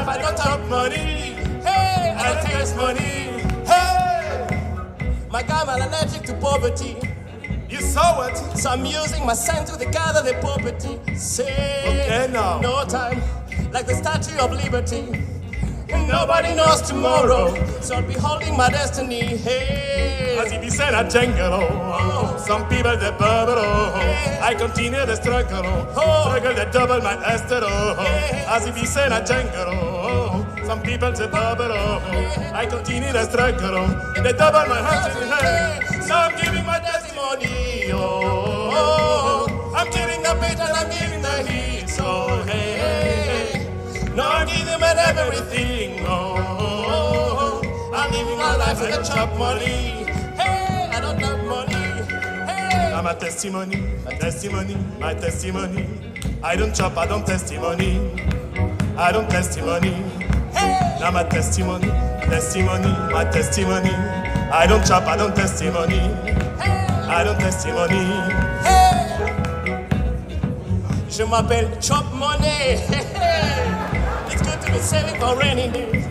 life I don't have money. Hey, I don't taste money. Hey, my God, I'm allergic to poverty. You saw it? So I'm using my sense to gather the property. Say, okay, now. No time, like the Statue of Liberty. Nobody knows tomorrow, so I'll be holding my destiny. Hey, as if you said a jungle, some people they bubble. I continue the struggle, struggle they double my estero. As if you said a jungle, some people they bubble. I continue the struggle, they double my hustle. Hey, so I'm giving my testimony. I'm giving the beat and I'm giving the heat. So hey. No, I'm giving them everything. Oh, I'm living my life like a chop money. Hey, I don't have money. Hey, I'm a testimony, my testimony, my testimony. I don't chop, I don't testimony. I don't testimony. Hey, I'm a testimony, testimony, my testimony. I don't chop, I don't testimony. Hey, I don't testimony. Hey, je m'appelle Chop Money. To be saving for rainy days.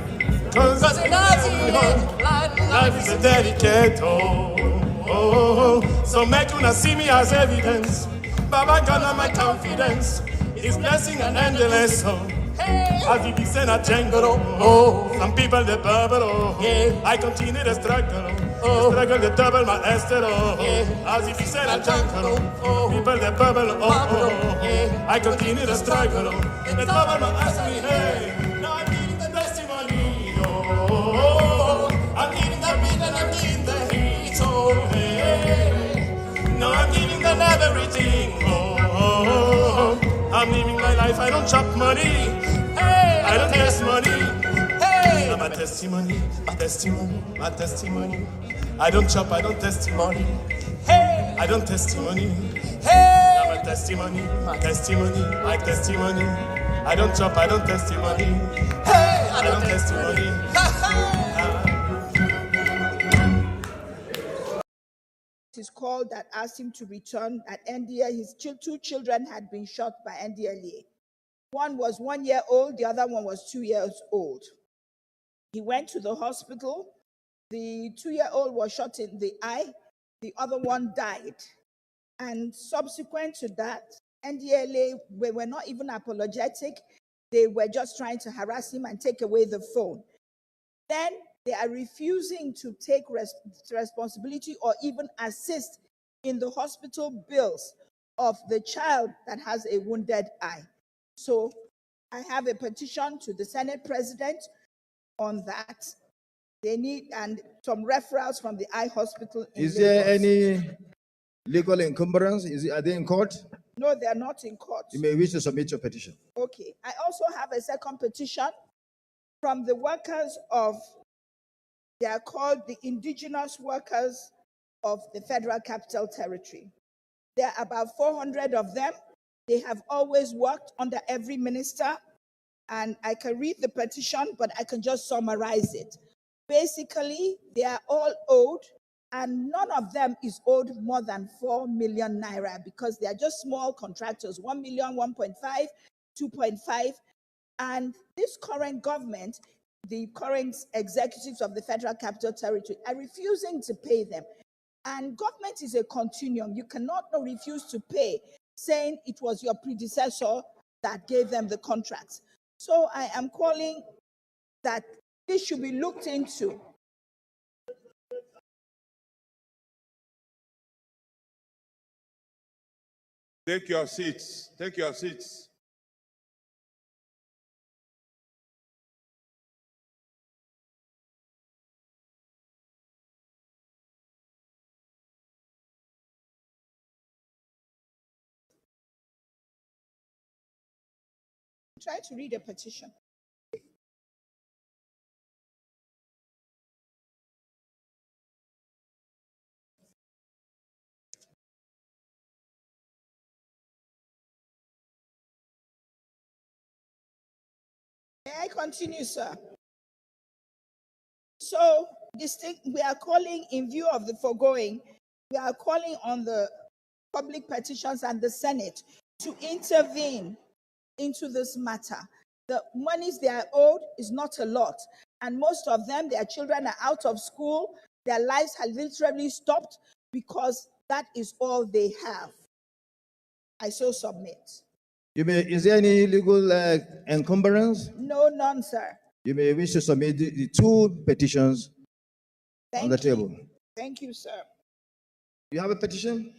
Cause in life is a delicate. So make you not see me as evidence. Baba gonna my confidence. His blessing and endless. As if he send a jungle. Some people they bubble. I continue the struggle. The struggle they double my estero. As if he send a jungle. People they bubble. I continue the struggle. They double my estero. Hey. Everything. I'm living my life. I don't chop money. Hey, I don't taste money. Hey, I'm a testimony, my testimony, my testimony. I don't chop, I don't testimony. Hey, I don't testimony. Hey, I'm a testimony, my testimony, my testimony. I don't chop, I don't testimony. Hey, I don't testimony. Is called that asked him to return at NDA. His two children had been shot by NDLA. One was 1 year old, the other one was 2 years old. He went to the hospital. The 2-year-old was shot in the eye. The other one died. And subsequent to that, NDLA were not even apologetic. They were just trying to harass him and take away the phone. Then they are refusing to take responsibility or even assist in the hospital bills of the child that has a wounded eye. So I have a petition to the Senate President on that. They need and some referrals from the eye hospital. Is there any legal encumbrance? Are they in court? No, they are not in court. You may wish to submit your petition. Okay. I also have a second petition from the workers of, they are called the indigenous workers of the Federal Capital Territory. There are about 400 of them. They have always worked under every minister, and I can read the petition, but I can just summarize it. Basically, they are all owed, and none of them is owed more than 4 million naira because they are just small contractors, 1 million, 1.5, 2.5. And this current government, the current executives of the Federal Capital Territory are refusing to pay them. And government is a continuum. You cannot refuse to pay, saying it was your predecessor that gave them the contracts. So I am calling that this should be looked into. Take your seats. Take your seats. Try to read a petition. May I continue, sir? So, we are calling, in view of the foregoing, we are calling on the public petitions and the Senate to intervene into this matter. the monies they are owed is not a lot. And most of them, their children are out of school. Their lives have literally stopped because that is all they have. I so submit. Is there any legal encumbrance? No, none, sir. You may wish to submit the two petitions on the table. Thank you, sir. You have a petition?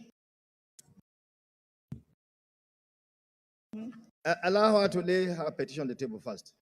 Allow her to lay her petition on the table first.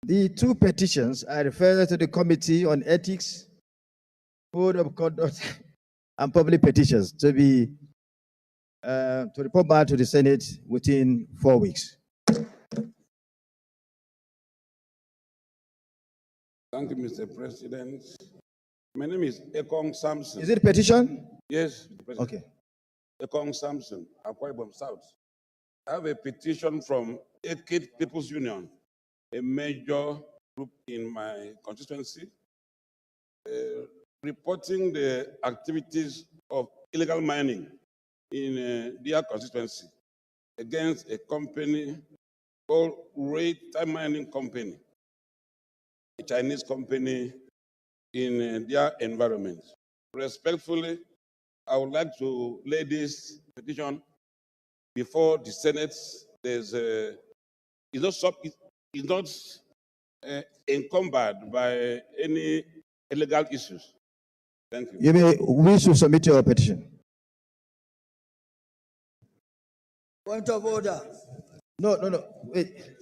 The two petitions are referred to the Committee on Ethics, Code of Conduct, and Public Petitions to report back to the Senate within 4 weeks. Thank you, Mr. President. My name is Ekong Samson. Is it a petition? Yes, Mr. President. Okay. Ekong Samson, Akwa Ibom South. I have a petition from Ekid People's Union, a major group in my constituency, reporting the activities of illegal mining in their constituency against a company called Rate Time Mining Company, a Chinese company in their environment. Respectfully, I would like to lay this petition before the Senate. It's not encumbered by any illegal issues. Thank you. You may wish to submit your petition. Point of order. No, wait.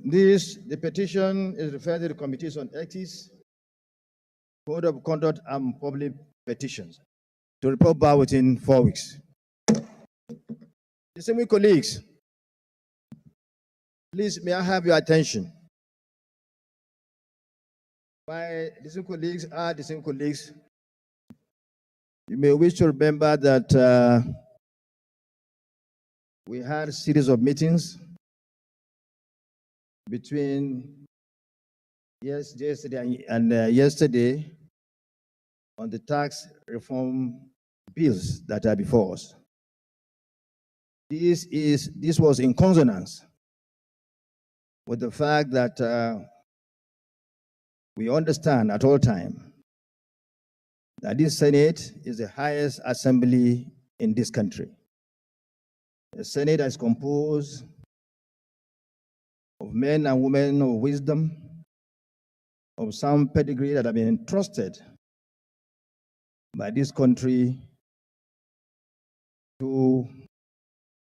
The petition is referred to the Committees on Ethics, Code of Conduct, and Public Petitions to report back within 4 weeks. Distinguished colleagues, please, may I have your attention? My distinguished colleagues, you may wish to remember that we had a series of meetings between yesterday and yesterday on the tax reform bills that are before us. This was in consonance with the fact that we understand at all times that this Senate is the highest assembly in this country. The Senate is composed of men and women of wisdom, of some pedigree that have been entrusted by this country to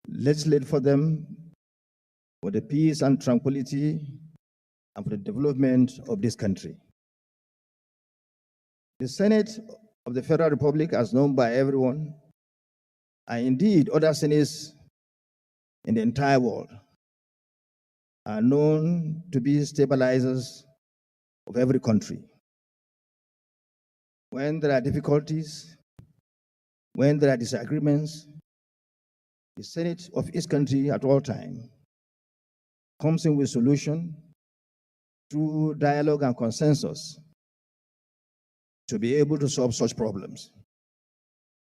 legislate for them for the peace and tranquility and for the development of this country. The Senate of the Federal Republic, as known by everyone, and indeed other Senates in the entire world, are known to be stabilizers of every country. When there are difficulties, when there are disagreements, the Senate of each country at all times comes in with solution through dialogue and consensus to be able to solve such problems.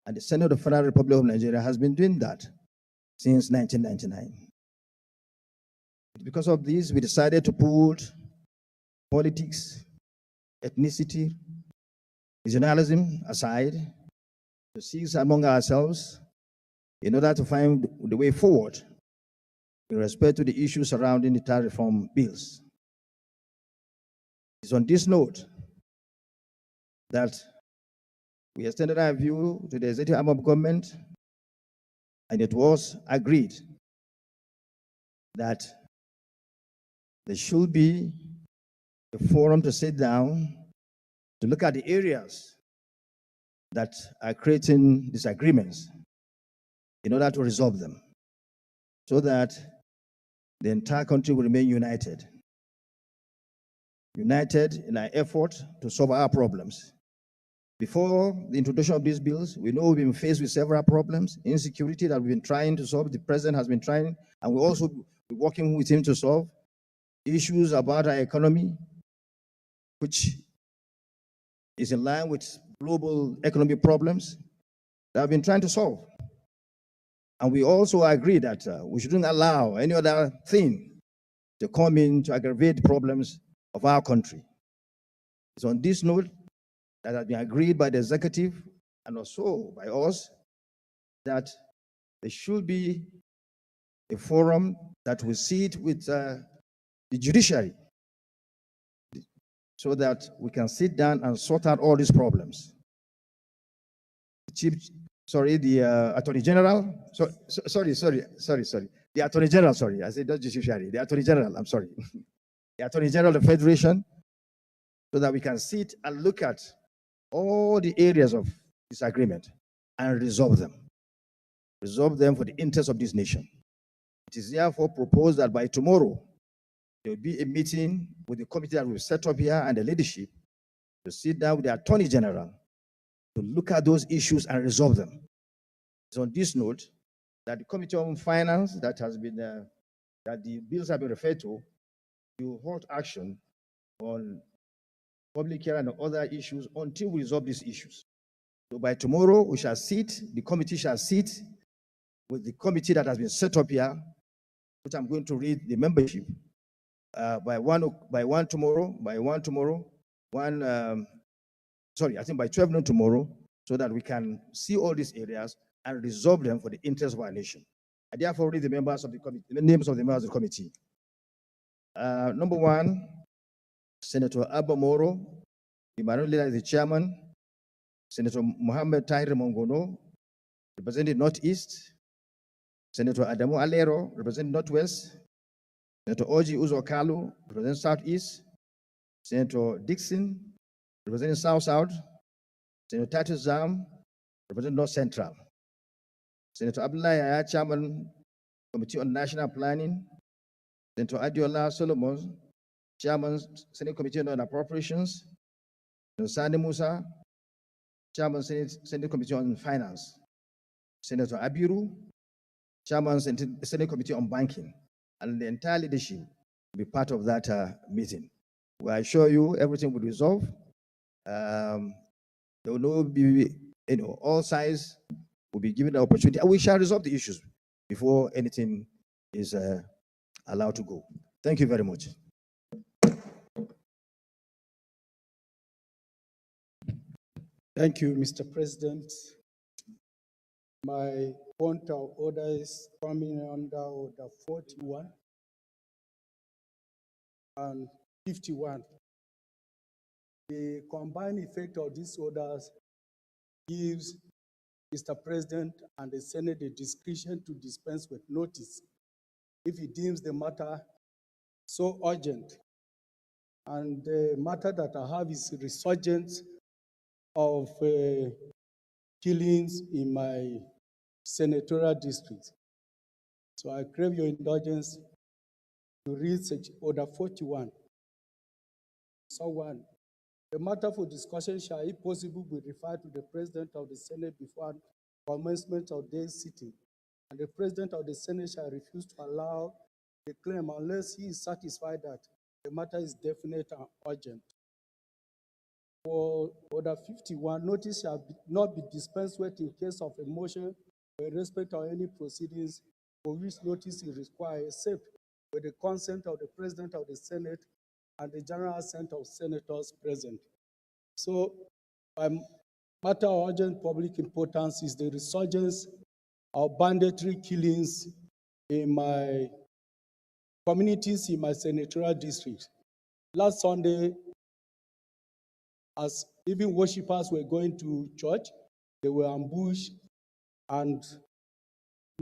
And the Senate of the Federal Republic of Nigeria has been doing that since 1999. Because of this, we decided to put politics, ethnicity, regionalism aside, to seek among ourselves in order to find the way forward in respect to the issues surrounding the tax reform bills. It's on this note that we extended our view to the executive arm of government, and it was agreed that there should be a forum to sit down to look at the areas that are creating disagreements in order to resolve them, so that the entire country will remain united. United in our effort to solve our problems. Before the introduction of these bills, we know we've been faced with several problems, insecurity that we've been trying to solve, the president has been trying, and we'll also be working with him to solve issues about our economy, which is in line with global economic problems that I've been trying to solve. And we also agree that we shouldn't allow any other thing to come in to aggravate the problems of our country. It's on this note that has been agreed by the executive and also by us that there should be a forum that will sit with the judiciary so that we can sit down and sort out all these problems. The Attorney General, sorry. The Attorney General, sorry, I said not judiciary, the Attorney General, I'm sorry. The Attorney General of the Federation, so that we can sit and look at all the areas of disagreement and resolve them. Resolve them for the interest of this nation. It is therefore proposed that by tomorrow, there will be a meeting with the committee that we've set up here and the leadership to sit down with the Attorney General to look at those issues and resolve them. It's on this note that the Committee on Finance that has been, that the bills have been referred to, will hold action on public hearing and other issues until we resolve these issues. So by tomorrow, we shall sit, the committee shall sit with the committee that has been set up here, which I'm going to read the membership by one tomorrow, I think by 12 noon tomorrow, so that we can see all these areas and resolve them for the interest of our nation. I therefore read the members of the committee, the names of the members of the committee. Number one, Senator Abba Moro, the minority leader is the chairman. Senator Mohammed Tahir Mongono, representing Northeast. Senator Adamu Alero, representing Northwest. Senator Oji Uzo Kalu, representing Southeast. Senator Dixon, representing South-South. Senator Titus Zam, representing North Central. Senator Abdullah Yahya, chairman, Committee on National Planning. Senator Adiola Solomon, chairman, Senate Committee on Appropriations. Senator Sani Musa, chairman, Senate Committee on Finance. Senator Abiru, chairman, Senate Committee on Banking. And the entire leadership will be part of that meeting. I assure you everything will resolve. There will not be, all sides will be given the opportunity, and we shall resolve the issues before anything is allowed to go. Thank you very much. Thank you, Mr. President. My point of order is coming under Order 41 and 51. The combined effect of these orders gives Mr. President and the Senate the discretion to dispense with notice if he deems the matter so urgent. And the matter that I have is resurgence of killings in my senatorial district. So I crave your indulgence to read such Order 41. So 1. The matter for discussion shall, if possible, be referred to the President of the Senate before commencement of this sitting, and the President of the Senate shall refuse to allow the claim unless he is satisfied that the matter is definite and urgent. For Order 51, notice shall not be dispensed with in case of a motion in respect of any proceedings for which notice is required, except with the consent of the President of the Senate and the General Assent of senators present. So, by matter of urgent public importance is the resurgence of banditry killings in my communities in my senatorial district. Last Sunday, as even worshippers were going to church, they were ambushed, and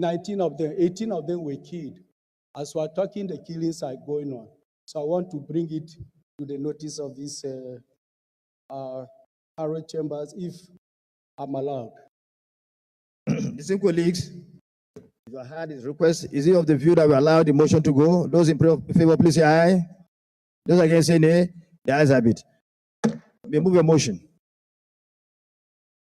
18 of them were killed. As we are talking, the killings are going on. So I want to bring it to the notice of this Harrow Chambers, if I'm allowed. Distinguished colleagues, if you have heard his request, is he of the view that we allow the motion to go? Those in favor, please say aye. Those against say nay. The ayes have it. We move your motion.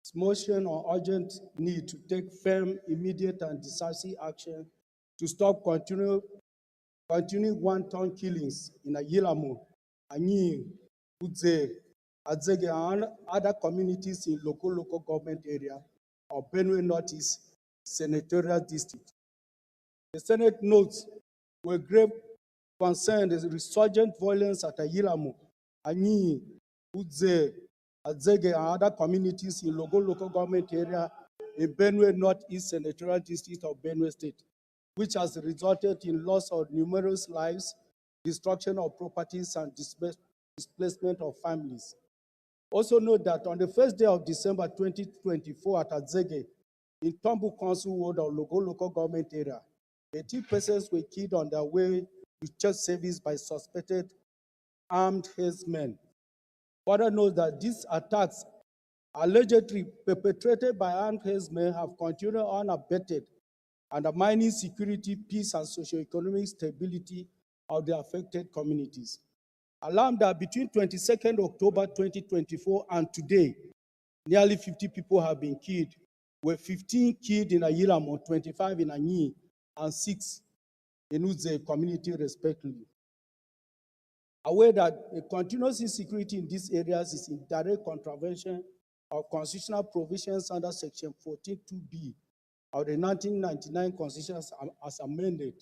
This motion on urgent need to take firm, immediate, and decisive action to stop continuing wanton killings in Ayilamo, Anyi, Udze, Adzege, and other communities in local government area of Benue Northeast Senatorial District. The Senate notes with grave concern the resurgent violence at Ayilamo, Anyi, Udze, Adzege, and other communities in local government area in Benue Northeast Senatorial District of Benue State, which has resulted in loss of numerous lives, destruction of properties, and displacement of families. Also note that on the first day of December 2024 at Adzege, in Tombu Council Ward of local government area, 18 persons were killed on their way to church service by suspected armed herdsmen. Further note that these attacks, allegedly perpetrated by armed herdsmen, have continued unabated, undermining security, peace, and socio-economic stability of the affected communities. Alarmed that between 22nd October 2024 and today, nearly 50 people have been killed, with 15 killed in Ayilamo, 25 in Anyi, and 6 in Udze community respectively. Aware that the continuous insecurity in these areas is in direct contravention of constitutional provisions under Section 14(2)(b) of the 1999 Constitution as amended,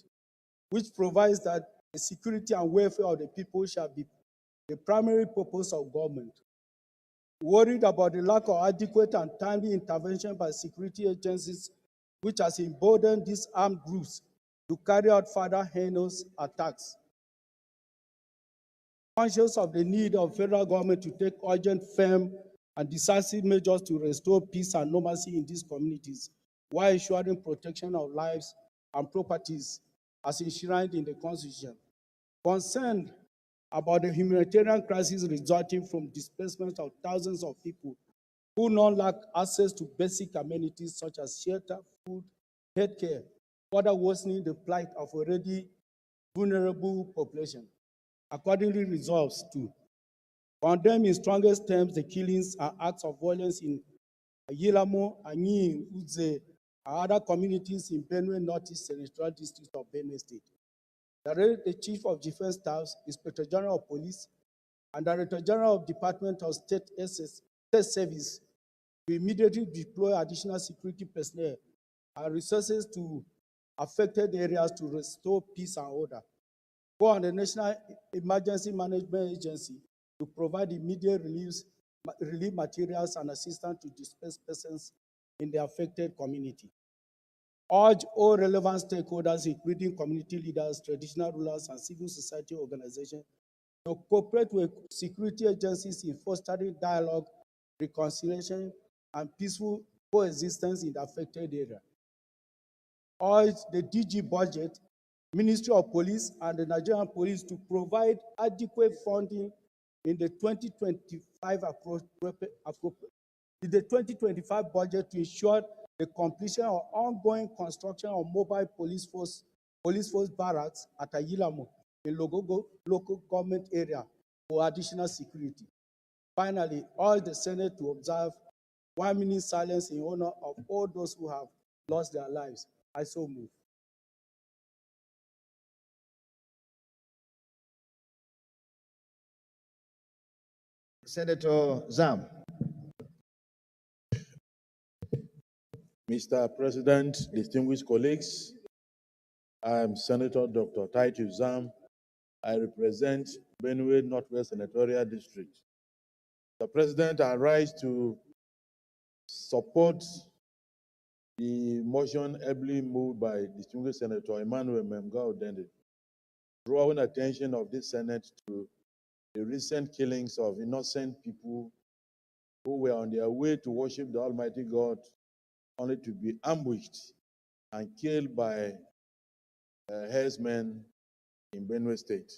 which provides that the security and welfare of the people shall be the primary purpose of government. Worried about the lack of adequate and timely intervention by security agencies, which has emboldened these armed groups to carry out further heinous attacks. Conscious of the need of federal government to take urgent, firm, and decisive measures to restore peace and normalcy in these communities, while ensuring protection of lives and properties as enshrined in the Constitution. Concerned about the humanitarian crisis resulting from displacement of thousands of people who now lack access to basic amenities such as shelter, food, healthcare, further worsening the plight of already vulnerable population. Accordingly resolves to condemn in strongest terms the killings and acts of violence in Ayilamo, Anyi, Udze, and other communities in Benue Northeast Senatorial District of Benue State. Direct the Chief of Defense Staff, Inspector General of Police, and Director General of Department of State Service to immediately deploy additional security personnel and resources to affected areas to restore peace and order. Go on the National Emergency Management Agency to provide immediate relief materials and assistance to displaced persons in the affected community. Urge all relevant stakeholders, including community leaders, traditional rulers, and civil society organizations, to cooperate with security agencies in fostering dialogue, reconciliation, and peaceful coexistence in the affected area. Urge the DG budget, Ministry of Police, and the Nigerian Police to provide adequate funding in the 2025 budget to ensure the completion of ongoing construction of mobile police force barracks at Ayilamo in local government area for additional security. Finally, urge the Senate to observe 1 minute silence in honor of all those who have lost their lives. I so move. Senator Zam. Mr. President, distinguished colleagues, I am Senator Dr. Titus Zam. I represent Benue Northwest Senatorial District. The President, I rise to support the motion ably moved by distinguished Senator Emmanuel Memga Odende, drawing attention of this Senate to the recent killings of innocent people who were on their way to worship the Almighty God, only to be ambushed and killed by herdsmen in Benue State.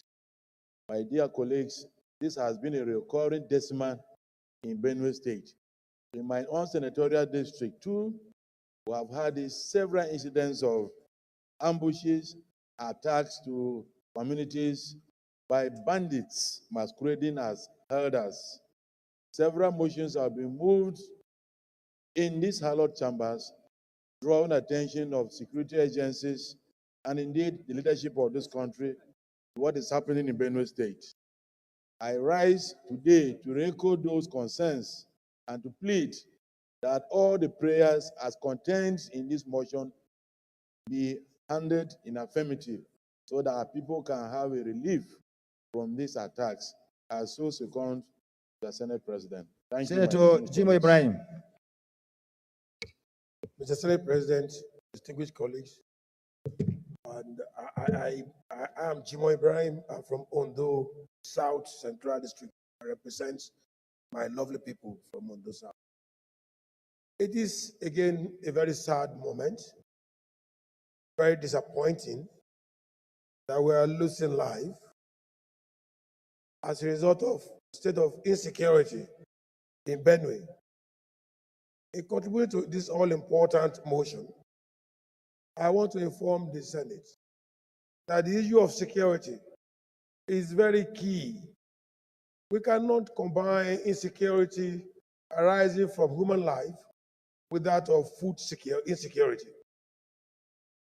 My dear colleagues, this has been a recurring decimal in Benue State. In my own senatorial district too, we have had several incidents of ambushes, attacks to communities by bandits masquerading as herders. Several motions have been moved in these hallowed chambers, drawing attention of security agencies and indeed the leadership of this country to what is happening in Benue State. I rise today to echo those concerns and to plead that all the prayers as contained in this motion be handed in affirmative so that our people can have a relief from these attacks as so second the Senate President. Thank you. Senator Jimo Ibrahim. Mr. Senate President, distinguished colleagues, and I am Jimo Ibrahim. I'm from Ondo South Central District. I represent my lovely people from Ondo South. It is again a very sad moment, very disappointing that we are losing life as a result of state of insecurity in Benue. In contributing to this all-important motion, I want to inform the Senate that the issue of security is very key. We cannot combine insecurity arising from human life with that of food insecurity.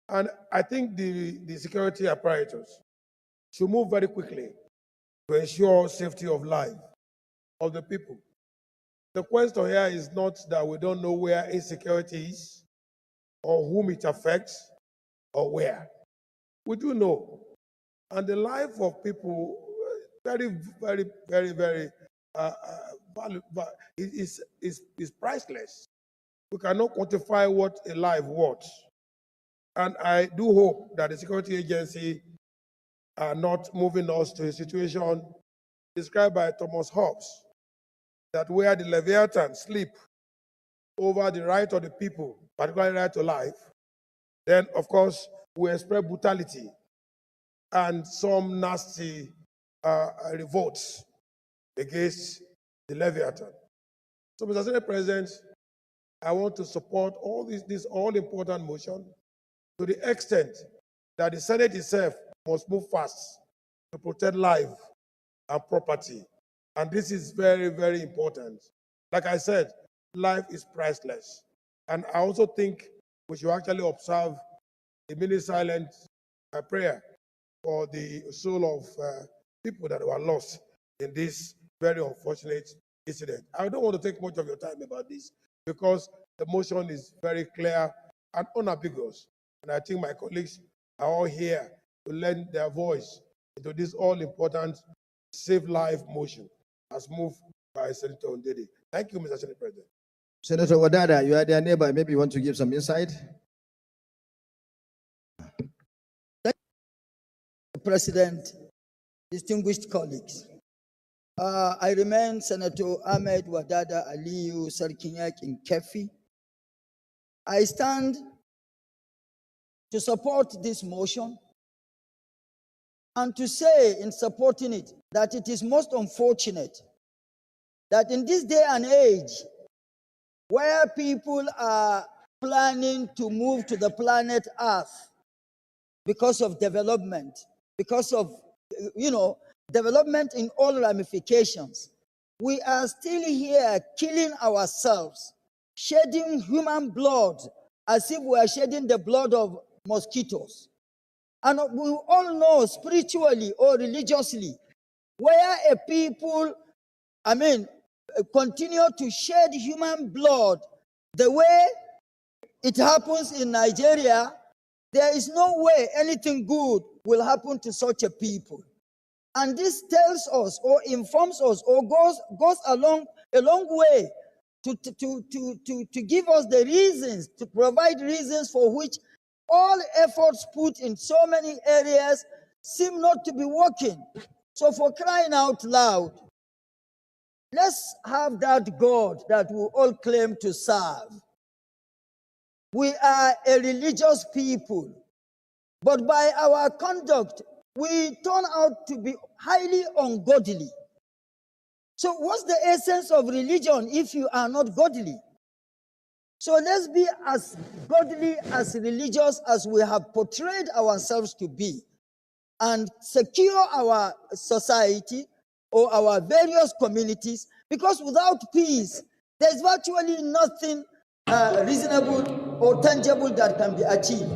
And I think the security apparatus should move very quickly to ensure safety of life of the people. The question here is not that we don't know where insecurity is or whom it affects or where. We do know. And the life of people very is priceless. We cannot quantify what a life worth. And I do hope that the security agency are not moving us to a situation described by Thomas Hobbes, that where the Leviathan sleep over the right of the people, particularly right to life, then of course we expect brutality and some nasty revolts against the Leviathan. So, Mr. Senate President, I want to support all this all-important motion to the extent that the Senate itself must move fast to protect life and property. And this is very, very important. Like I said, life is priceless. And I also think we should actually observe a minute silent prayer for the soul of people that were lost in this very unfortunate incident. I don't want to take much of your time about this because the motion is very clear and unambiguous. And I think my colleagues are all here to lend their voice into this all-important save life motion as moved by Senator Ondede. Thank you, Mr. Senate President. Senator Wadada, you are their neighbor. Maybe you want to give some insight? President, distinguished colleagues. I remain Senator Ahmed Wadada Aliyu Sarkinyak in Kefi. I stand to support this motion and to say in supporting it that it is most unfortunate that in this day and age where people are planning to move to the planet Earth because of development, because of, development in all ramifications, we are still here killing ourselves, shedding human blood as if we are shedding the blood of mosquitoes. And we all know spiritually or religiously, where a people, continue to shed human blood the way it happens in Nigeria, there is no way anything good will happen to such a people. And this tells us or informs us or goes a long way to give us the reasons, to provide reasons for which all efforts put in so many areas seem not to be working. So for crying out loud, let's have that God that we all claim to serve. We are a religious people, but by our conduct, we turn out to be highly ungodly. So what's the essence of religion if you are not godly? So let's be as godly, as religious as we have portrayed ourselves to be, and secure our society or our various communities, because without peace, there's virtually nothing reasonable or tangible that can be achieved.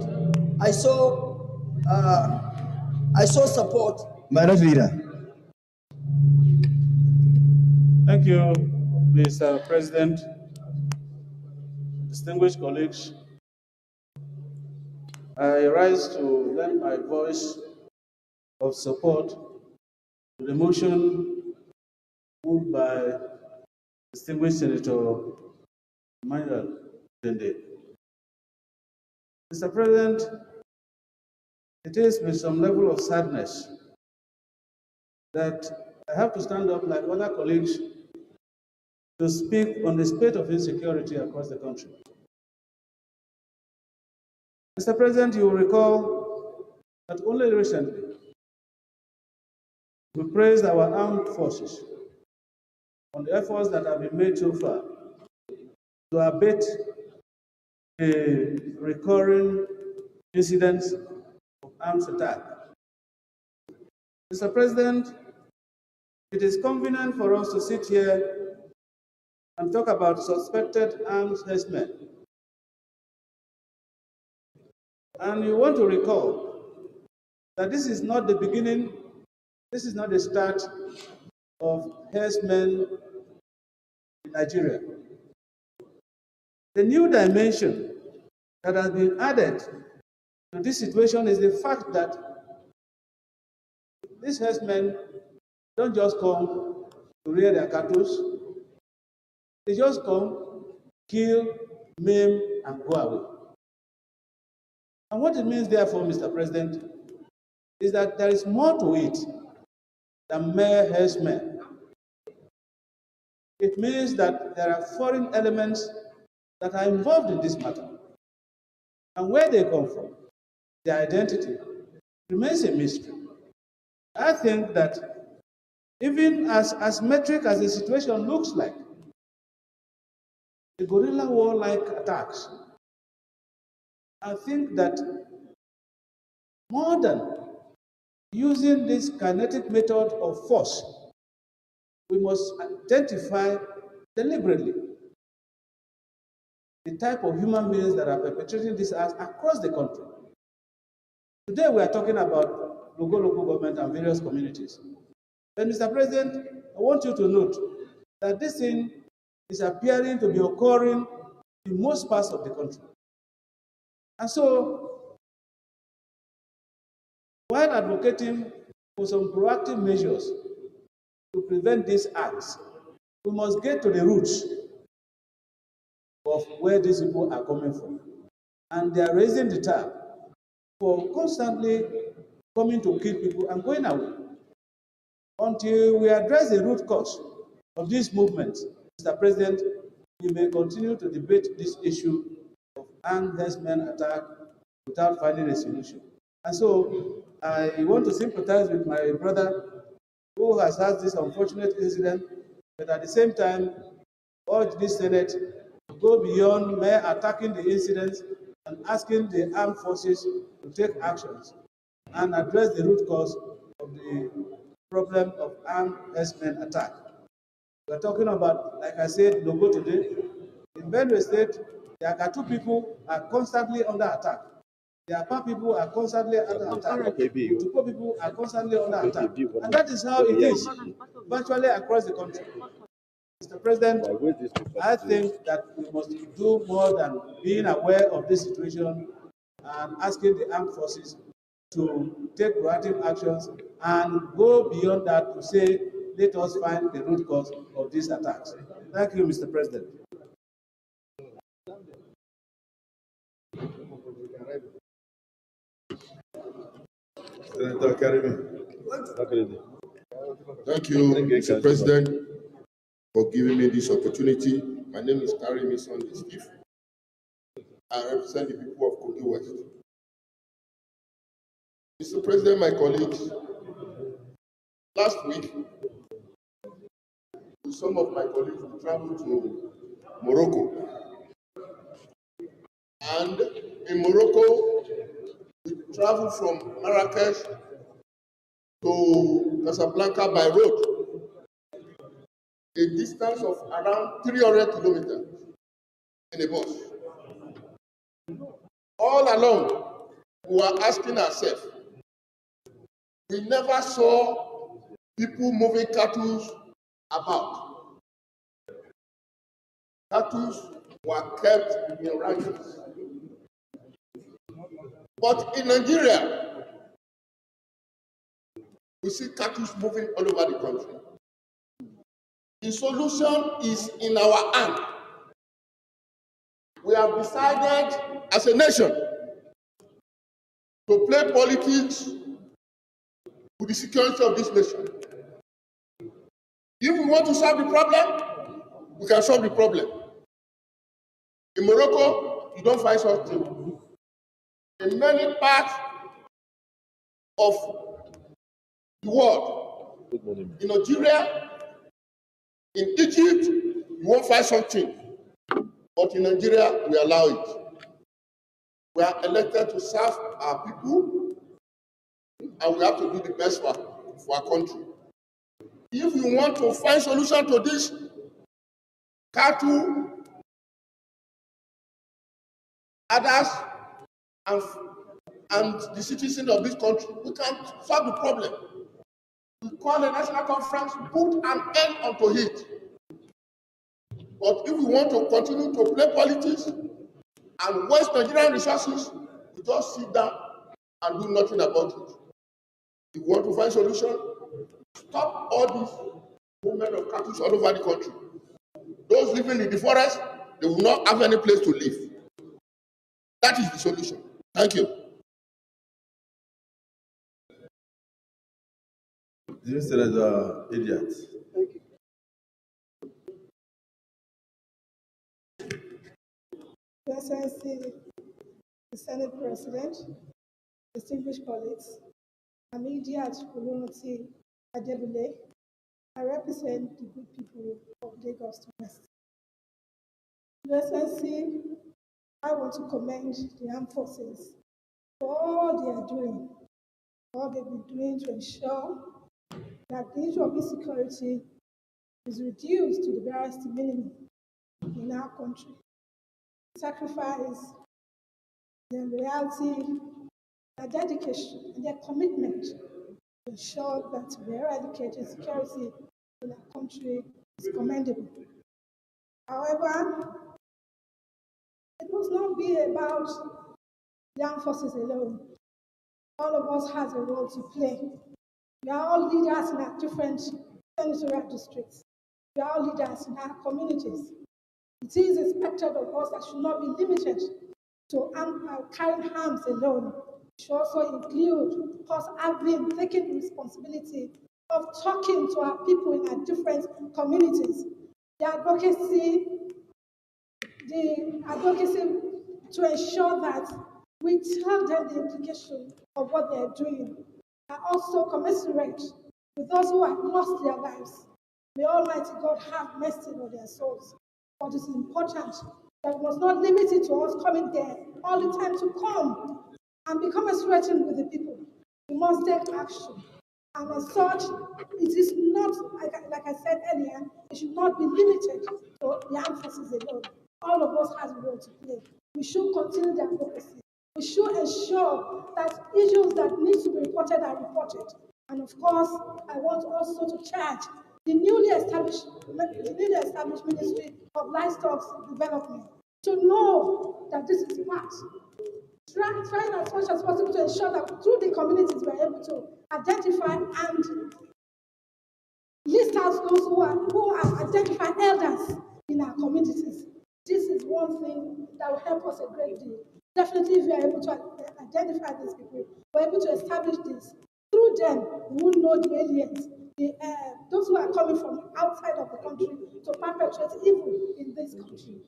I saw support. Minority Leader. Thank you, Mr. President. Distinguished colleagues, I rise to lend my voice of support to the motion moved by distinguished Senator Emmanuel Dende. Mr. President, it is with some level of sadness that I have to stand up like other colleagues to speak on the state of insecurity across the country. Mr. President, you will recall that only recently we praised our armed forces on the efforts that have been made so far to abate the recurring incidents of arms attack. Mr. President, it is convenient for us to sit here and talk about suspected armed herdsmen. And you want to recall that this is not the beginning, this is not the start of herdsmen in Nigeria. The new dimension that has been added to this situation is the fact that these herdsmen don't just come to rear their cattle, they just come, kill, maim, and go away. And what it means, therefore, Mr. President, is that there is more to it than mere herdsmen. It means that there are foreign elements that are involved in this matter. And where they come from, their identity, remains a mystery. I think that even as asymmetric as the situation looks like, the guerrilla war-like attacks, I think that more than using this kinetic method of force, we must identify deliberately the type of human beings that are perpetrating these acts across the country. Today we are talking about local government and various communities. But Mr. President, I want you to note that this thing is appearing to be occurring in most parts of the country. And so, while advocating for some proactive measures to prevent these acts, we must get to the roots of where these people are coming from. And they are raising the tab for constantly coming to kill people and going away. Until we address the root cause of this movement, Mr. President, we may continue to debate this issue of armed herdsmen attack without finding a solution. And so I want to sympathize with my brother who has had this unfortunate incident, but at the same time urge this Senate to go beyond mere attacking the incidents and asking the armed forces to take actions and address the root cause of the problem of armed herdsmen attack. We're talking about, like I said, Logo today. In Benue State, the Akatu people are constantly under attack. The Apa people are constantly under attack. The Tupo people are constantly under attack. And that is how it is virtually across the country. Mr. President, I think that we must do more than being aware of this situation and asking the armed forces to take proactive actions and go beyond that to say, let us find the root cause of these attacks. Thank you, Mr. President. Senator Karimi. Thank you, Mr. President, for giving me this opportunity. My name is Karimi Sunday Steve. I represent the people of Kogi West. Mr. President, my colleagues, last week, with some of my colleagues, we traveled to Morocco. And in Morocco, we traveled from Marrakesh to Casablanca by road, a distance of around 300 kilometers in a bus. All along, we were asking ourselves, we never saw people moving cattle about. Cattle were kept in ranches. But in Nigeria, we see cattle moving all over the country. The solution is in our hand. We have decided as a nation to play politics with the security of this nation. If we want to solve the problem, we can solve the problem. In Morocco, you don't find such thing. In many parts of the world, in Nigeria, in Egypt, you won't find something. But in Nigeria, we allow it. We are elected to serve our people, and we have to do the best for our country. If we want to find solution to this cattle, others, and the citizens of this country, we can solve the problem. We call a national conference, put an end onto it. But if we want to continue to play politics and waste Nigerian resources, we just sit down and do nothing about it. If we want to find solution, stop all this movement of cattle all over the country. Those living in the forest, they will not have any place to live. That is the solution. Thank you. Senator Idiot. Thank you. Your Excellency, the Senate President, distinguished colleagues, I'm Idiot Olunoti Adebule. I represent the good people of Lagos West. Your Excellency, I want to commend the armed forces for all they are doing, all they've been doing to ensure that the issue of insecurity is reduced to the barest minimum in our country. Sacrifice, their loyalty, their dedication, and their commitment to ensure that we eradicate insecurity in our country is commendable. However, it must not be about the armed forces alone. All of us has a role to play. We are all leaders in our different senatorial districts. We are all leaders in our communities. It is expected of us that should not be limited to carrying arms alone. It should also include us taking the responsibility of talking to our people in our different communities. The advocacy to ensure that we tell them the implication of what they're doing are also commensurate with those who have lost their lives. May Almighty God have mercy on their souls. But it is important that we must not limit it to us coming there all the time to come and be commensurate with the people. We must take action. And as such, it is not, like I said earlier, it should not be limited to the armed forces alone. All of us has a role to play. We should continue the advocacy. We should ensure that issues that need to be reported are reported. And of course, I want also to charge the newly established Ministry of Livestock Development to know that this is part trying as much as possible to ensure that through the communities we are able to identify and list out those who are identified elders in our communities. This is one thing that will help us a great deal. Definitely, if we are able to identify these people, we're able to establish this. Through them, we will know the aliens, those who are coming from outside of the country to perpetrate evil in this country.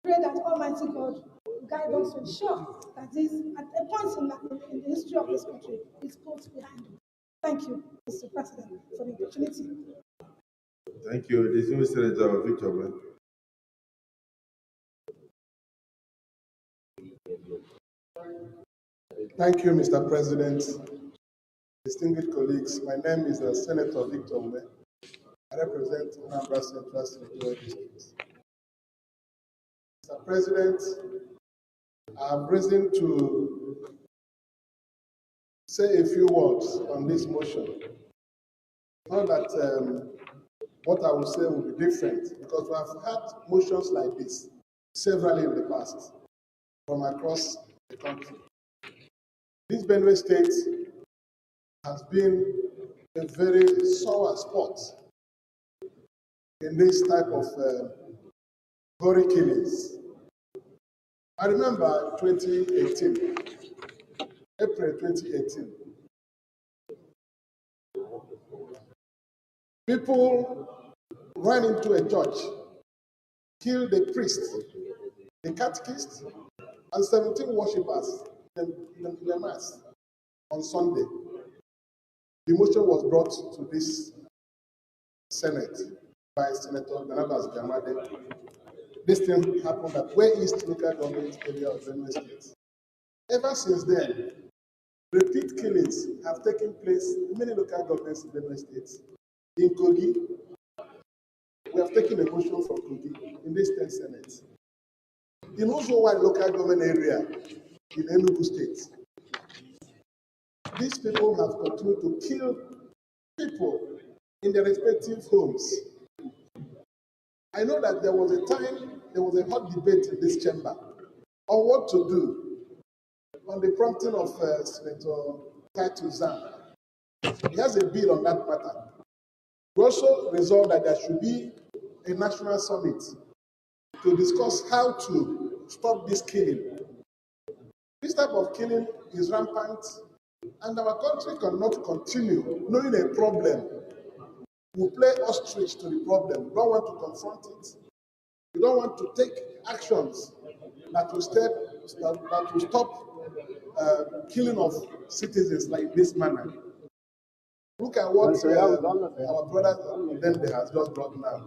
Pray that Almighty God will guide us to ensure that this, at a point in the history of this country, is put behind us. Thank you, Mr. President, for the opportunity. Thank you. Distinguished Senator Victor. Thank you, Mr. President. Distinguished colleagues, my name is Senator Victor Ume. I represent Anambra Central Senatorial District. Mr. President, I have risen to say a few words on this motion. Not that what I will say will be different, because we have had motions like this severally in the past from across the country. This Benue State has been a very sore spot in this type of gory killings. I remember 2018, April 2018. People ran into a church, killed the priest, the catechist, and 17 worshippers in the mass on Sunday. The motion was brought to this Senate by Senator Barnabas Gamade. This thing happened at West East local government area of Benue State. Ever since then, repeat killings have taken place in many local governments in Benue State. In Kogi, we have taken a motion from Kogi in this 10th Senate. In Uzowa local government area in Enugu State, these people have continued to kill people in their respective homes. I know that there was a time, there was a hot debate in this chamber on what to do on the prompting of Senator Titus Zan. He has a bill on that matter. We also resolved that there should be a national summit to discuss how to stop this killing. This type of killing is rampant, and our country cannot continue knowing a problem. We play ostrich to the problem. We don't want to confront it. We don't want to take actions that will stop killing of citizens like this manner. Look at what our brother Dende has just brought now.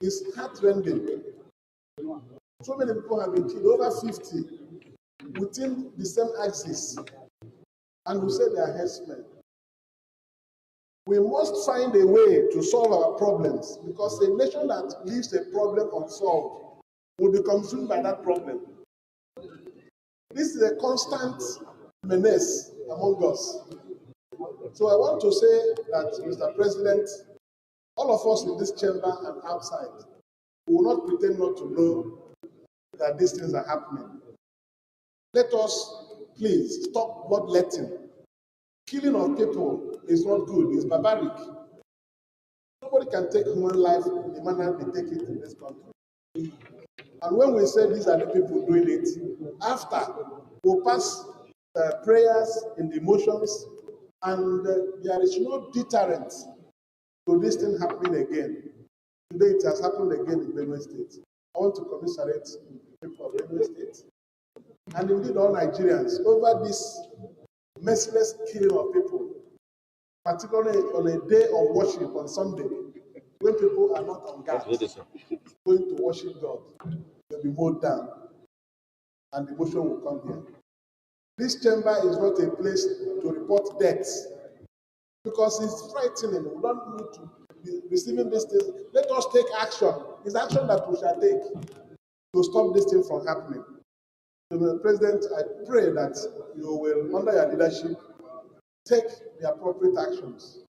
It's heartrending. So many people have been killed, over 50, within the same axis, and we say they are herdsmen. We must find a way to solve our problems, because a nation that leaves a problem unsolved will be consumed by that problem. This is a constant menace among us. So I want to say that, Mr. President, all of us in this chamber and outside will not pretend not to know that these things are happening. Let us please stop bloodletting. Killing of people is not good, it's barbaric. Nobody can take human life in the manner they take it in this country. And when we say these are the people doing it, after we'll pass prayers in the motions, and there is no deterrent to this thing happening again. Today it has happened again in Benue State. I want to commiserate the people of Benue State, and indeed all Nigerians, over this merciless killing of people, particularly on a day of worship on Sunday, when people are not on guard, going to worship God, they'll be mowed down, and the motion will come here. This chamber is not a place to report deaths, because it's frightening. We don't need to be receiving these things. Let us take action. It's action that we shall take to stop this thing from happening. So, Mr. President, I pray that you will, under your leadership, take the appropriate actions.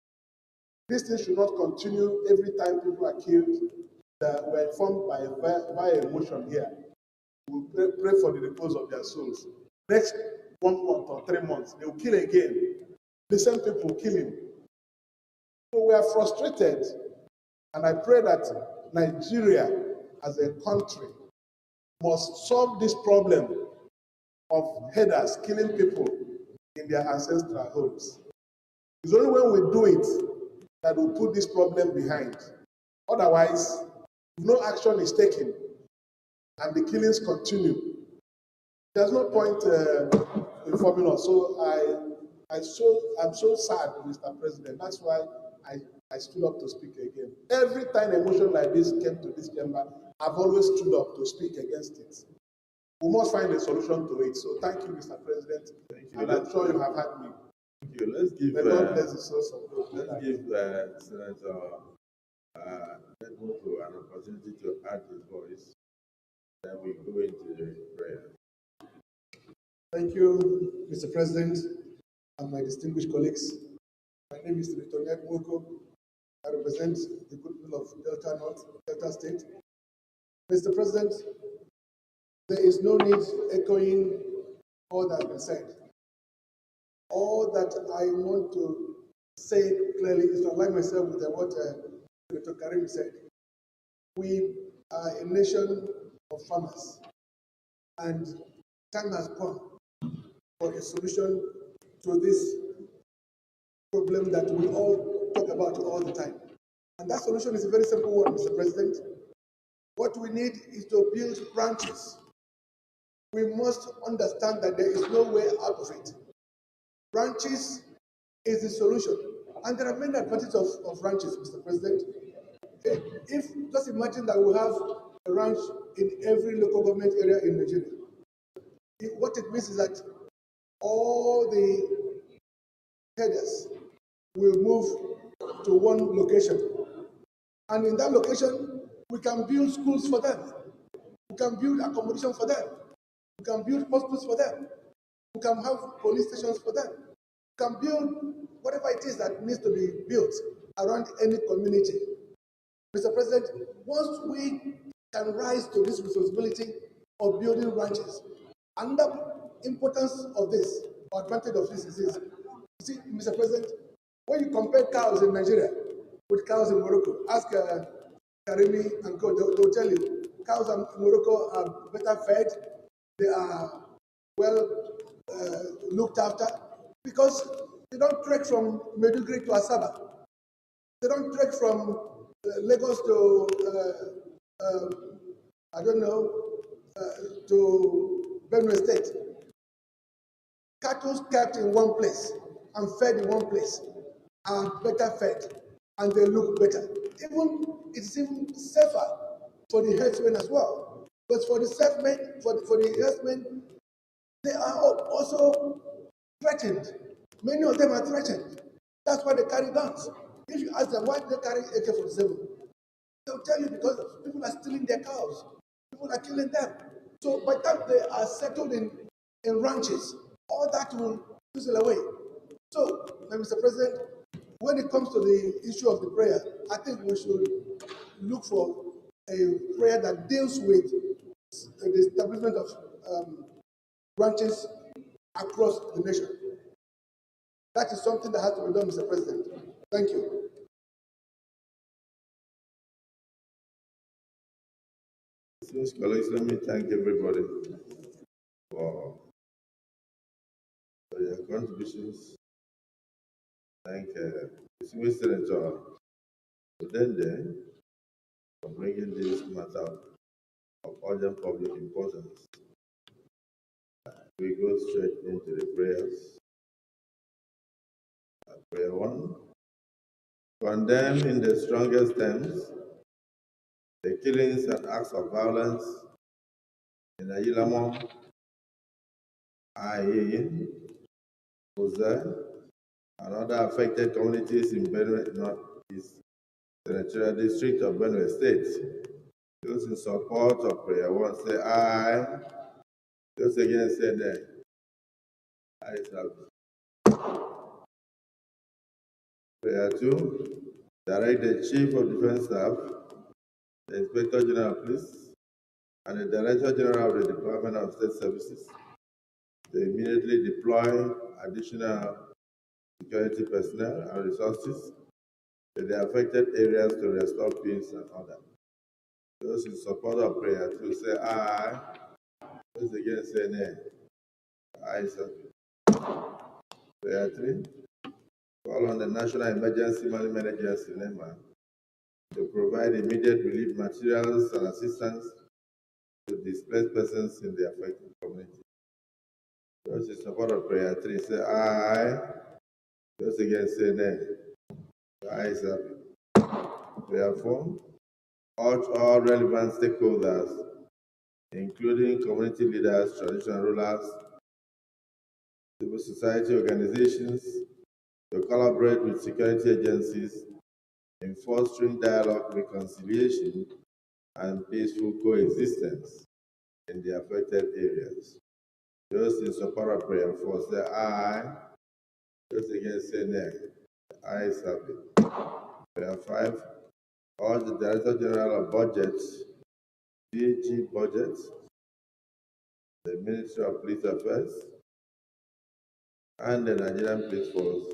This thing should not continue every time people are killed. That we're informed by a motion here. We pray for the repose of their souls. Next 1 month or 3 months, they will kill again. The same people killing. So we are frustrated, and I pray that Nigeria as a country must solve this problem of headers killing people in their ancestral homes. It's only when we do it that we put this problem behind. Otherwise, if no action is taken and the killings continue, there's no point informing us. So I'm so sad, Mr. President. That's why I stood up to speak again. Every time a motion like this came to this chamber, I've always stood up to speak against it. We must find a solution to it. So thank you, Mr. President. Thank you. And I'm sure you have had me. Thank you. Let's give Senator Edmuto an opportunity to add his voice. Then we go into the prayer. Thank you, Mr. President, and my distinguished colleagues. My name is Senator Edmuto. I represent the goodwill of Delta State. Mr. President, there is no need echoing all that has been said. All that I want to say clearly is to align myself with what Senator Karim said. We are a nation of farmers, and time has come for a solution to this problem that we all talk about all the time. And that solution is a very simple one, Mr. President. What we need is to build branches. We must understand that there is no way out of it. Branches is the solution. And there are many advantages of ranches, Mr. President. If, just imagine that we have a ranch in every local government area in Nigeria. What it means is that all the headers will move to one location. And in that location, we can build schools for them. We can build accommodation for them. We can build hospitals for them. We can have police stations for them. We can build whatever it is that needs to be built around any community. Mr. President, once we can rise to this responsibility of building ranches, another importance of this, or advantage of this is this. You see, Mr. President, when you compare cows in Nigeria with cows in Morocco, ask Karimi and Co, they'll tell you, cows in Morocco are better fed, they are well looked after, because they don't trek from Maiduguri to Asaba. They don't trek from Lagos to, to Benue State. Cattle kept in one place and fed in one place are better fed and they look better. It's even safer for the herdsmen as well. But for the herdsmen, they are also threatened. Many of them are threatened. That's why they carry guns. If you ask them why they carry AK-47, they'll tell you because people are stealing their cows. People are killing them. So by the time they are settled in ranches, all that will fizzle away. So, Mr. President, when it comes to the issue of the prayer, I think we should look for a prayer that deals with the establishment of branches across the nation. That is something that has to be done, Mr. President. Thank you. Colleagues, let me thank everybody for your contributions. Thank Mr. Senator Udende for bringing this matter of urgent public importance. We go straight into the prayers. Prayer 1. Condemn in the strongest terms the killings and acts of violence in Ayilamo, Ayin, Oza, and other affected communities in Benue Northeast Senatorial District of Benue State. Those in support of prayer 1 say aye. Those against say nay. Aye is out. Prayer 2. Direct the Chief of Defense Staff, the Inspector General of Police, and the Director General of the Department of State Services to immediately deploy additional security personnel and resources to the affected areas to restore peace and order. Those in support of prayer 2 say aye. Those against say nay. Ayes have it. Prayer 3. Call on the National Emergency Management Agency, NEMA, to provide immediate relief materials and assistance to displaced persons in the affected community. Those in support of prayer 3 say aye. Those against say nay. Ayes have it. Prayer 4. Urge all relevant stakeholders, including community leaders, traditional rulers, civil society organizations, to collaborate with security agencies in fostering dialogue, reconciliation, and peaceful coexistence in the affected areas. Those in support of prayer 4 say aye. Those against say nay. The ayes have it. Prayer 5. Urge the Director General of Budget, DG Budget, the Ministry of Police Affairs, and the Nigerian Police Force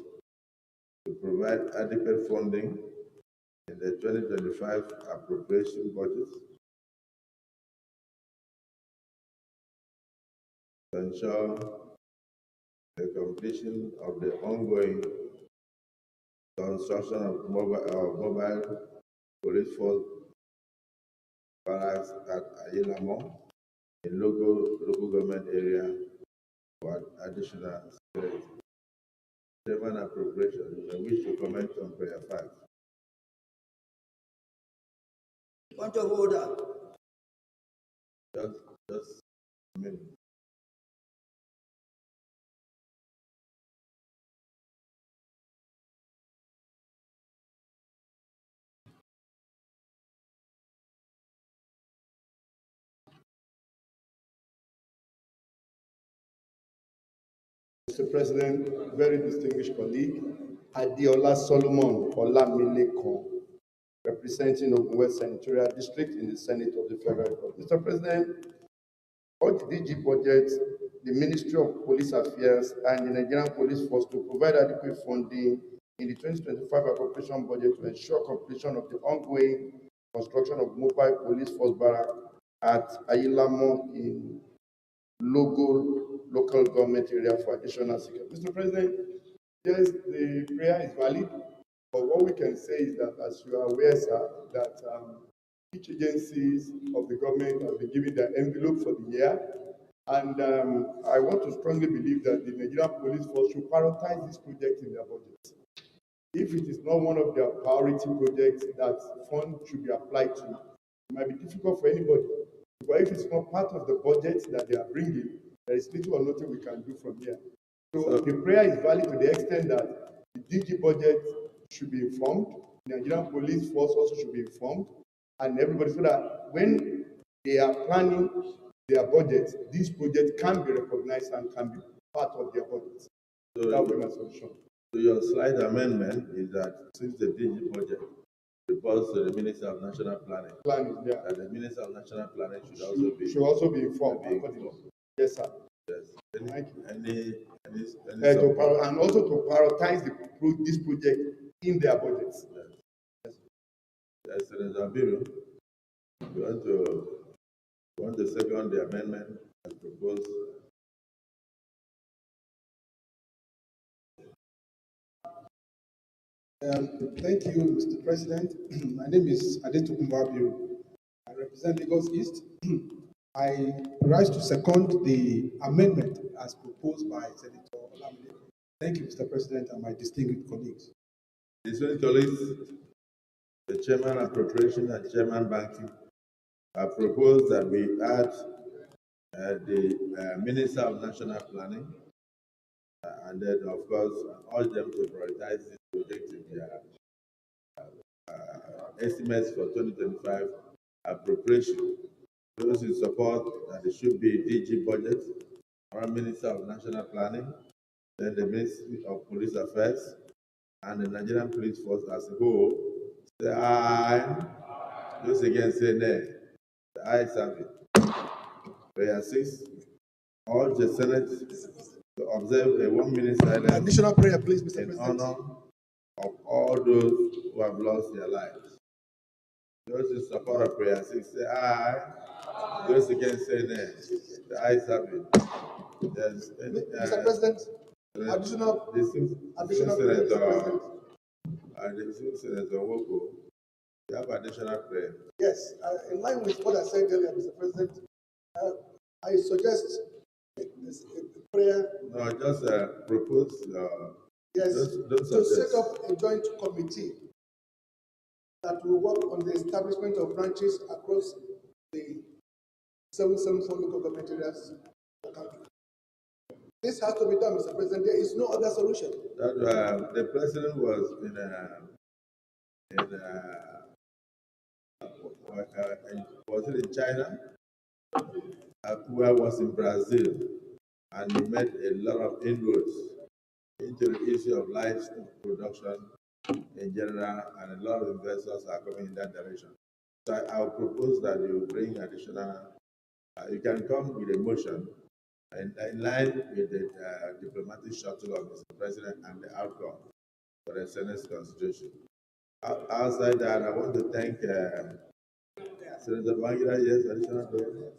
to provide adequate funding in the 2025 appropriation budget to ensure the completion of the ongoing construction of mobile police force barracks at Ayilamo in local government area for additional security. Chairman appropriation, I wish to comment on prayer 5. Point of order. Just a minute. Mr. President, very distinguished colleague, Adiola Solomon Olamilekon, representing Ogun West Senatorial District in the Senate of the Federal Republic. Mr. President, all the DG budget, the Ministry of Police Affairs, and the Nigerian Police Force to provide adequate funding in the 2025 appropriation budget to ensure completion of the ongoing construction of mobile police force barrack at Ayilamo in local government area for additional security. Mr. President, yes, the prayer is valid, but what we can say is that, as you are aware, sir, that each agencies of the government have been given their envelope for the year, and I want to strongly believe that the Nigerian Police Force should prioritize this project in their budget. If it is not one of their priority projects that fund should be applied to, it might be difficult for anybody. But if it's not part of the budget that they are bringing, there is little or nothing we can do from here. So the prayer is valid to the extent that the DG budget should be informed, the Nigerian Police Force also should be informed, and everybody, so that when they are planning their budget, this project can be recognized and can be part of their budget. So that will be my solution. So your slight amendment is that since the DG budget reports to the Minister of National Planning, yeah, that the Minister of National Planning should also be informed. Yes, sir. Yes. Thank you. And also to prioritize this project in their budgets. Yes. Yes, Senator Abiru, you want to second the amendment as proposed? Thank you, Mr. President. My name is Adetokunbo Abiru. I represent Lagos East. I rise to second the amendment as proposed by Senator Olamide. Thank you, Mr. President, and my distinguished colleagues. Distinguished colleagues, the Chairman Appropriation and Chairman Banking have proposed that we add the Minister of National Planning, and then, of course, urge them to prioritize this project in their estimates for 2025 appropriation. Those in support that it should be DG budget, Prime Minister of National Planning, then the Ministry of Police Affairs, and the Nigerian Police Force as a whole, say aye. Those against say nay. The ayes have it. Prayer 6. urge the Senate to observe a 1 minute silence Additional prayer, please, Mr. in President. honor of all those who have lost their lives. Those in support of prayer 6 say aye. Those against say nay. The ayes have it. Yes, Mr. President, additional prayer, Mr. President. The Senator Woko, you have additional prayer. Yes, in line with what I said earlier, Mr. President, I suggest a prayer. No, just propose. Yes, don't to set up a joint committee that will work on the establishment of branches across the 774 local government areas of the country. This has to be done, Mr. President. There is no other solution. That the president was was it in China? Where was in Brazil, and he made a lot of inroads into the issue of livestock production in general, and a lot of investors are coming in that direction. So I'll propose that you bring additional, you can come with a motion in line with the diplomatic shuttle of Mr. President and the outcome for the Senate's constitution. Outside that, I want to thank Senator Bangira. Yes, additional prayer.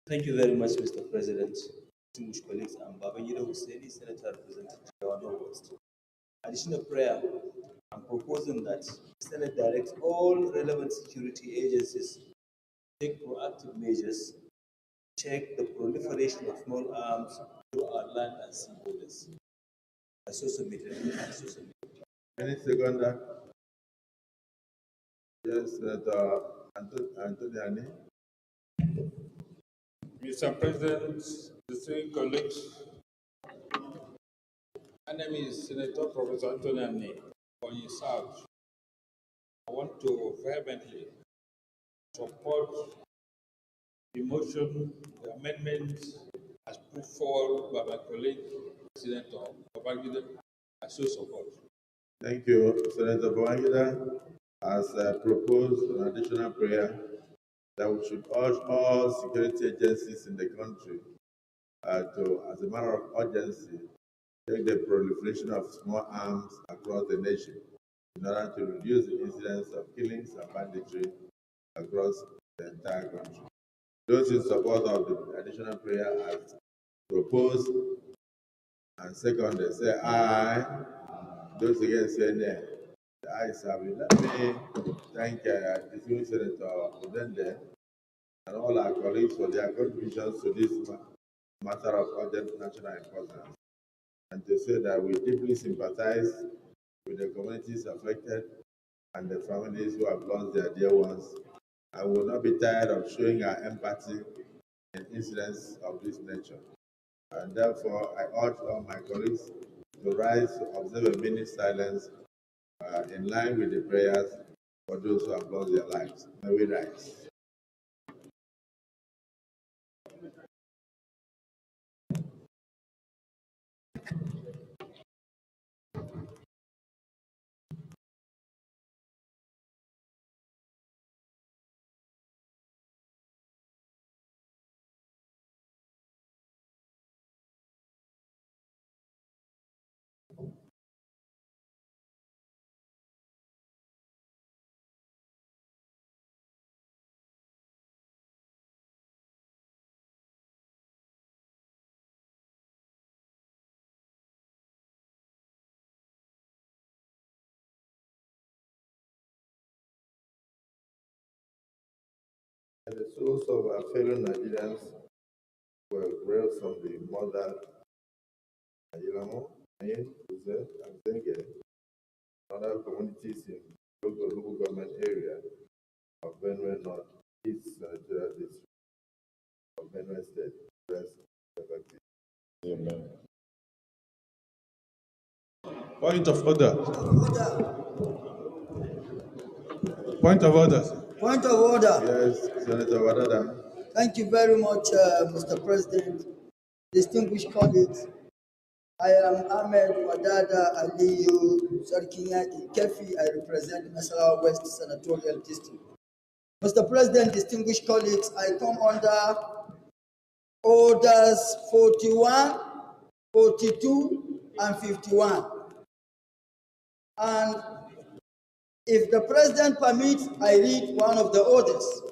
Thank you very much, Mr. President. Distinguished colleagues, I'm Babangida Hussaini, Senator representing Jawano West. Additional prayer, I'm proposing that the Senate directs all relevant security agencies to take proactive measures to check the proliferation of small arms through our land and sea borders. I so submitted. Any seconder? Yes, Senator Antoniani. Mr. President, distinguished colleagues, my name is Senator Professor Anthony Onyi South. I want to vehemently support the motion, the amendment as put forward by my colleague, Senator Babangida. I so support. Thank you, Senator Babangida has proposed an additional prayer that we should urge all security agencies in the country to, as a matter of urgency, take the proliferation of small arms across the nation in order to reduce the incidence of killings and banditry across the entire country. Those in support of the additional prayer as proposed and seconded say aye. Those against say nay. The ayes have it. Let me thank the Senator Udende and all our colleagues for their contributions to this matter of urgent national importance, and to say that we deeply sympathize with the communities affected and the families who have lost their dear ones, and will not be tired of showing our empathy in incidents of this nature. And therefore, I urge all my colleagues to rise to observe a minute silence in line with the prayers for those who have lost their lives. May we rise. And the souls of our fellow Nigerians were raised from the mother Ayilamo, Ayin, Uze, and Zenge, and other communities in local government area of Benue North, East Nigeria District of Benue State. Amen. Point of order. Point of order. Point of order. Yes, Senator Wadada. Thank you very much, Mr. President. Distinguished colleagues, I am Ahmed Wadada Aliyu Sarkinyaki Kefi. I represent Nasarawa West Senatorial District. Mr. President, distinguished colleagues, I come under Orders 41, 42, and 51. And if the president permits, I read one of the orders.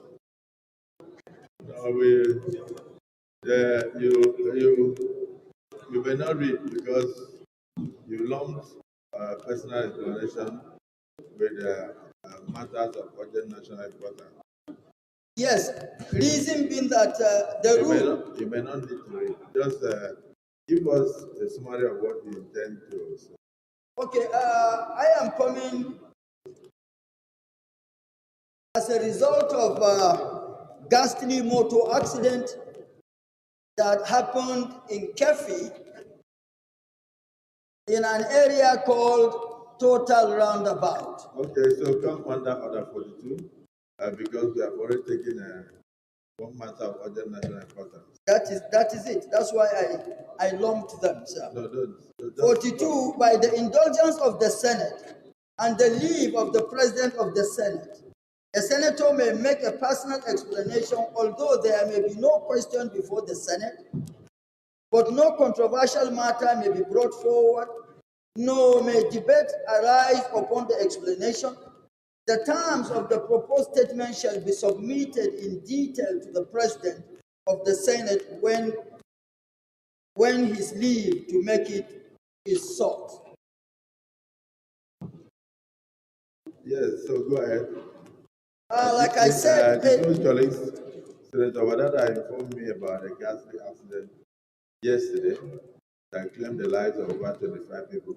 You may not read because you lumped personal explanation with matters of urgent national importance. Yes, reason being that the rule. You may not need to read. Just give us a summary of what you intend to say. Okay, I am coming as a result of a ghastly motor accident that happened in Kefi in an area called Total Roundabout. Okay, so come under order 42 because we have already taken one matter of urgent national importance. That is it. That's why I lumped them, sir. No, don't. 42, by the indulgence of the Senate and the leave of the President of the Senate, a senator may make a personal explanation, although there may be no question before the Senate, but no controversial matter may be brought forward, nor may debate arise upon the explanation. The terms of the proposed statement shall be submitted in detail to the President of the Senate when his leave to make it is sought. Yes, so go ahead. Like I said, distinguished colleagues, Senator Wadada informed me about a ghastly accident yesterday that claimed the lives of over 25 people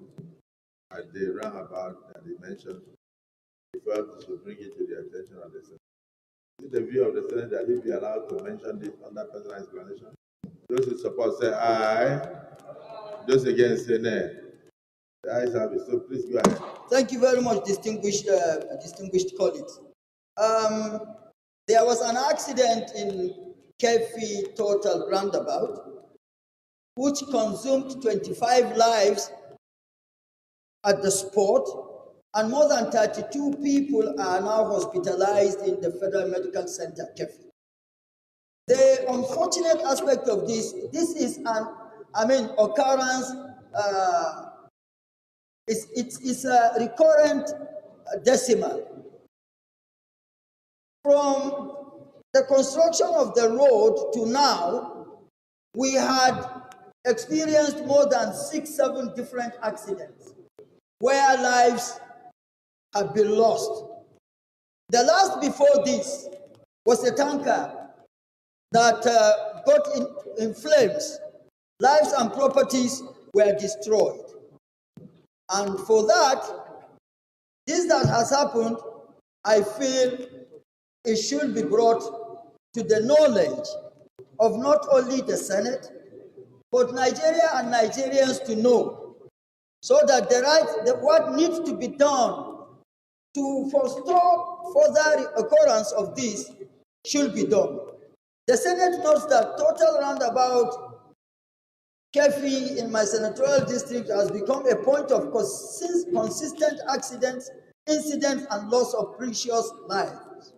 at the roundabout that he mentioned. He felt he should bring it to the attention of the Senate. Is it the view of the Senate that he be allowed to mention this under personal explanation? Those who support say aye. Those against say nay. The ayes have it. So please go ahead. Thank you very much, distinguished colleagues. There was an accident in Kefi Total Roundabout, which consumed 25 lives at the spot, and more than 32 people are now hospitalized in the Federal Medical Center, Kefi. The unfortunate aspect of this is an occurrence. It's a recurrent decimal. From the construction of the road to now, we had experienced more than 6-7 different accidents where lives have been lost. The last before this was a tanker that got in flames. Lives and properties were destroyed. And for that, this that has happened, I feel it should be brought to the knowledge of not only the Senate, but Nigeria and Nigerians to know, so that what needs to be done to forestall further occurrence of this should be done. The Senate notes that Total Roundabout Kefi in my senatorial district has become a point of consistent accidents, incidents, and loss of precious lives.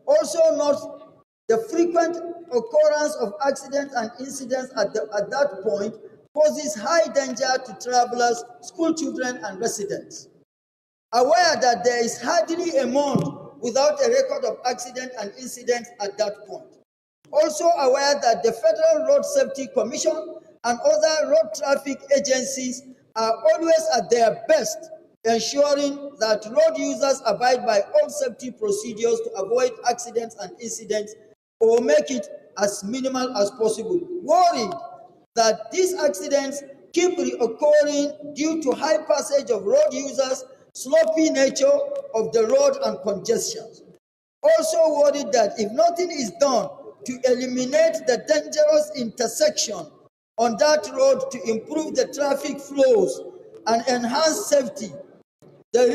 Also note the frequent occurrence of accidents and incidents at that point poses high danger to travelers, school children, and residents. Aware that there is hardly a month without a record of accident and incidents at that point. Also aware that the Federal Road Safety Commission and other road traffic agencies are always at their best, ensuring that road users abide by all safety procedures to avoid accidents and incidents or make it as minimal as possible. Worried that these accidents keep reoccurring due to high passage of road users, sloppy nature of the road, and congestion. Also worried that if nothing is done to eliminate the dangerous intersection on that road to improve the traffic flows and enhance safety, the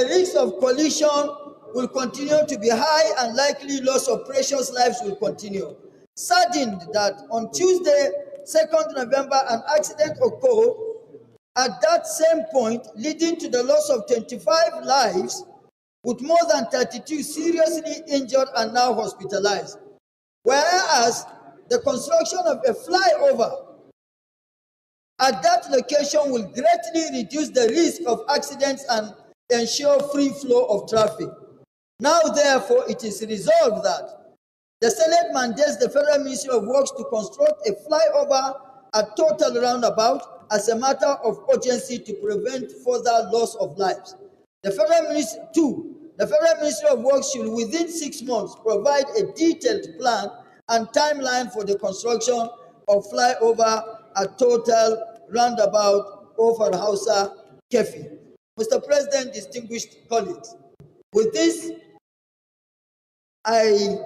risk of collision will continue to be high and likely loss of precious lives will continue. Saddened that on Tuesday, 2nd November, an accident occurred at that same point, leading to the loss of 25 lives, with more than 32 seriously injured and now hospitalized. Whereas The construction of a flyover at that location will greatly reduce the risk of accidents and ensure free flow of traffic. Now, therefore, it is resolved that the Senate mandates the Federal Ministry of Works to construct a flyover at Total Roundabout as a matter of urgency to prevent further loss of lives. The Federal Ministry of Works should within 6 months provide a detailed plan and timeline for the construction of flyover at Total Roundabout over Hausa Kefi. Mr. President, distinguished colleagues, with this, I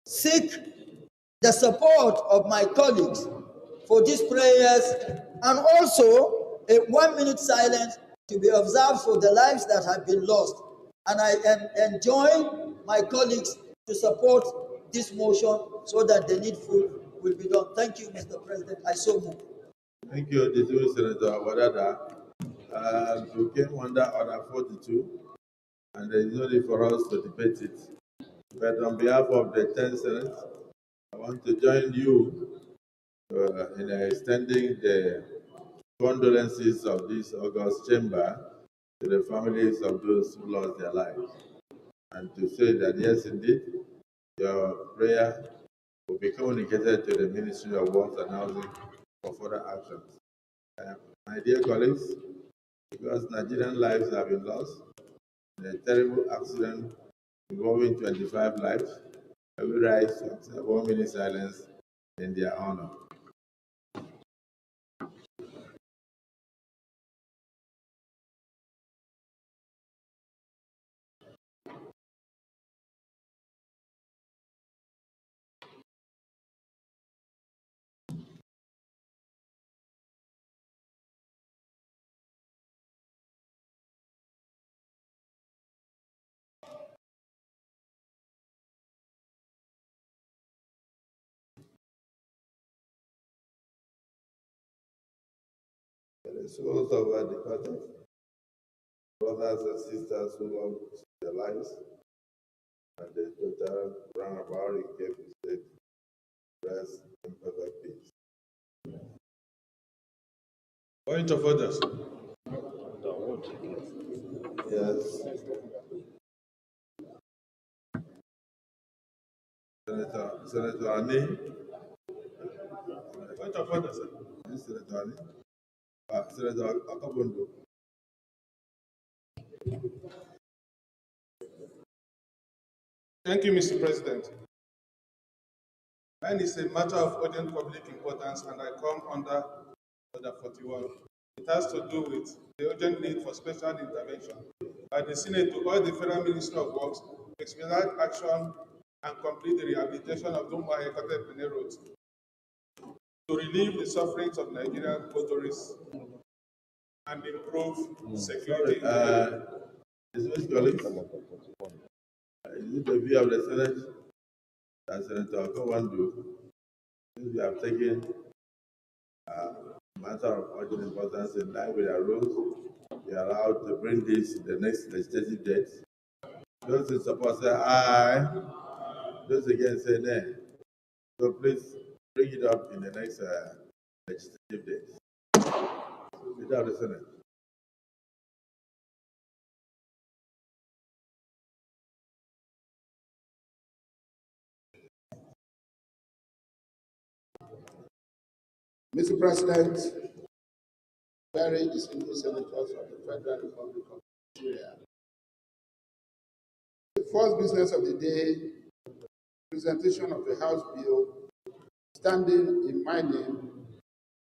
seek the support of my colleagues for these prayers and also a 1-minute silence to be observed for the lives that have been lost. And I enjoin my colleagues to support this motion so that the needful will be done. Thank you, Mr. President. I so move. Thank you, distinguished Senator Wadada. We came under Order 42, and there is no need for us to debate it. But on behalf of the 10th Senate, I want to join you in extending the condolences of this august chamber to the families of those who lost their lives. And to say that, yes, indeed, your prayer will be communicated to the Ministry of Works and Housing for further actions. My dear colleagues, because Nigerian lives have been lost in a terrible accident involving 25 lives, I will rise to observe 1 minute silence in their honor. The souls of our departed brothers and sisters who lost their lives and the total roundabout in Kebbi State rest in perfect peace. Point of orders. Yes. Senator Ani. Point of order, sir. Senator Ani. Senator Akabondo. Thank you, Mr. President. Mine is a matter of urgent public importance, and I come under Order 41. It has to do with the urgent need for special intervention by the Senate to urge the Federal Ministry of Works to expedite action and complete the rehabilitation of Dumba Plenary roads to relieve the sufferings of Nigerian motorists and improve security. Distinguished colleagues, is it the view of the Senate that Senator Akabondo, since we have taken a matter of urgent importance in line with our rules, we are allowed to bring this in the next legislative date? Those in support say aye. Those against say nay. So please bring it up in the next legislative date. Leader of the Senate. Mr. President, very distinguished senators of the Federal Republic of Nigeria. The first business of the day, presentation of the House bill standing in my name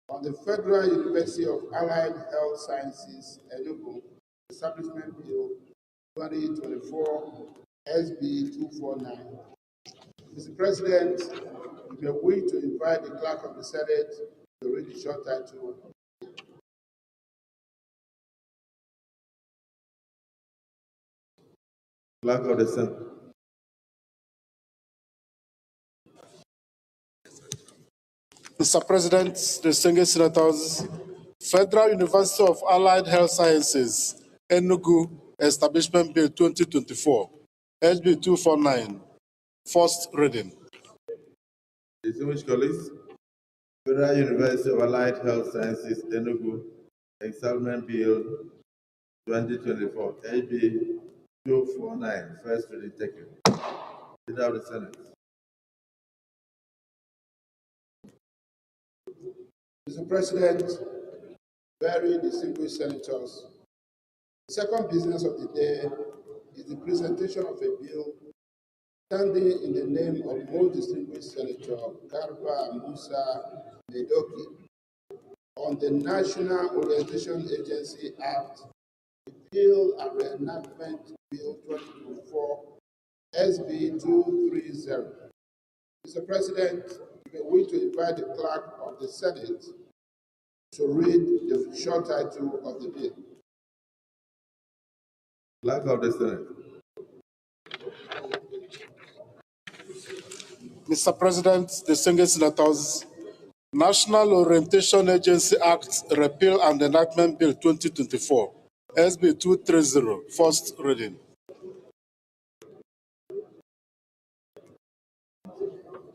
on the Federal University of Allied Health Sciences, Enugu, Establishment Bill 2024 SB 249. Mr. President, we are going to invite the Clerk of the Senate to read the short title. Clerk of the Senate. Mr. President, distinguished senators, Federal University of Allied Health Sciences, Enugu, Establishment Bill 2024, SB 249, first reading. Distinguished colleagues, Federal University of Allied Health Sciences, Enugu, Establishment Bill 2024, AB 249, first reading taken. Leader of the Senate. Mr. President, very distinguished senators, the second business of the day is the presentation of a bill standing in the name of most distinguished Senator Garba Musa Medoki on the National Orientation Agency Act, Repeal and Reenactment Bill 2024, SB 230. Mr. President, we wish to invite the clerk of the Senate to read the short title of the bill. Clerk of the Senate. Mr. President, distinguished senators, National Orientation Agency Act, Repeal and Enactment Bill 2024, SB 230, first reading.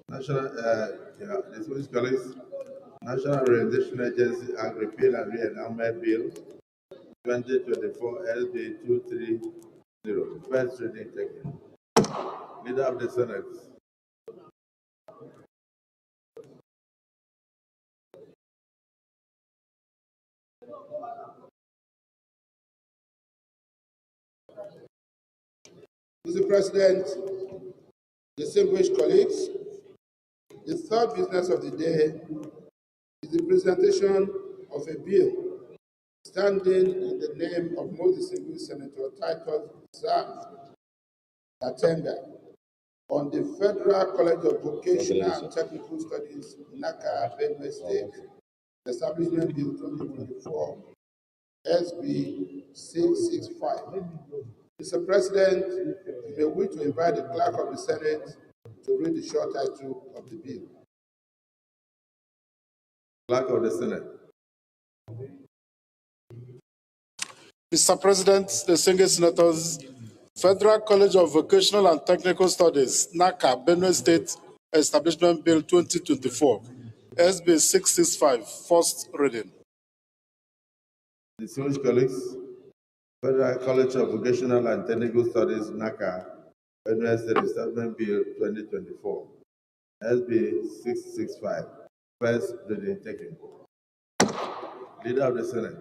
Distinguished colleagues, National Orientation Agency Act, Repeal and Reenactment Bill 2024, SB 230, first reading taken. Leader of the Senate. Mr. President, distinguished colleagues, the third business of the day is the presentation of a bill standing in the name of most distinguished Senator Titus Sam Atenga on the Federal College of Vocational and Technical Studies, NACA, Benue State, Establishment Bill 2024, SB 665. Mr. President, you may wish to invite the clerk of the Senate to read the short title of the bill. Clerk of the Senate. Mr. President, distinguished senators, Federal College of Vocational and Technical Studies, NACA, Benue State, Establishment Bill 2024, SB 665, first reading. Distinguished colleagues, Federal College of Vocational and Technical Studies, NACA, Benue State Establishment Bill 2024, SB 665, first reading taken. Leader of the Senate.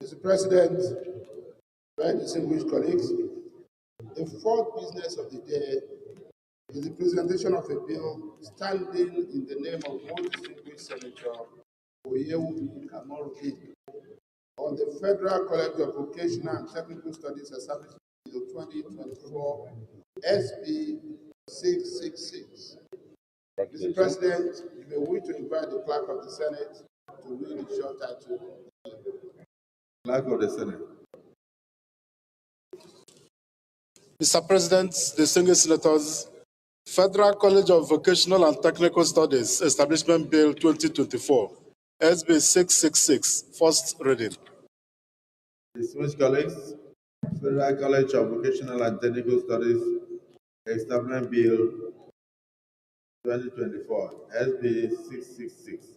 Mr. President, very distinguished colleagues, the fourth business of the day is the presentation of a bill standing in the name of most distinguished Senator Oyewumi Kamoru on the Federal College of Vocational and Technical Studies Establishment Bill 2024, SB 666. Mr. President, you may wish to invite the clerk of the Senate to read the short title. Clerk of the Senate. Mr. President, distinguished senators, Federal College of Vocational and Technical Studies, Establishment Bill 2024, SB 666, first reading. Distinguished colleagues, Federal College of Vocational and Technical Studies, Establishment Bill 2024, SB 666,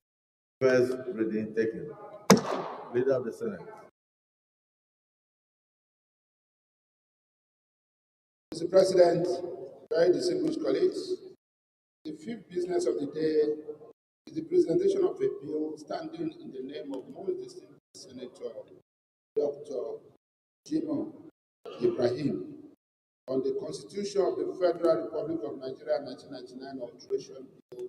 first reading taken. Leader of the Senate. Mr. President, very distinguished colleagues, the fifth business of the day is the presentation of a bill standing in the name of most distinguished Senator Dr. Jimo Ibrahim on the Constitution of the Federal Republic of Nigeria 1999 Alteration Bill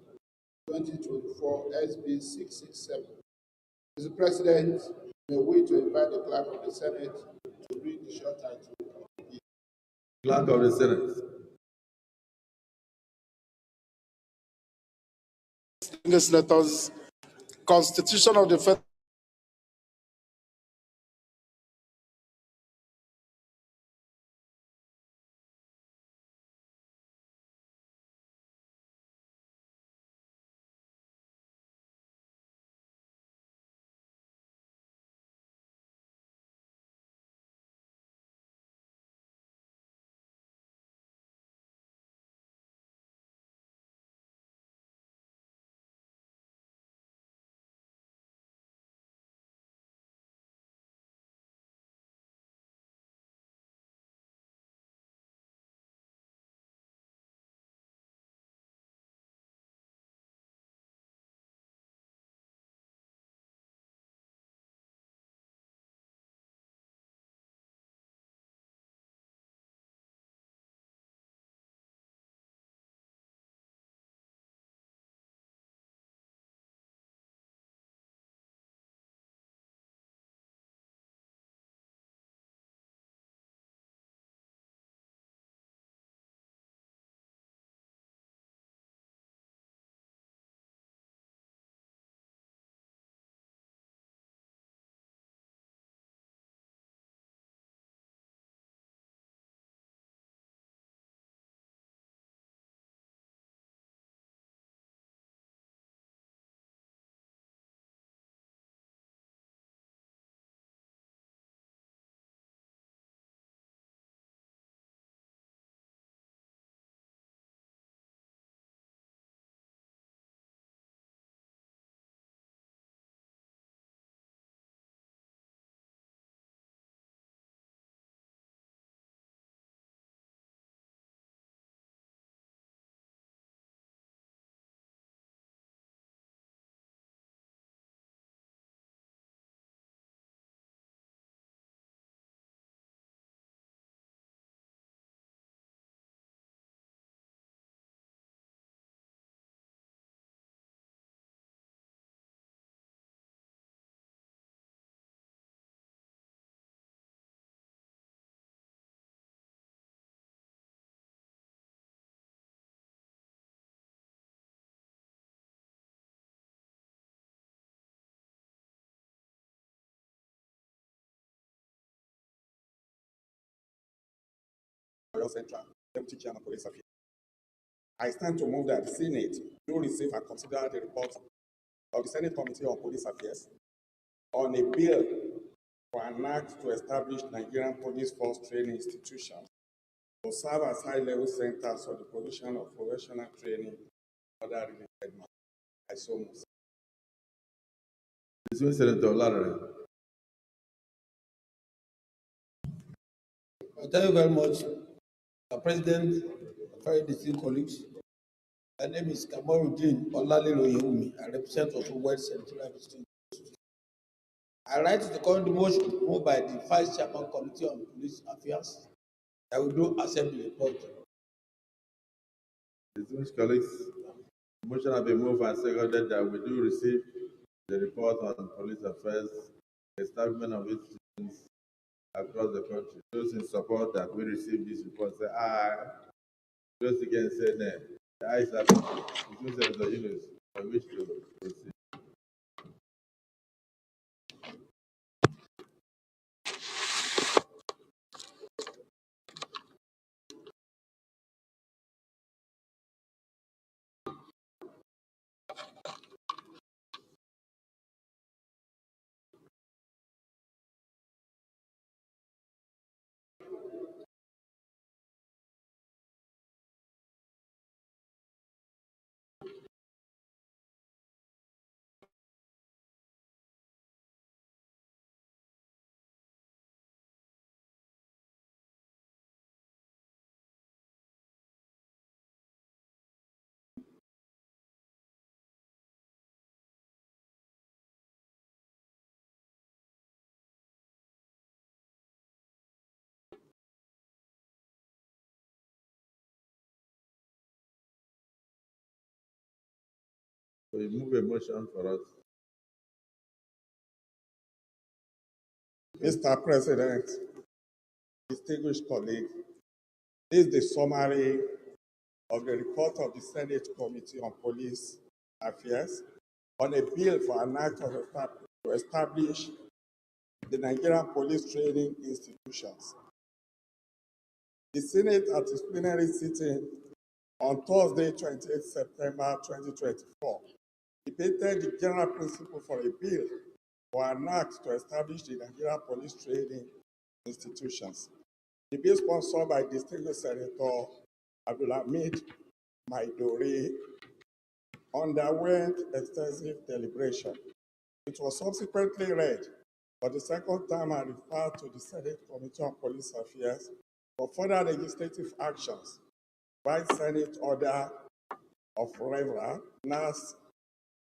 2024, SB 667. Mr. President, may we to invite the clerk of the Senate to read the short title of the bill. Clerk of the Senate. Distinguished senators, Constitution of the Federal Oyo Central, Deputy Chairman of Police Affairs. I stand to move that the Senate do receive and consider the report of the Senate Committee on Police Affairs on a bill for an act to establish Nigerian Police Force Training Institutions to serve as high-level centers for the provision of professional training and other related matters. I so move. Senator Larry. Thank you very much, Mr. President, very distinguished colleagues. My name is Kamaruddin Olaleloyewumi. I represent Osun West Senatorial District. I write the current motion moved by the Vice Chairman Committee on Police Affairs that will do assembly report. Distinguished colleagues, the motion has been moved and seconded that we do receive the report on police affairs, establishment of institutions across the country. Those in support that we receive this report say aye. Those against say nay. The ayes have it. Senator Yunus, I wish to proceed. So you move a motion for us. Mr. President, distinguished colleague, this is the summary of the report of the Senate Committee on Police Affairs on a bill for an act to establish the Nigerian Police Training Institutions. The Senate at its plenary sitting on Thursday, 28 September 2024, debated the general principle for a bill for an act to establish the Nigerian Police Training Institutions. The bill sponsored by distinguished Senator Abdulhamid Maidori underwent extensive deliberation. It was subsequently read for the second time and referred to the Senate Committee on Police Affairs for further legislative actions by Senate Order of Reverend NAS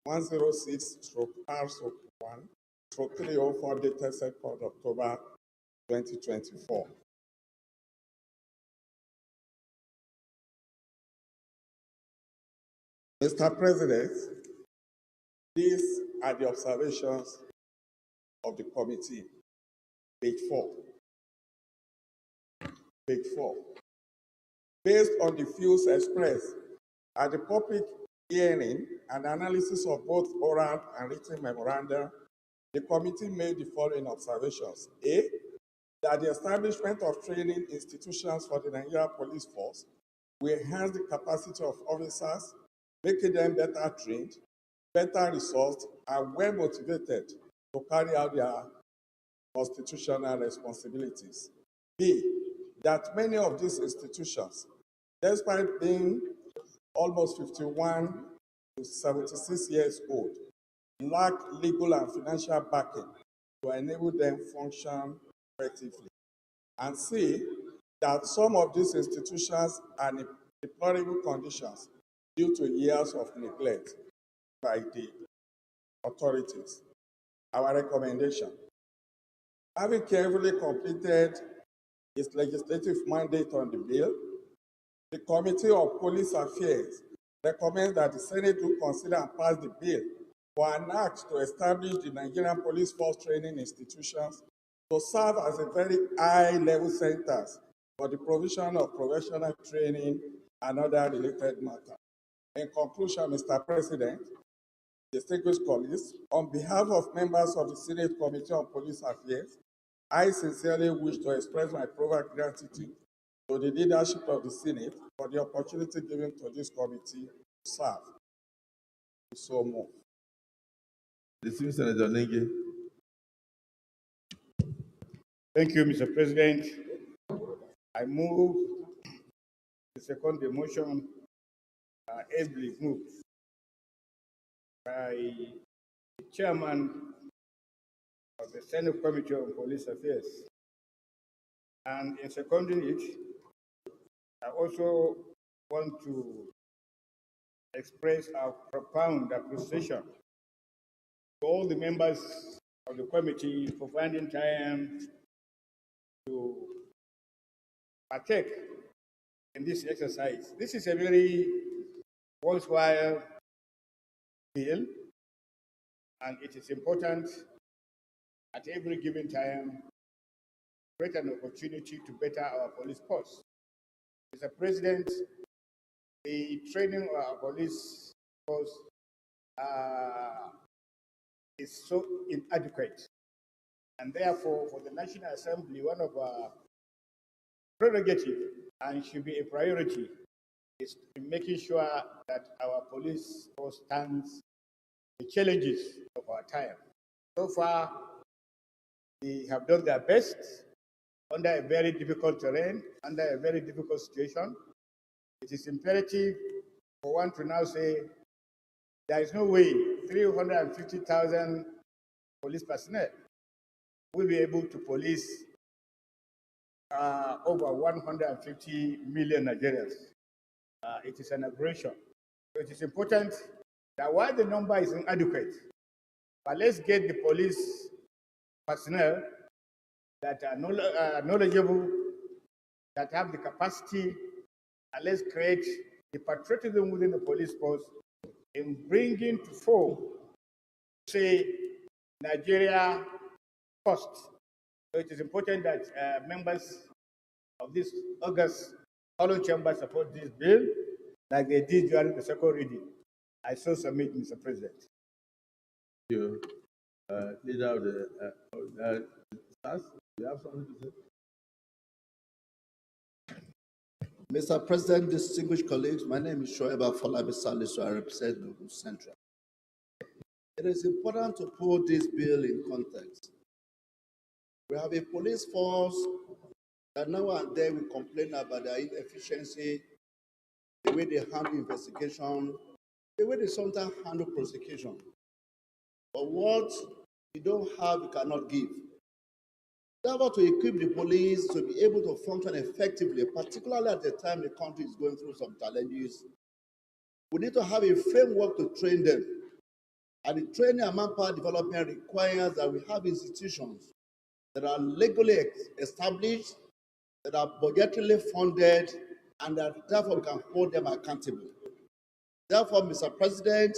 106/R/1/304 dated 2nd October 2024. Mr. President, these are the observations of the committee. Page 4. Page 4. Based on the views expressed at the public hearing and analysis of both oral and written memoranda, the committee made the following observations. A, that the establishment of training institutions for the Nigerian Police Force will enhance the capacity of officers, making them better trained, better resourced, and well motivated to carry out their constitutional responsibilities. B, that many of these institutions, despite being almost 51 to 76 years old, lack legal and financial backing to enable them function effectively. And C, that some of these institutions are in deplorable conditions due to years of neglect by the authorities. Our recommendation: having carefully completed its legislative mandate on the bill, the Committee on Police Affairs recommends that the Senate will consider and pass the bill for an act to establish the Nigerian Police Force Training Institutions to serve as a very high-level centers for the provision of professional training and other related matters. In conclusion, Mr. President, distinguished colleagues, on behalf of members of the Senate Committee on Police Affairs, I sincerely wish to express my profound gratitude to the leadership of the Senate for the opportunity given to this committee to serve. So move. Distinguished Senator Nenge. Thank you, Mr. President. I move to second the motion ably moved by the chairman of the Senate Committee on Police Affairs. And in seconding it, I also want to express our profound appreciation to all the members of the committee for finding time to partake in this exercise. This is a very worthwhile bill, and it is important at every given time to create an opportunity to better our police force. Mr. President, the training of our police force is so inadequate, and therefore for the National Assembly, one of our prerogatives and should be a priority is in making sure that our police force stands the challenges of our time. So far, they have done their best under a very difficult terrain, under a very difficult situation. It is imperative for one to now say there is no way 350,000 police personnel will be able to police over 150 million Nigerians. It is an aberration. So it is important that while the number is inadequate, but let's get the police personnel that are knowledgeable, that have the capacity, and let's create the patriotism within the police force in bringing to fore, say, Nigeria first. So it is important that members of this August Hollow Chamber support this bill like they did during the second reading. I so submit, Mr. President. Thank you. Leader of the SAS, you have something to say? Mr. President, distinguished colleagues, my name is Shoaib Afolabi Salisu. I represent Nobu Central. It is important to put this bill in context. We have a police force that now and then we complain about their inefficiency, the way they handle investigation, the way they sometimes handle prosecution. But what you don't have, you cannot give. Therefore, to equip the police to be able to function effectively, particularly at the time the country is going through some challenges, we need to have a framework to train them. And the training and manpower development requires that we have institutions that are legally established, that are budgetarily funded, and that therefore we can hold them accountable. Therefore, Mr. President,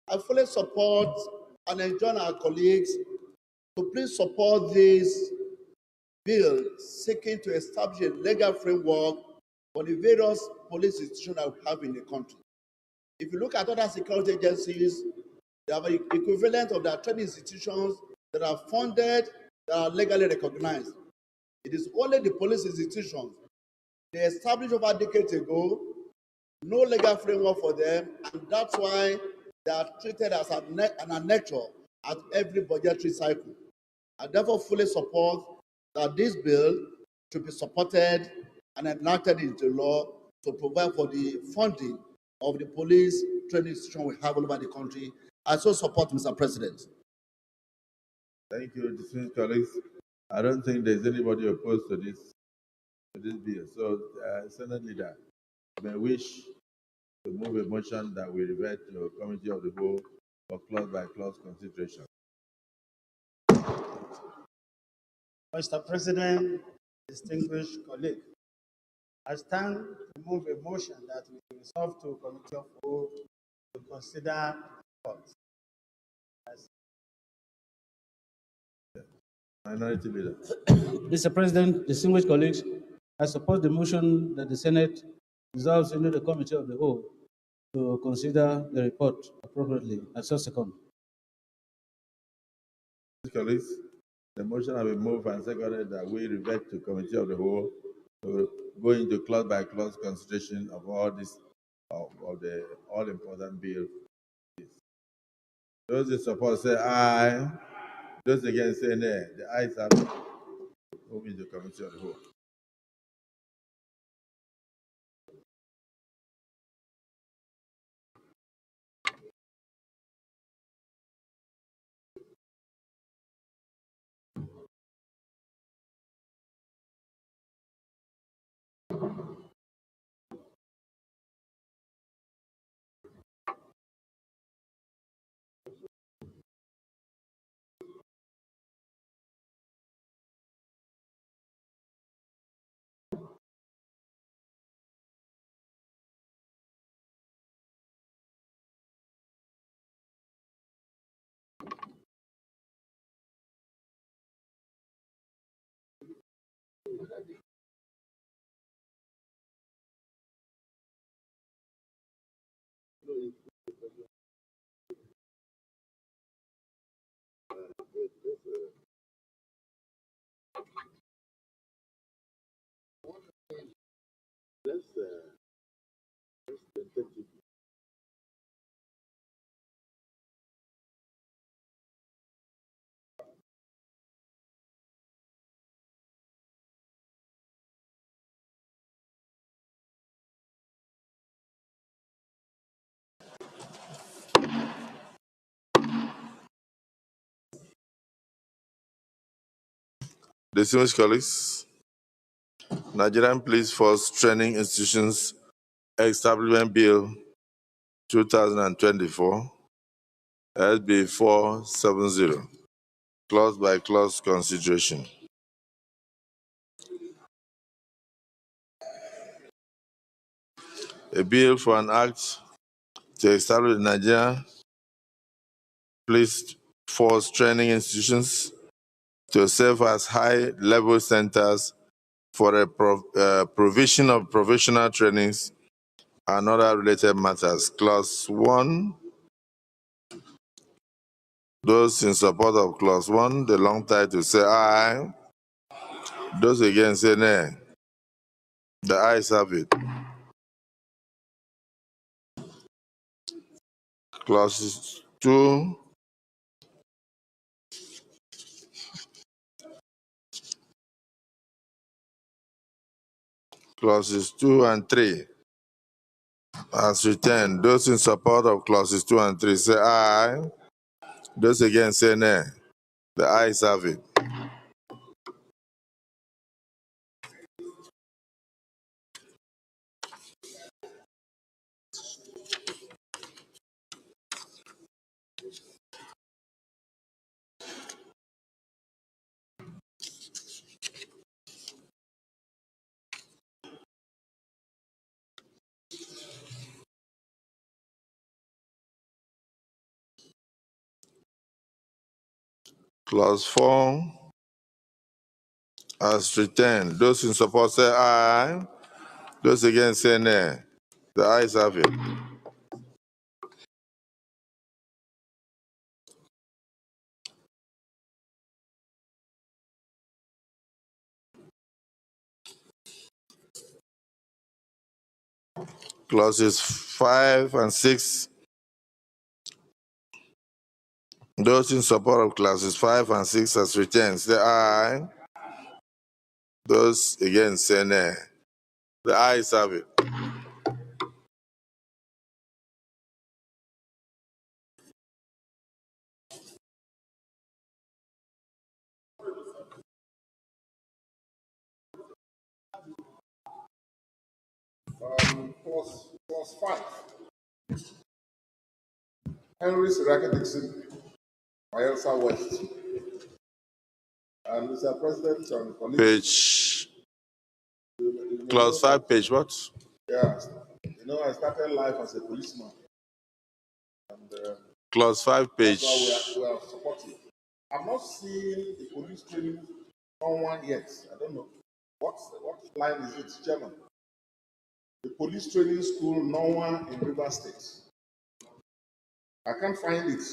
I fully support and enjoin our colleagues to please support this bill seeking to establish a legal framework for the various police institutions that we have in the country. If you look at other security agencies, they have an equivalent of their training institutions that are funded, that are legally recognized. It is only the police institutions they established over decades ago, no legal framework for them, and that's why they are treated as an annexure at every budgetary cycle. I therefore fully support that this bill should be supported and enacted into law to provide for the funding of the police training institution we have all over the country. I so support, Mr. President. Thank you, distinguished colleagues. I don't think there's anybody opposed to this bill. So, Senate Leader, may wish to move a motion that we revert to a committee of the whole for clause-by-clause consideration. Mr. President, distinguished colleague, I stand to move a motion that we resolve to committee of the whole to consider report. Minority Leader. Mr. President, distinguished colleagues, I support the motion that the Senate resolves into the committee of the whole to consider the report appropriately. I so second. Colleagues, the motion has been moved and seconded that we revert to committee of the whole to go into clause by clause consideration of all this, of the all important bill. Those in support say aye. Those against say nay. The ayes have it. Move into committee of the whole. Distinguished colleagues, Nigerian Police Force Training Institutions Establishment Bill 2024, SB 470, clause by clause consideration. A bill for an act to establish the Nigerian Police Force Training Institutions to serve as high-level centers for the provision of professional trainings and other related matters. Clause 1. Those in support of Clause 1, the long title, say aye. Those against say nay. The ayes have it. Clauses 2, Clauses 2 and 3. As written, those in support of Clauses 2 and 3 say aye. Those against say nay. The ayes have it. Clause 4, as written, those in support say aye. Those against say nay. The ayes have it. Clauses 5 and 6. Those in support of clauses 5 and 6 as written say aye. Those against say nay. The ayes have it. Clause 5. Henry Siraki Dixon, Bayelsa West. And Mr. President, and colleagues. Page. Clause 5, page what? Yeah, I started life as a policeman. And Clause 5, page. That's why we are supportive. I've not seen the police training someone yet. I don't know. What line is it, Chairman? The police training school, no one in River State. I can't find it.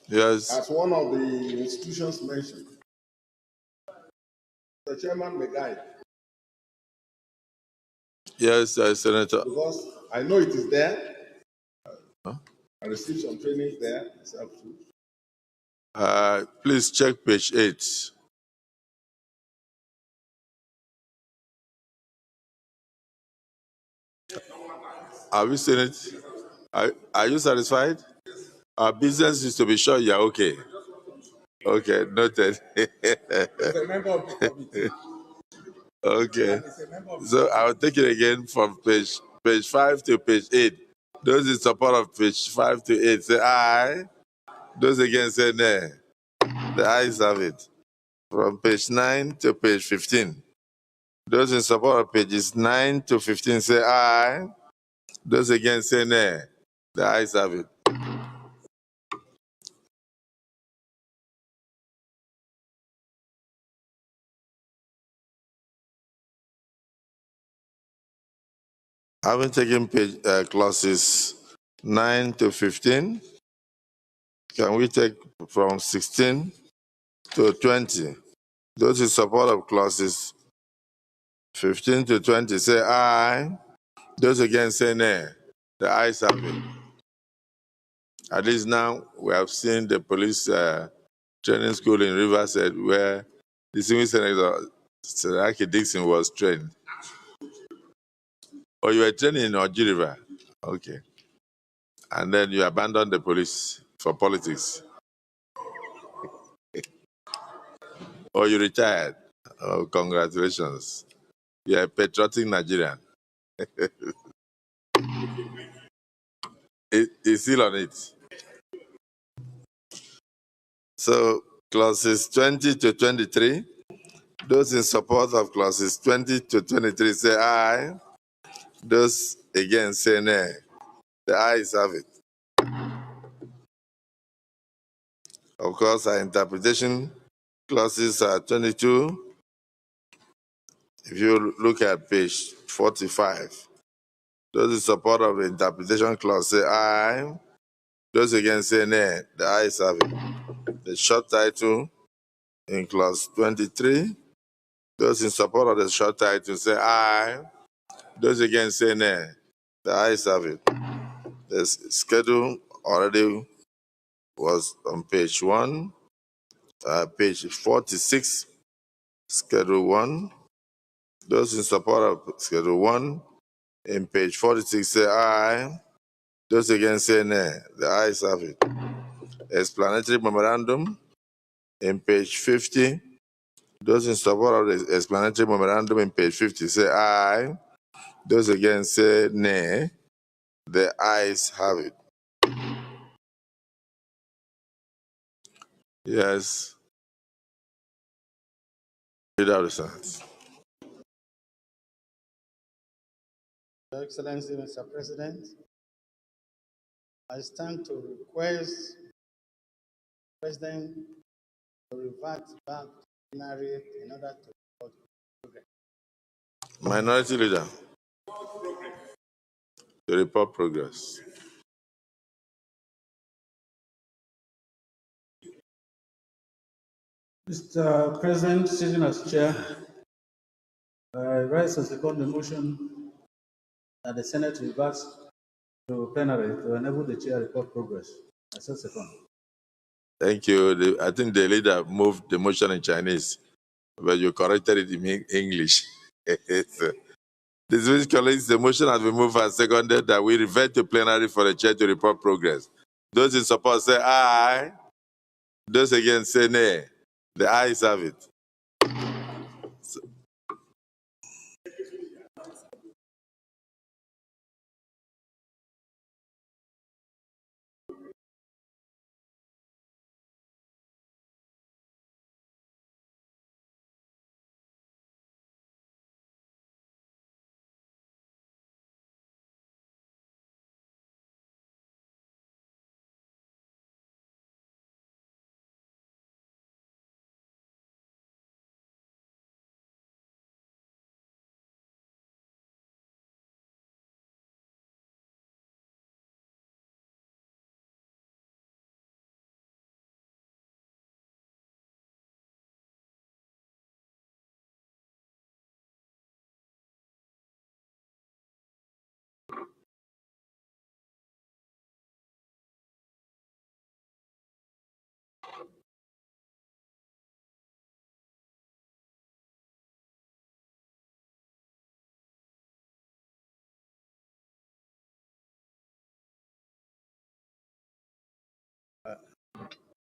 Yes. As one of the institutions mentioned. The chairman may guide. Yes, Senator. Because I know it is there. I received some training there myself too. Please check page 8. Have you seen it? Are you satisfied? Our business is to be sure you're okay. Okay, noted. As a member of the committee. Okay. So I'll take it again from page 5 to page 8. Those in support of page 5 to 8 say aye. Those against say nay. The ayes have it. From page 9 to page 15. Those in support of pages 9 to 15 say aye. Those against say nay. The ayes have it. Having taken clauses 9 to 15, can we take from 16 to 20? Those in support of clauses 15 to 20 say aye. Those against say nay. The ayes have it. At least now we have seen the police training school in Riverside where the Distinguished Senator Seraki Dixon was trained. Or you were trained in Oji River. Okay. And then you abandoned the police for politics. Or you retired. Oh, congratulations. You're a patriotic Nigerian. It's still on it. So, clauses 20 to 23, those in support of clauses 20 to 23 say aye. Those against say nay. The ayes have it. Of course, our interpretation clauses are 22. If you look at page 45, those in support of the interpretation clause say aye. Those against say nay. The ayes have it. The short title in clause 23, those in support of the short title say aye. Those against say nay. The ayes have it. The schedule already was on page 1, page 46, schedule 1. Those in support of schedule 1 in page 46 say aye. Those against say nay. The ayes have it. Explanatory memorandum in page 50. Those in support of the explanatory memorandum in page 50 say aye. Those against say nay. The ayes have it. Yes. Leader of the Senate. Your Excellency, Mr. President, I stand to request the President to revert back to plenary in order to report progress. Minority Leader. To report progress. Mr. President, sitting as chair, I rise and second the motion that the Senate reverts to plenary to enable the chair report progress. I said second. Thank you. I think the leader moved the motion in Chinese, but you corrected it in English. Distinguished colleagues, the motion has been moved and seconded that we revert to plenary for the chair to report progress. Those in support say aye. Those against say nay. The ayes have it.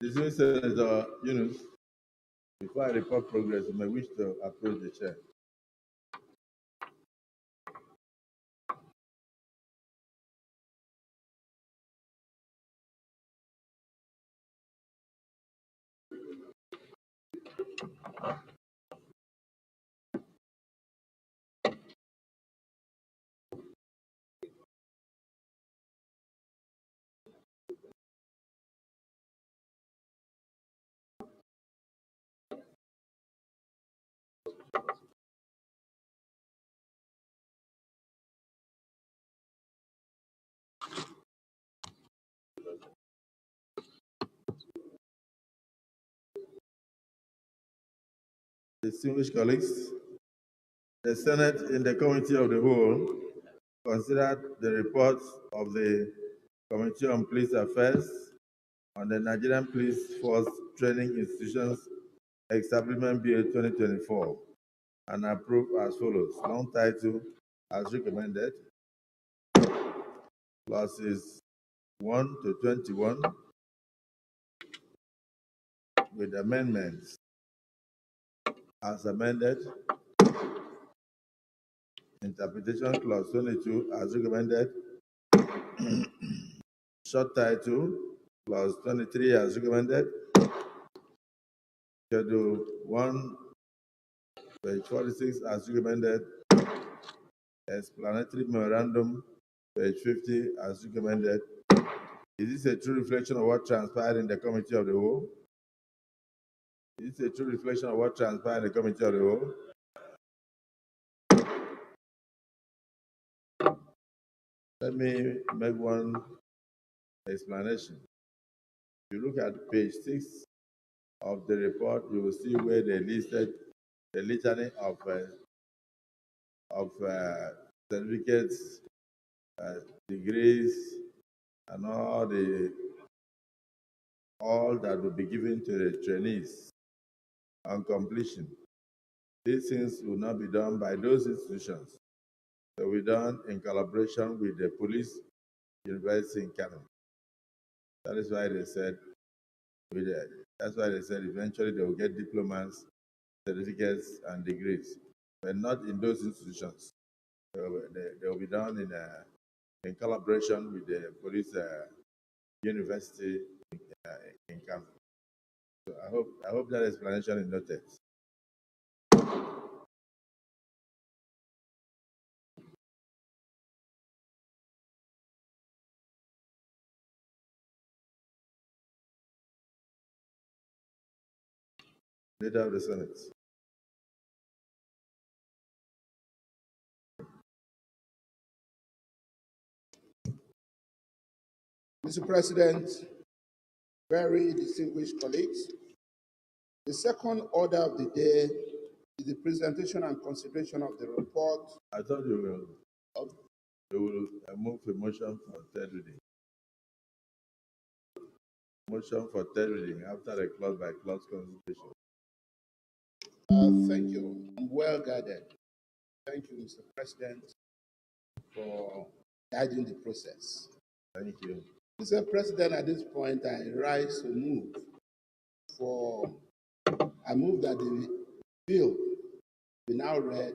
Distinguished Senator Yunus, before I report progress, you may wish to approach the chair. Distinguished colleagues, the Senate in the Committee of the Whole considered the report of the Committee on Police Affairs on the Nigerian Police Force Training Institutions Establishment Bill 2024 and approved as follows. Long title as recommended, clauses 1 to 21 with amendments as amended. Interpretation clause 22 as recommended. Short title clause 23 as recommended. Schedule 1, page 46 as recommended. Explanatory memorandum, page 50 as recommended. Is this a true reflection of what transpired in the Committee of the Whole? Is this a true reflection of what transpired in the Committee of the Whole? Let me make one explanation. If you look at page 6 of the report, you will see where they listed the litany of certificates, degrees, and all that will be given to the trainees on completion. These things will not be done by those institutions. They will be done in collaboration with the police university in Canada. That is why they said eventually they will get diplomas, certificates, and degrees, but not in those institutions. They will be done in collaboration with the police university in Canada. So I hope that explanation is noted. Leader of the Senate. Mr. President, very distinguished colleagues, the second order of the day is the presentation and consideration of the report. I thought you will move a motion for third reading. Motion for third reading after the clause-by-clause consultation. Thank you. I'm well guided. Thank you, Mr. President, for guiding the process. Thank you. Mr. President, at this point, I rise to move I move that the bill be now read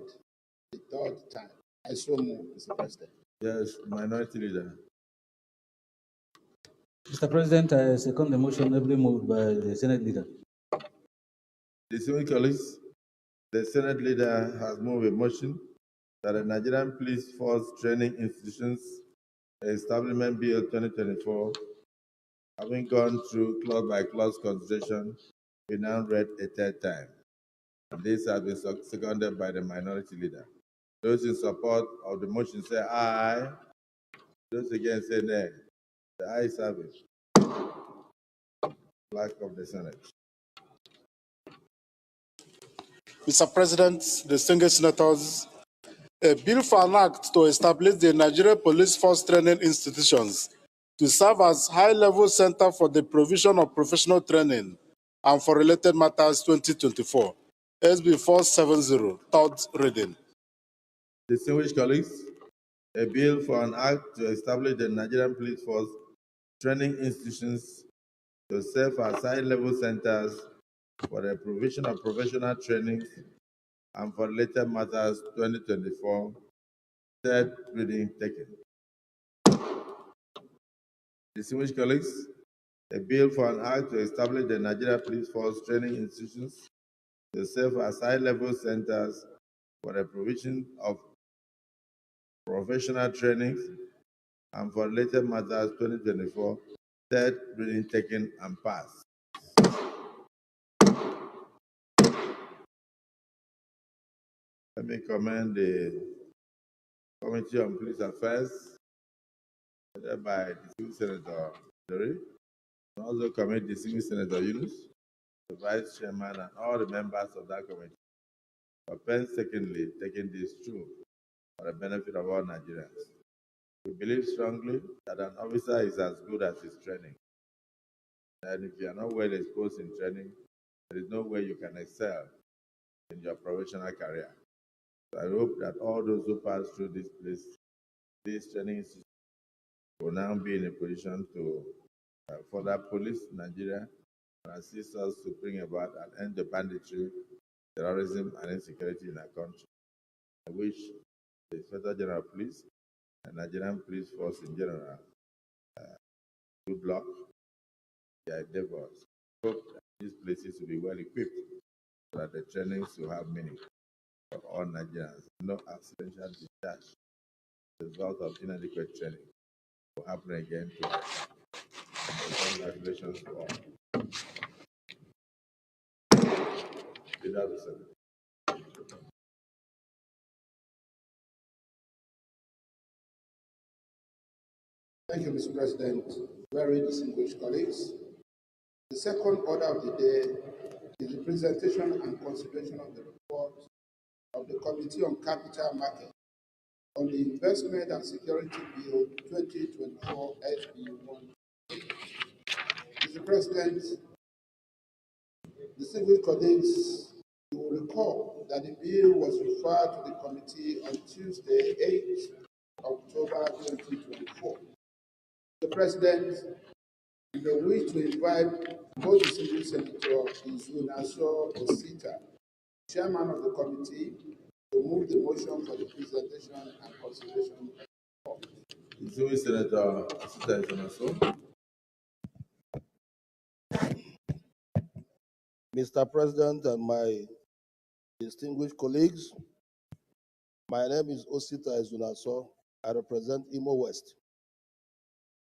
the third time. I so move, Mr. President. Yes, Minority Leader. Mr. President, I second the motion ably moved by the Senate Leader. Distinguished colleagues, the Senate Leader has moved a motion that the Nigerian Police Force Training Institutions Establishment Bill 2024, having gone through clause-by-clause consideration, be now read a third time. And this has been seconded by the Minority Leader. Those in support of the motion say aye. Those against say nay. The ayes have it. Clerk of the Senate. Mr. President, distinguished senators, a bill for an act to establish the Nigeria Police Force Training Institutions to serve as high-level center for the provision of professional training and for related matters 2024. SB 470, third reading. Distinguished colleagues, a bill for an act to establish the Nigerian Police Force Training Institutions to serve as high-level centers for the provision of professional training and for later matters 2024, third reading taken. Distinguished colleagues, a bill for an act to establish the Nigeria Police Force training institutions to serve as high-level centers for the provision of professional training and for later matters 2024, third reading taken and passed. Let me commend the Committee on Police Affairs, led by Distinguished Senator Plenary, and also commend Distinguished Senator Yunus, the Vice Chairman, and all the members of that committee for painstakingly taking this through for the benefit of all Nigerians. We believe strongly that an officer is as good as his training. And if you are not well exposed in training, there is no way you can excel in your professional career. So I hope that all those who pass through this training institution will now be in a position to further police Nigeria and assist us to bring about an end to banditry, terrorism, and insecurity in our country. I wish the Inspector General of Police and Nigerian Police Force in general good luck in their endeavors. I hope that these places will be well equipped so that the trainings will have meaning for all Nigerians. No accidental discharge as a result of inadequate training will happen again to us. Congratulations to all. Thank you, Mr. President. Very distinguished colleagues. The second order of the day is the presentation and consideration of the report of the Committee on Capital Market on the Investment and Security Bill 2024 SB1. Mr. President, distinguished colleagues, you will recall that the bill was referred to the committee on Tuesday, 8 October 2024. The President, we wish to invite both distinguished Senator Izunaso Osita, Chairman of the committee, to move the motion for the presentation and consideration of the report. Distinguished Senator Osita Izunaso. Mr. President and my distinguished colleagues, my name is Osita Izunaso. I represent Imo West.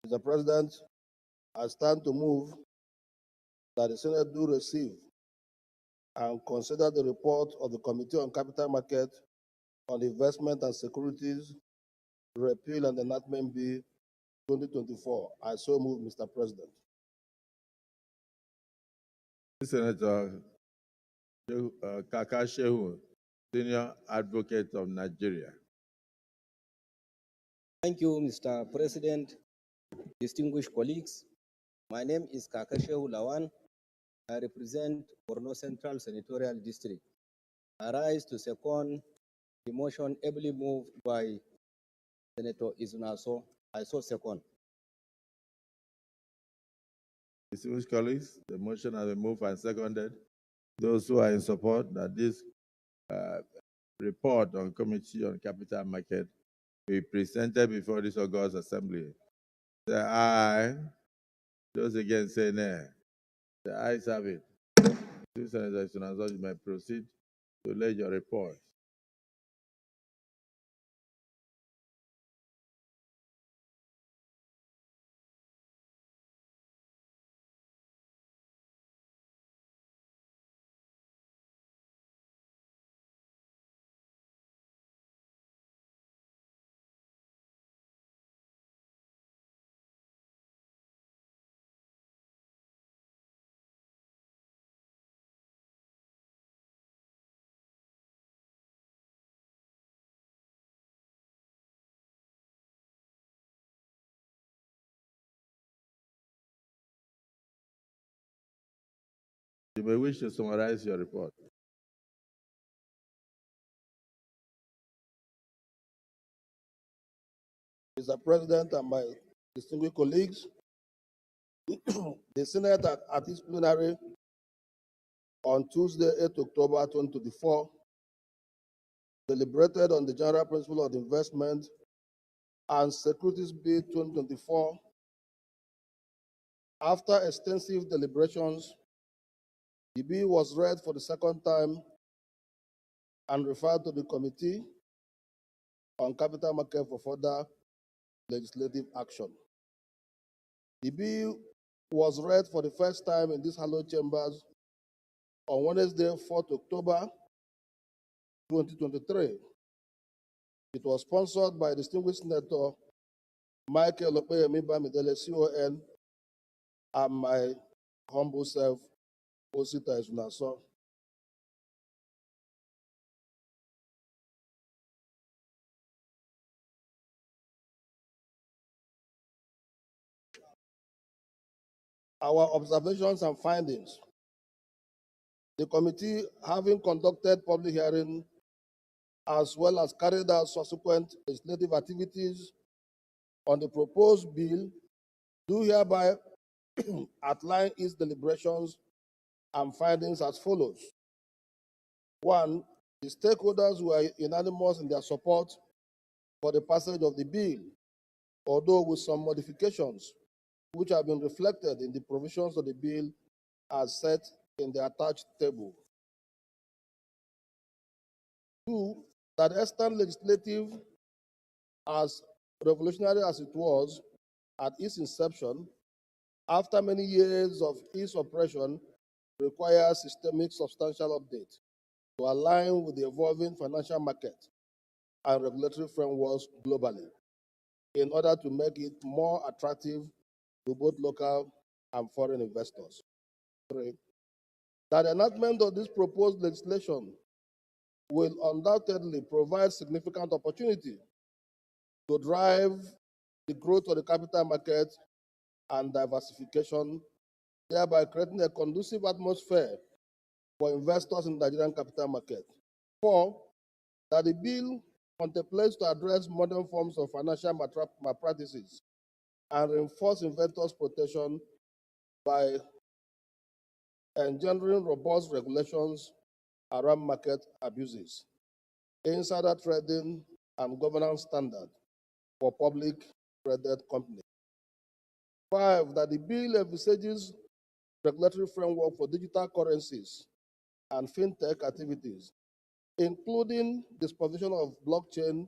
Mr. President, I stand to move that the Senate do receive and consider the report of the Committee on Capital Market on Investment and Securities, Repeal and Enactment Bill 2024. I so move, Mr. President. Senator Kaka Shehu, Senior Advocate of Nigeria. Thank you, Mr. President, distinguished colleagues. My name is Kaka Shehu Lawan. I represent Borno Central Senatorial District. I rise to second the motion ably moved by Senator Izunaso. I so second. Distinguished colleagues, the motion has been moved and seconded. Those who are in support that this report on Committee on Capital Market be presented before this August Assembly, say aye. Those against say nay. The ayes have it. Senator Izunaso, you may proceed to lay your report. You may wish to summarize your report. Mr. President and my distinguished colleagues, The Senate at its plenary on Tuesday, 8 October 2024, deliberated on the General Principle of Investment and Securities Bill 2024. After extensive deliberations, the bill was read for the second time and referred to the Committee on Capital Market for further legislative action. The bill was read for the first time in these hallowed chambers on Wednesday, 4th October 2023. It was sponsored by distinguished Senator Michael Opeyemi Bamidele, CON, and my humble self, Osita Ezunaso. Our observations and findings. The committee, having conducted public hearing as well as carried out subsequent legislative activities on the proposed bill, do hereby outline its deliberations and findings as follows. 1. The stakeholders were unanimous in their support for the passage of the bill, although with some modifications, which have been reflected in the provisions of the bill as set in the attached table. 2. That the Eastern Legislative, as revolutionary as it was at its inception, after many years of its operation, requires systemic substantial update to align with the evolving financial market and regulatory frameworks globally in order to make it more attractive to both local and foreign investors. 3. That the enactment of this proposed legislation will undoubtedly provide significant opportunity to drive the growth of the capital market and diversification, thereby creating a conducive atmosphere for investors in the Nigerian capital market. 4. That the bill contemplates to address modern forms of financial malpractices and reinforce investors' protection by engendering robust regulations around market abuses, insider trading, and governance standards for public traded companies. 5. That the bill envisages regulatory framework for digital currencies and fintech activities, including disposition of blockchain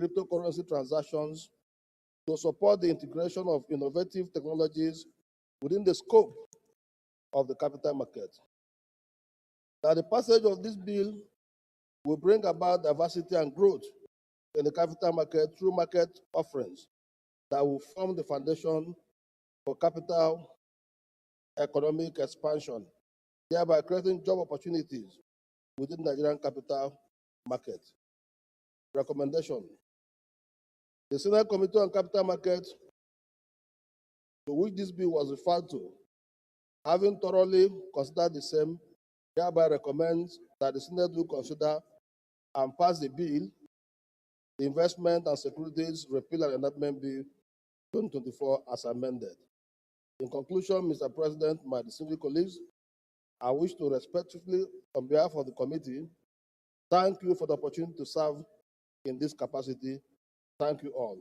cryptocurrency transactions to support the integration of innovative technologies within the scope of the capital market. That the passage of this bill will bring about diversity and growth in the capital market through market offerings that will form the foundation for capital economic expansion, thereby creating job opportunities within the Nigerian capital market. Recommendation. The Senate Committee on Capital Markets, to which this bill was referred to, having thoroughly considered the same, hereby recommends that the Senate will consider and pass the bill, the Investment and Securities Repeal and Enactment Bill 2024 as amended. In conclusion, Mr. President, my distinguished colleagues, I wish to respectfully, on behalf of the committee, thank you for the opportunity to serve in this capacity. Thank you all.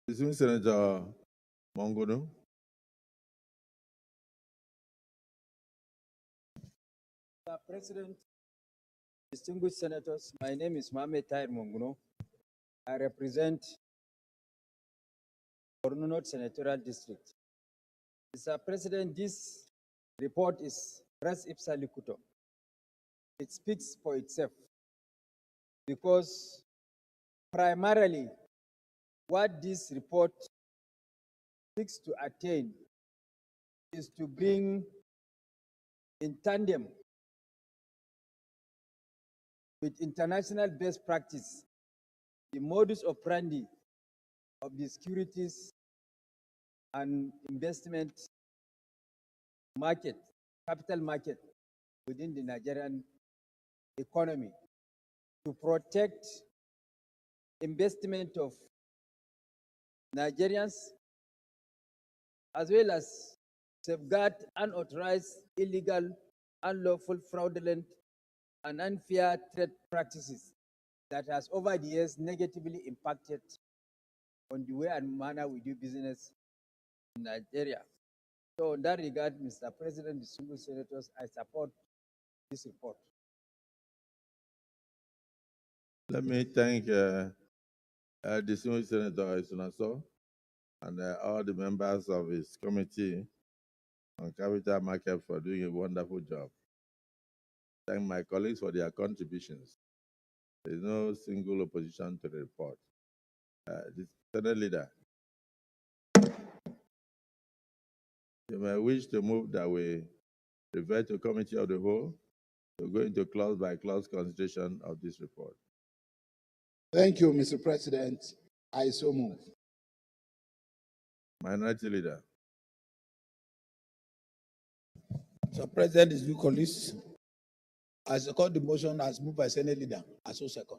Distinguished Senator Mongono. Mr. President, distinguished senators, my name is Mohamed Tahir Monguno. I represent Borno North Senatorial District. Mr. President, this report is res ipsa locutor. It speaks for itself because primarily what this report seeks to attain is to bring in tandem with international best practice the modus operandi of the securities and investment market, capital market within the Nigerian economy to protect investment of Nigerians, as well as safeguard unauthorized, illegal, unlawful, fraudulent, and unfair trade practices that has over the years negatively impacted on the way and manner we do business in Nigeria. So in that regard, Mr. President, distinguished senators, I support this report. Let me thank distinguished Senator Isunaso and all the members of his committee on capital market for doing a wonderful job. Thank my colleagues for their contributions. There is no single opposition to the report. The Senate leader, you may wish to move that we refer to committee of the whole to go into clause by clause consideration of this report. Thank you, Mr. President. I so move. Minority leader. Mr. President, is good colleagues. I second the motion as moved by Senate leader. I so second.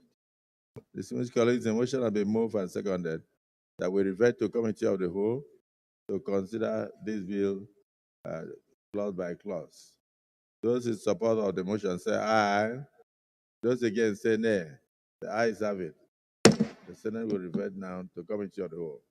Distinguished colleagues, the motion has been moved and seconded that we refer to committee of the whole to consider this bill clause by clause. Those in support of the motion say aye. Those against say nay. The ayes have it. The Senate will revert now to committee of the whole.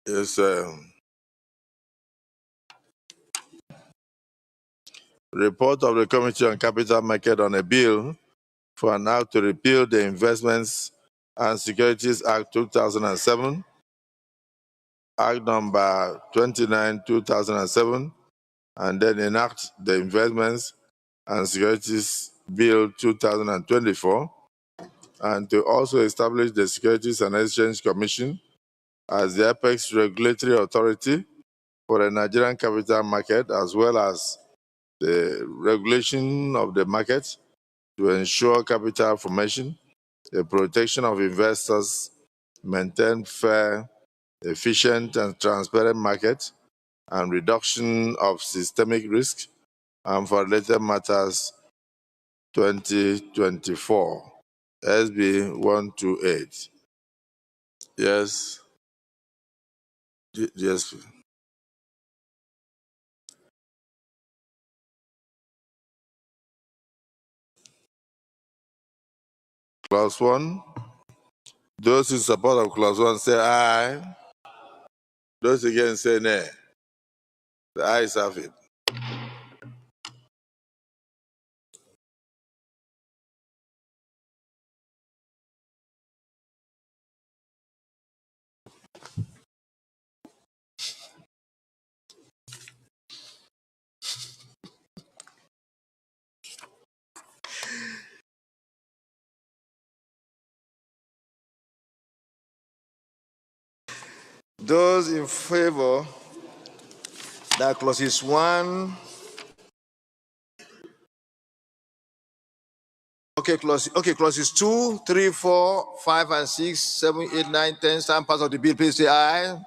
Yes, report of the Committee on Capital Market on a bill for an act to repeal the Investments and Securities Act 2007, Act number 29, 2007, and then enact the Investments and Securities Bill 2024, and to also establish the Securities and Exchange Commission as the apex regulatory authority for the Nigerian capital market, as well as the regulation of the market to ensure capital formation, the protection of investors, maintain fair, efficient, and transparent market, and reduction of systemic risk, and for related matters 2024, SB 128. Yes. Yes. Clause 1. Those in support of clause 1 say aye. Those against say nay. The ayes have it. Those in favor that clauses 1, clauses 2, 3, 4, 5, and 6, 7, 8, 9, 10, stand parts of the bill, please say aye.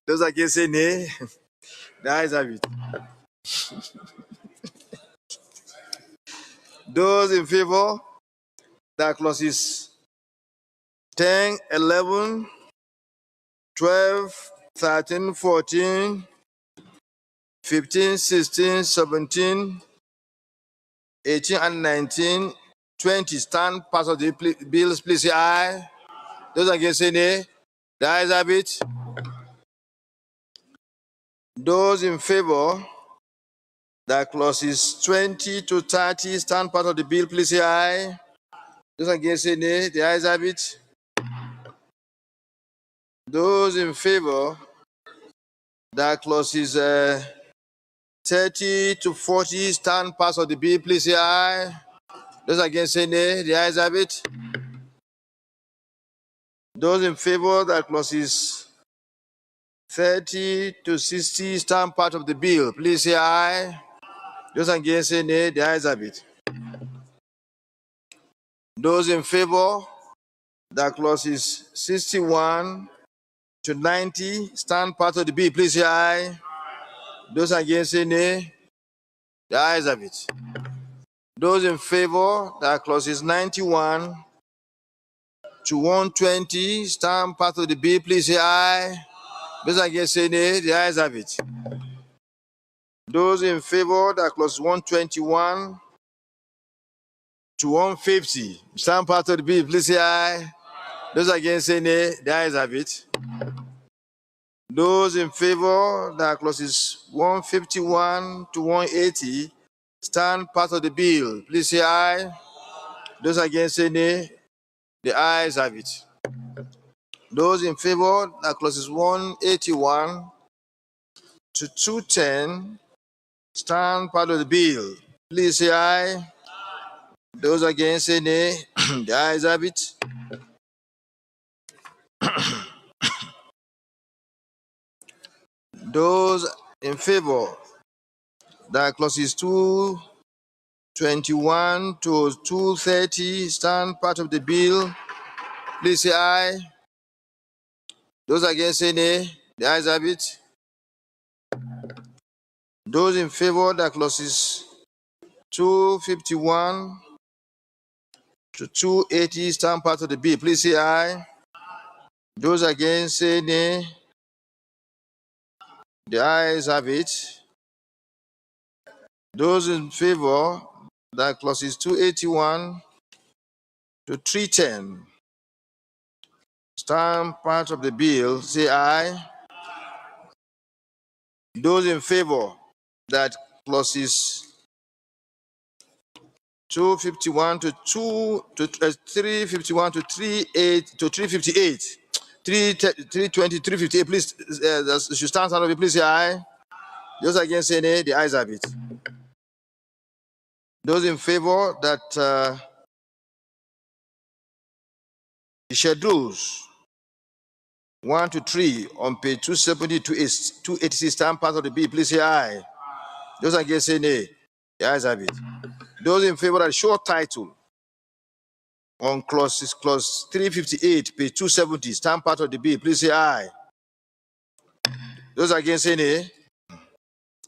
Those against say nay. The ayes have it. Those in favor that clauses 10, 11, 12, 13, 14, 15, 16, 17, 18, and 19, 20 stand parts of the bills, please say aye. Those against say nay. The ayes have it. Those in favor that clauses 20 to 30 stand part of the bill, please say aye. Those against say nay. The ayes have it. Those in favor that clauses 30 to 40 stand part of the bill, please say aye. Those against say nay. The ayes have it. Those in favor that clauses 30 to 60 stand part of the bill, please say aye. Those against say nay. The ayes have it. Those in favor that clauses 61 to 90 stand part of the bill, please say aye. Those against say nay. The ayes have it. Those in favor that clauses 91 to 120 stand part of the bill, please say aye. Those against say nay. The ayes have it. Those in favor that clause 121 to 150 stand part of the bill, please say aye. Those against say nay. The ayes have it. Those in favor that clauses 151 to 180 stand part of the bill, please say aye. Those against say nay. The ayes have it. Those in favor that clauses 181 to 210 stand part of the bill, please say aye. Those against say nay. The ayes have it. Those in favor that clauses 221 to 230 stand part of the bill, please say aye. Those against say nay. The ayes have it. Those in favor that clauses 251 to 280 stand part of the bill, please say aye. Those against say nay. The ayes have it. Those in favor that clauses 281 to 310 stand part of the bill, say aye. Those in favor that clauses 251 to 351 to 358, 320, 358, please, should stand out of it, please say aye. Those against say nay. The ayes have it. Those in favor that the schedules 1 to 3 on page 270 to 286 stand part of the bill, please say aye. Those against say nay. The ayes have it. Those in favor of short title on clause 358, page 270, stand part of the bill, please say aye. Those against say nay.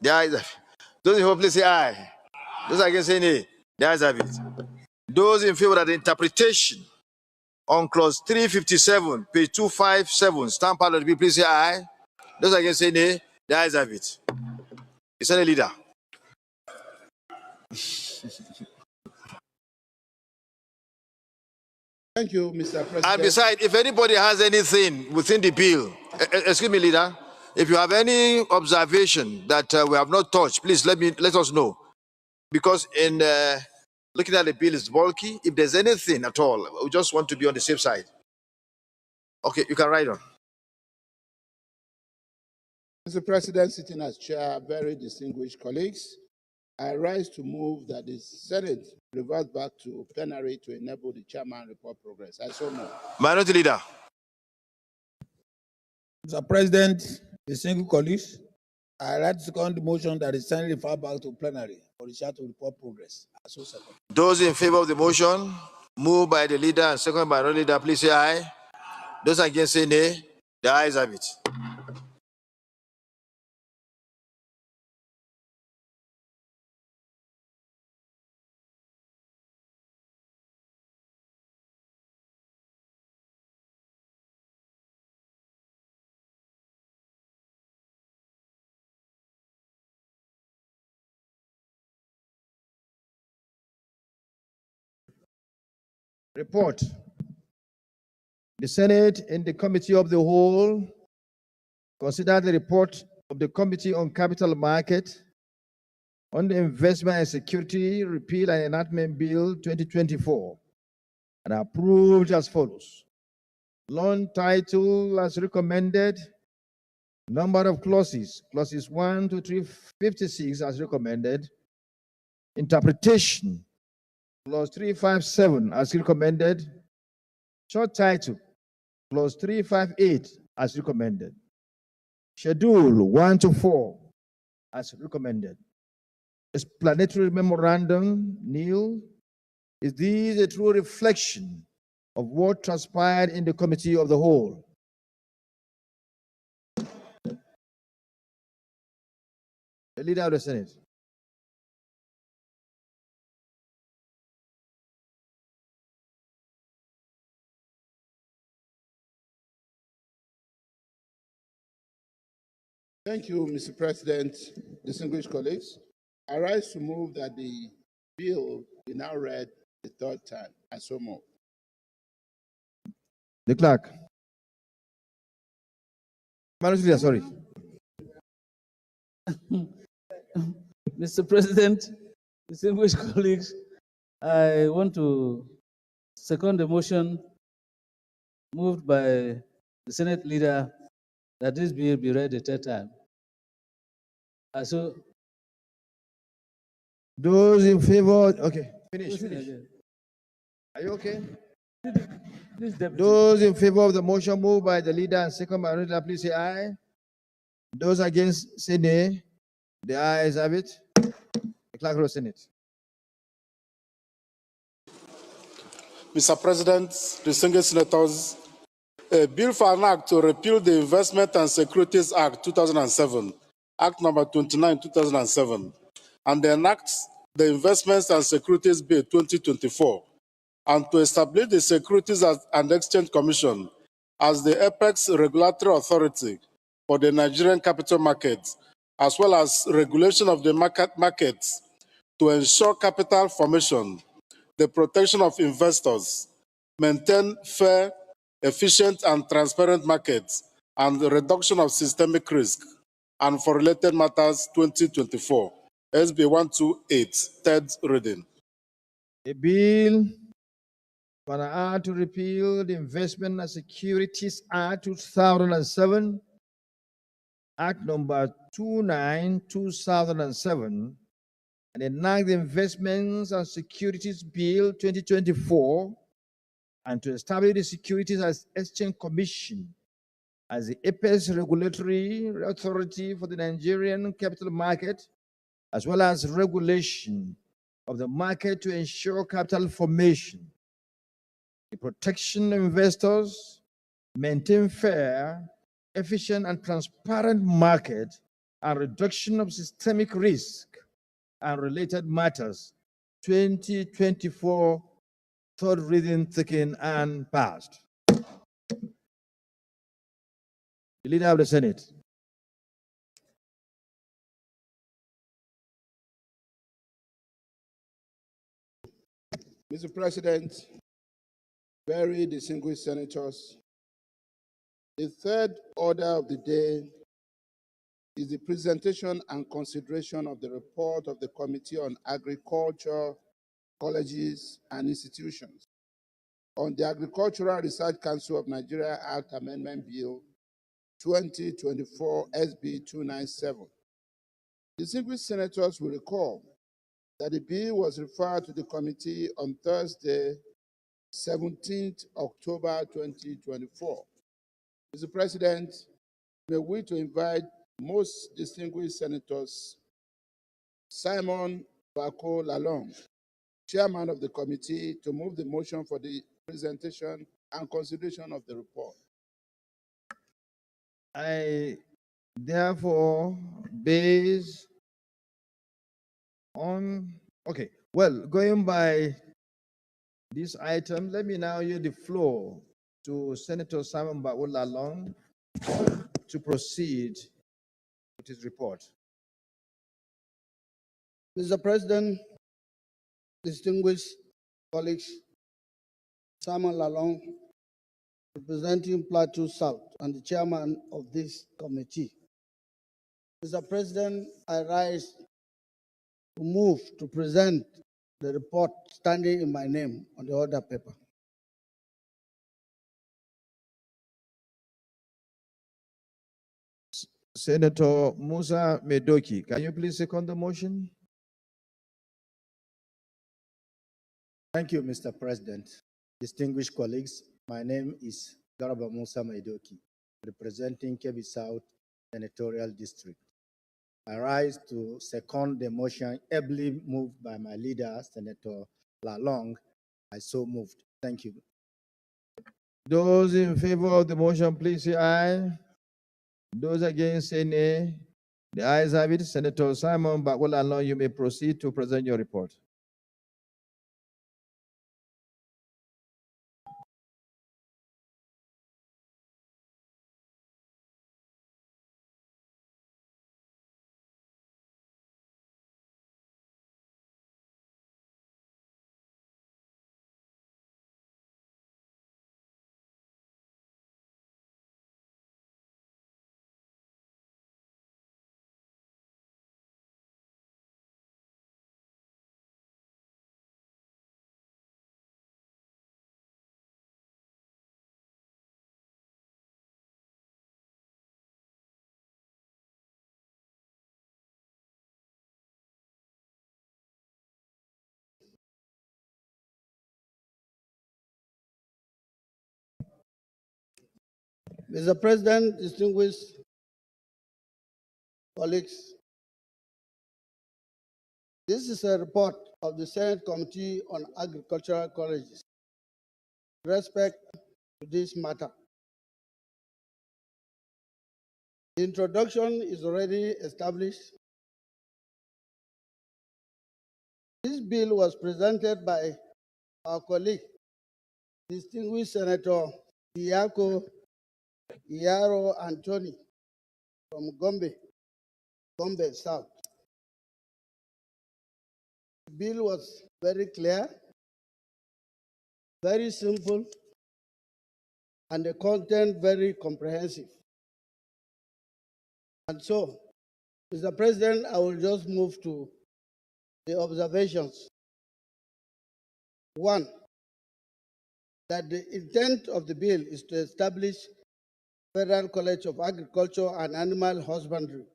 The ayes have it. Those in favor, please say aye. Those against say nay. The ayes have it. Those in favor of the interpretation on clause 357, page 257, stand part of the bill, please say aye. Those against say nay. The ayes have it. Is there a leader? Thank you, Mr. President. And besides, if anybody has anything within the bill, excuse me, leader, if you have any observation that we have not touched, please let us know. Because in looking at the bill is bulky. If there's anything at all, we just want to be on the safe side. Okay, you can write on. Mr. President, sitting as chair, very distinguished colleagues, I rise to move that the Senate revert back to plenary to enable the chairman report progress. I so move. Minority Leader. Mr. President, distinguished colleagues, I write to second the motion that the Senate refer back to plenary for the chair to report progress. I so second. Those in favor of the motion, moved by the leader and seconded by the leader, please say aye. Those against say nay. The ayes have it. Report. The Senate in the Committee of the Whole considered the report of the Committee on Capital Market on the Investment and Security Repeal and Enactment Bill 2024 and approved as follows. Loan title as recommended. Number of clauses, clauses 1 to 356 as recommended. Interpretation, clause 357 as recommended. Short title, clause 358 as recommended. Schedule 1 to 4 as recommended. Explanatory memorandum, nil. Is this a true reflection of what transpired in the Committee of the Whole? The Leader of the Senate. Thank you, Mr. President. Distinguished colleagues, I rise to move that the bill be now read the third time. I so move. The clerk. Sorry. Mr. President, distinguished colleagues, I want to second the motion moved by the Senate leader that this bill be read a third time. So, those in favor, okay, finish. Are you okay? Those in favor of the motion moved by the leader and second by the leader, please say aye. Those against, say nay. The ayes have it. The clerk of the Senate. Mr. President, distinguished senators, a bill for an act to repeal the Investment and Securities Act 2007, Act number 29, 2007, and enact the Investments and Securities Bill 2024, and to establish the Securities and Exchange Commission as the apex regulatory authority for the Nigerian capital markets, as well as regulation of the markets to ensure capital formation, the protection of investors, maintain fair, efficient, and transparent markets, and the reduction of systemic risk, and for related matters 2024, SB 128, third reading. A bill for an act to repeal the Investment and Securities Act 2007, Act number 29, 2007, and enact the Investments and Securities Bill 2024, and to establish the Securities and Exchange Commission as the apex regulatory authority for the Nigerian capital market, as well as regulation of the market to ensure capital formation, the protection of investors, maintain fair, efficient, and transparent market, and reduction of systemic risk and related matters, 2024, third reading, taken and passed. The Leader of the Senate. Mr. President, very distinguished senators, the third order of the day is the presentation and consideration of the report of the Committee on Agriculture, Colleges, and Institutions on the Agricultural Research Council of Nigeria Act Amendment Bill 2024 SB 297. Distinguished senators will recall that the bill was referred to the committee on Thursday, 17th October 2024. Mr. President, may we to invite most distinguished senators Simon Bako Lalong, chairman of the committee, to move the motion for the presentation and consideration of the report. I therefore, based on, okay, well, going by this item, let me now yield the floor to Senator Simon Bako Lalong to proceed with his report. Mr. President, distinguished colleagues, Simon Lalong, representing Plateau South and the chairman of this committee. Mr. President, I rise to move to present the report standing in my name on the order paper. Senator Musa Medoki, can you please second the motion? Thank you, Mr. President. Distinguished colleagues, my name is Garba Musa Maidoki, representing Kebbi South Senatorial District. I rise to second the motion ably moved by my leader, Senator Lalong. I so moved. Thank you. Those in favor of the motion, please say aye. Those against, say nay. The ayes have it. Senator Simon Bakwala, you may proceed to present your report. Mr. President, distinguished colleagues, this is a report of the Senate Committee on Agricultural Colleges. With respect to this matter, the introduction is already established. This bill was presented by our colleague, distinguished Senator Diako Iyaro Anthony from Gombe South. The bill was very clear, very simple, and the content very comprehensive. And so, Mr. President, I will just move to the observations. One, that the intent of the bill is to establish Federal College of Agriculture and Animal Husbandry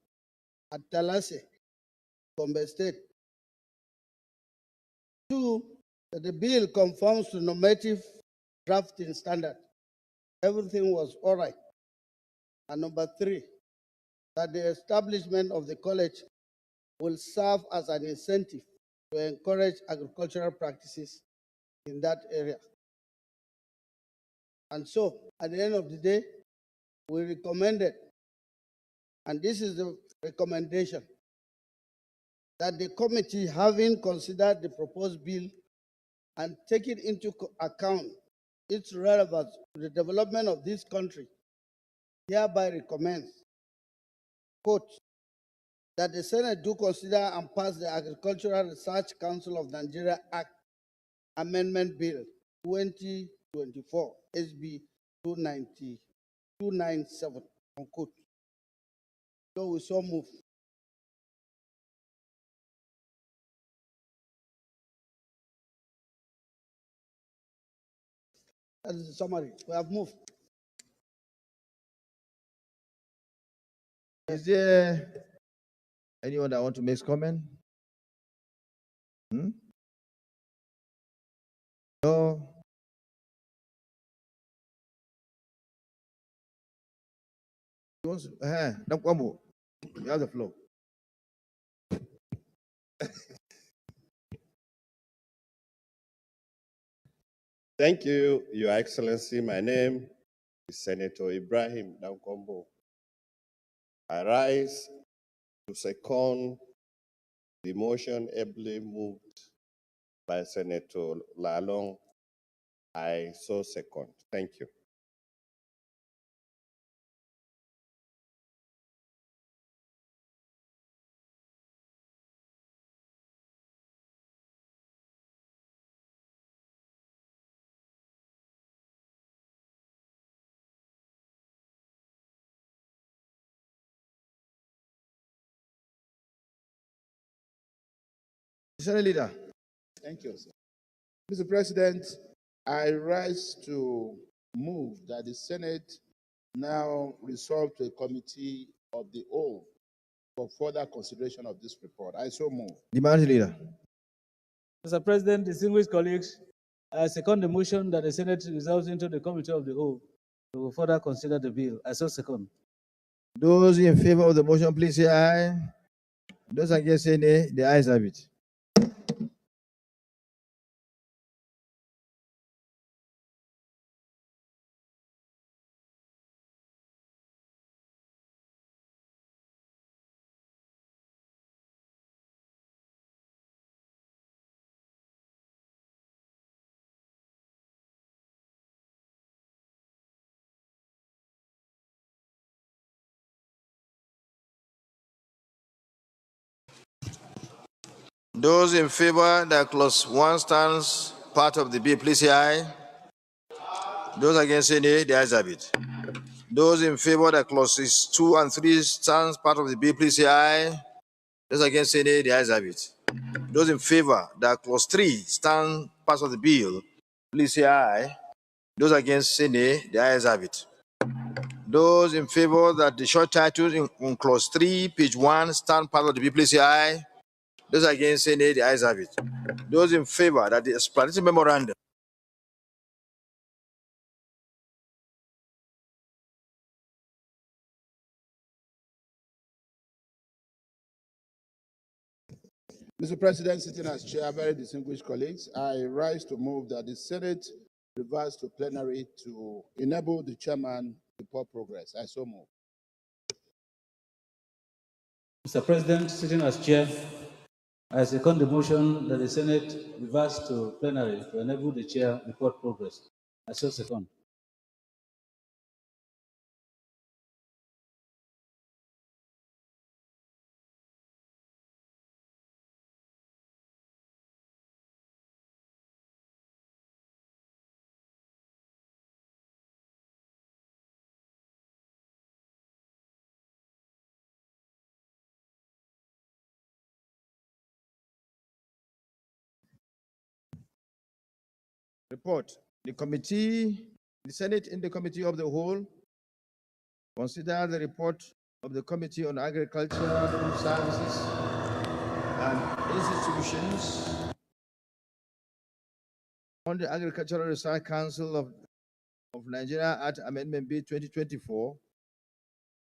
at Talase, Gombe State. Two, that the bill conforms to normative drafting standard. Everything was all right. And number three, that the establishment of the college will serve as an incentive to encourage agricultural practices in that area. And so, at the end of the day, we recommended, and this is the recommendation, that the committee, having considered the proposed bill and taking into account its relevance to the development of this country, hereby recommends, quote, that the Senate do consider and pass the Agricultural Research Council of Nigeria Act Amendment Bill 2024, SB 297, unquote. So we so move. That is the summary. We have moved. Is there anyone that want to make comment? No. You have the floor. Thank you, Your Excellency. My name is Senator Ibrahim Dankombo. I rise to second the motion ably moved by Senator Lalong. I so second. Thank you. Senate Leader. Thank you, sir. Mr. President, I rise to move that the Senate now resolve to a committee of the whole for further consideration of this report. I so move. The Minority Leader. Mr. President, distinguished colleagues, I second the motion that the Senate resolves into the committee of the whole to further consider the bill. I so second. Those in favor of the motion, please say aye. Those against say nay. The ayes have it. Those in favor that clause 1 stands part of the bill, please say aye. Those against say nay. The ayes have it. Those in favor that clauses 2 and 3 stands part of the bill, please say aye. Those against say nay. The ayes have it. Those in favor that clause 3 stand part of the bill, please say aye. Those against say nay. The ayes have it. Those in favor that the short titles in clause 3, page 1, stand part of the bill, please say aye. Those against say nay. The ayes have it. Those in favor that the explanatory memorandum Mr. President, sitting as chair, very distinguished colleagues, I rise to move that the Senate reverse to plenary to enable the chairman to report progress. I so move. Mr. President, sitting as chair, I second the motion that the Senate reverse to plenary to enable the chair report progress. I so second. Report. The Senate in the Committee of the Whole consider the report of the Committee on Agriculture, Services and Institutions on the Agricultural Research Council of Nigeria Act Amendment Bill 2024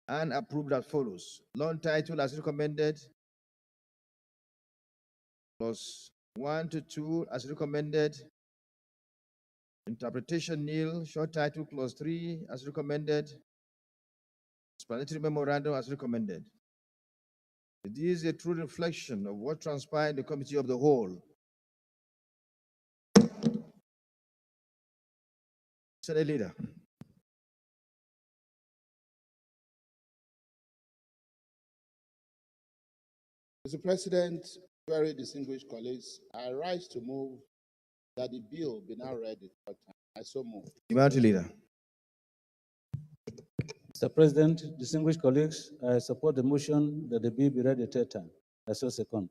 and approved as follows. Long title as recommended, clause 1 to 2 as recommended. Interpretation nil, short title clause 3 as recommended. Explanatory memorandum as recommended. It is a true reflection of what transpired in the Committee of the Whole. Senate Leader. Mr. President, very distinguished colleagues, I rise to move that the bill be now read the third time. I so move. The Minority Leader. Mr. President, distinguished colleagues, I support the motion that the bill be read a third time. I so second.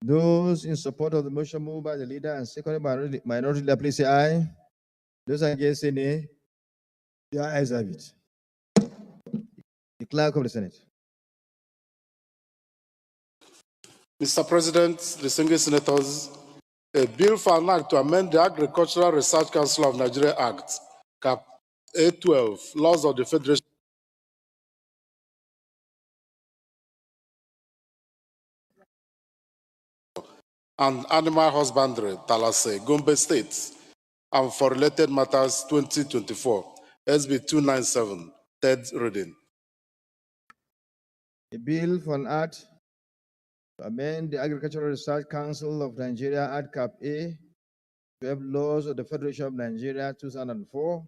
Those in support of the motion moved by the leader and seconded by Minority Leader, please say aye. Those against say nay. The ayes have it. The Clerk of the Senate. Mr. President, distinguished senators, a bill for an act to amend the Agricultural Research Council of Nigeria Act, Cap A12, laws of the Federation and Animal Husbandry, Talase, Gombe State, and for related matters 2024, SB 297, third reading. A bill for an act to amend the Agricultural Research Council of Nigeria Act Cap A 12 laws of the Federation of Nigeria 2004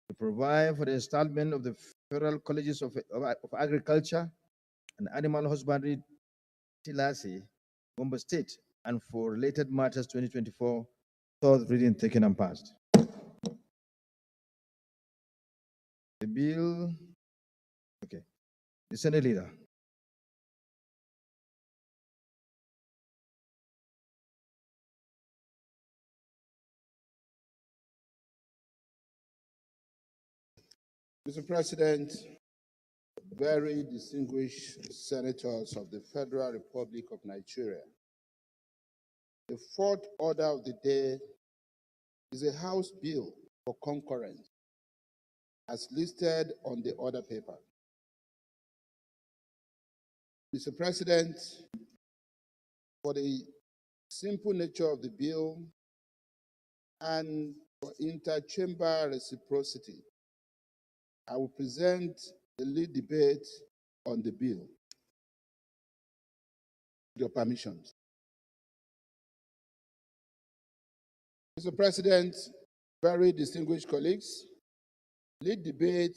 to provide for the establishment of the Federal Colleges of Agriculture and Animal Husbandry, Tilasi, Gombe State, and for related matters 2024, third reading taken and passed. The bill, okay. The Senate Leader. Mr. President, very distinguished senators of the Federal Republic of Nigeria, the fourth order of the day is a House bill for concurrent, as listed on the order paper. Mr. President, for the simple nature of the bill and for interchamber reciprocity, I will present the lead debate on the bill. With your permissions. Mr. President, very distinguished colleagues, lead debate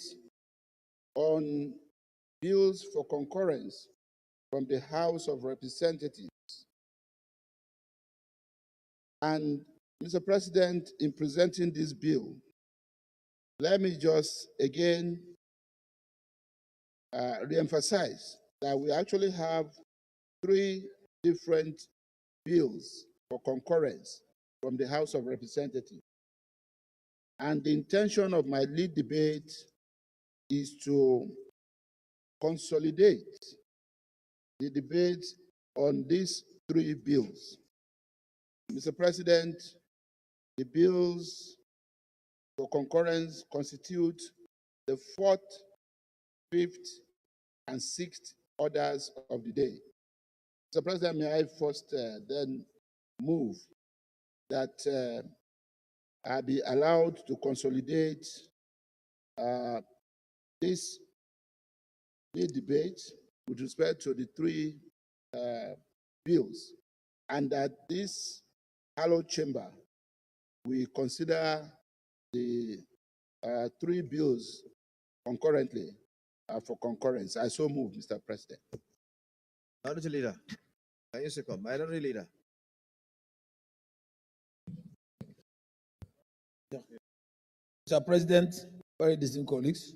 on bills for concurrence from the House of Representatives. And Mr. President, in presenting this bill, let me just again reemphasize that we actually have three different bills for concurrence from the House of Representatives. And the intention of my lead debate is to consolidate the debate on these three bills. Mr. President, the bills for concurrence constitute the fourth, fifth, and sixth orders of the day. Mr. President, may I first then move that I be allowed to consolidate this lead debate with respect to the three bills, and that this hallowed chamber will consider the three bills concurrently for concurrence. I so move, Mr. President. Minority Leader. Can you second? Minority Leader. Mr. President, very distinguished colleagues,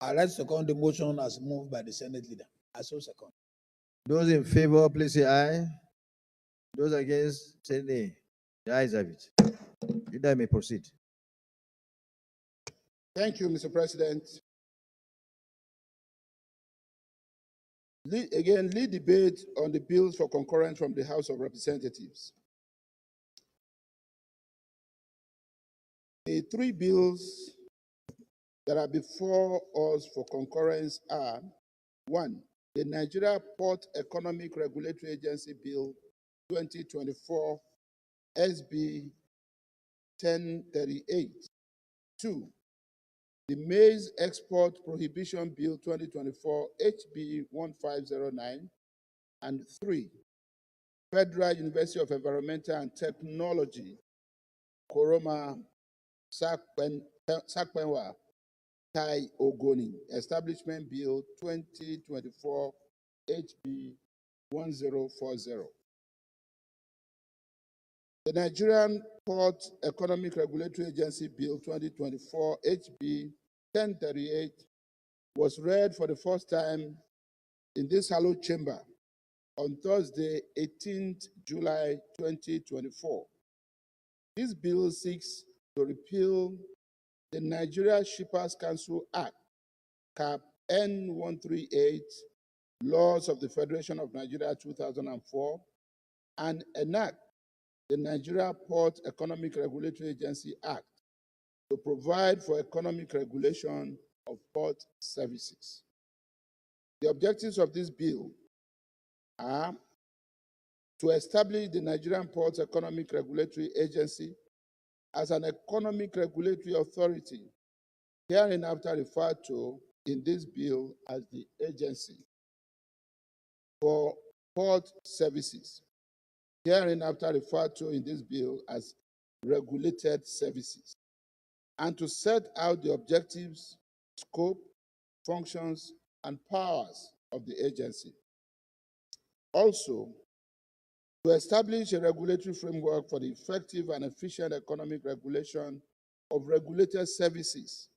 I like to second the motion as moved by the Senate Leader. I so second. Those in favor, please say aye. Those against, say nay. The ayes have it. Leader may proceed. Thank you, Mr. President. Again, lead debate on the bills for concurrence from the House of Representatives. The three bills that are before us for concurrence are: one, the Nigeria Port Economic Regulatory Agency Bill 2024 SB 1038. Two, the Maize Export Prohibition Bill 2024 HB 1509. And three, Federal University of Environmental and Technology Koroma Sakpenwa Tai Ogoni Establishment Bill 2024 HB 1040. The Nigerian Port Economic Regulatory Agency Bill 2024 HB 1038 was read for the first time in this hallowed chamber on Thursday, 18th July 2024. This bill seeks to repeal the Nigeria Shippers Council Act, Cap N138, Laws of the Federation of Nigeria 2004, and enact the Nigeria Port Economic Regulatory Agency Act to provide for economic regulation of port services. The objectives of this bill are to establish the Nigerian Port Economic Regulatory Agency as an economic regulatory authority, hereinafter referred to in this bill as the Agency for Port Services, hereinafter referred to in this bill as regulated services, and to set out the objectives, scope, functions, and powers of the agency. Also, to establish a regulatory framework for the effective and efficient economic regulation of regulated services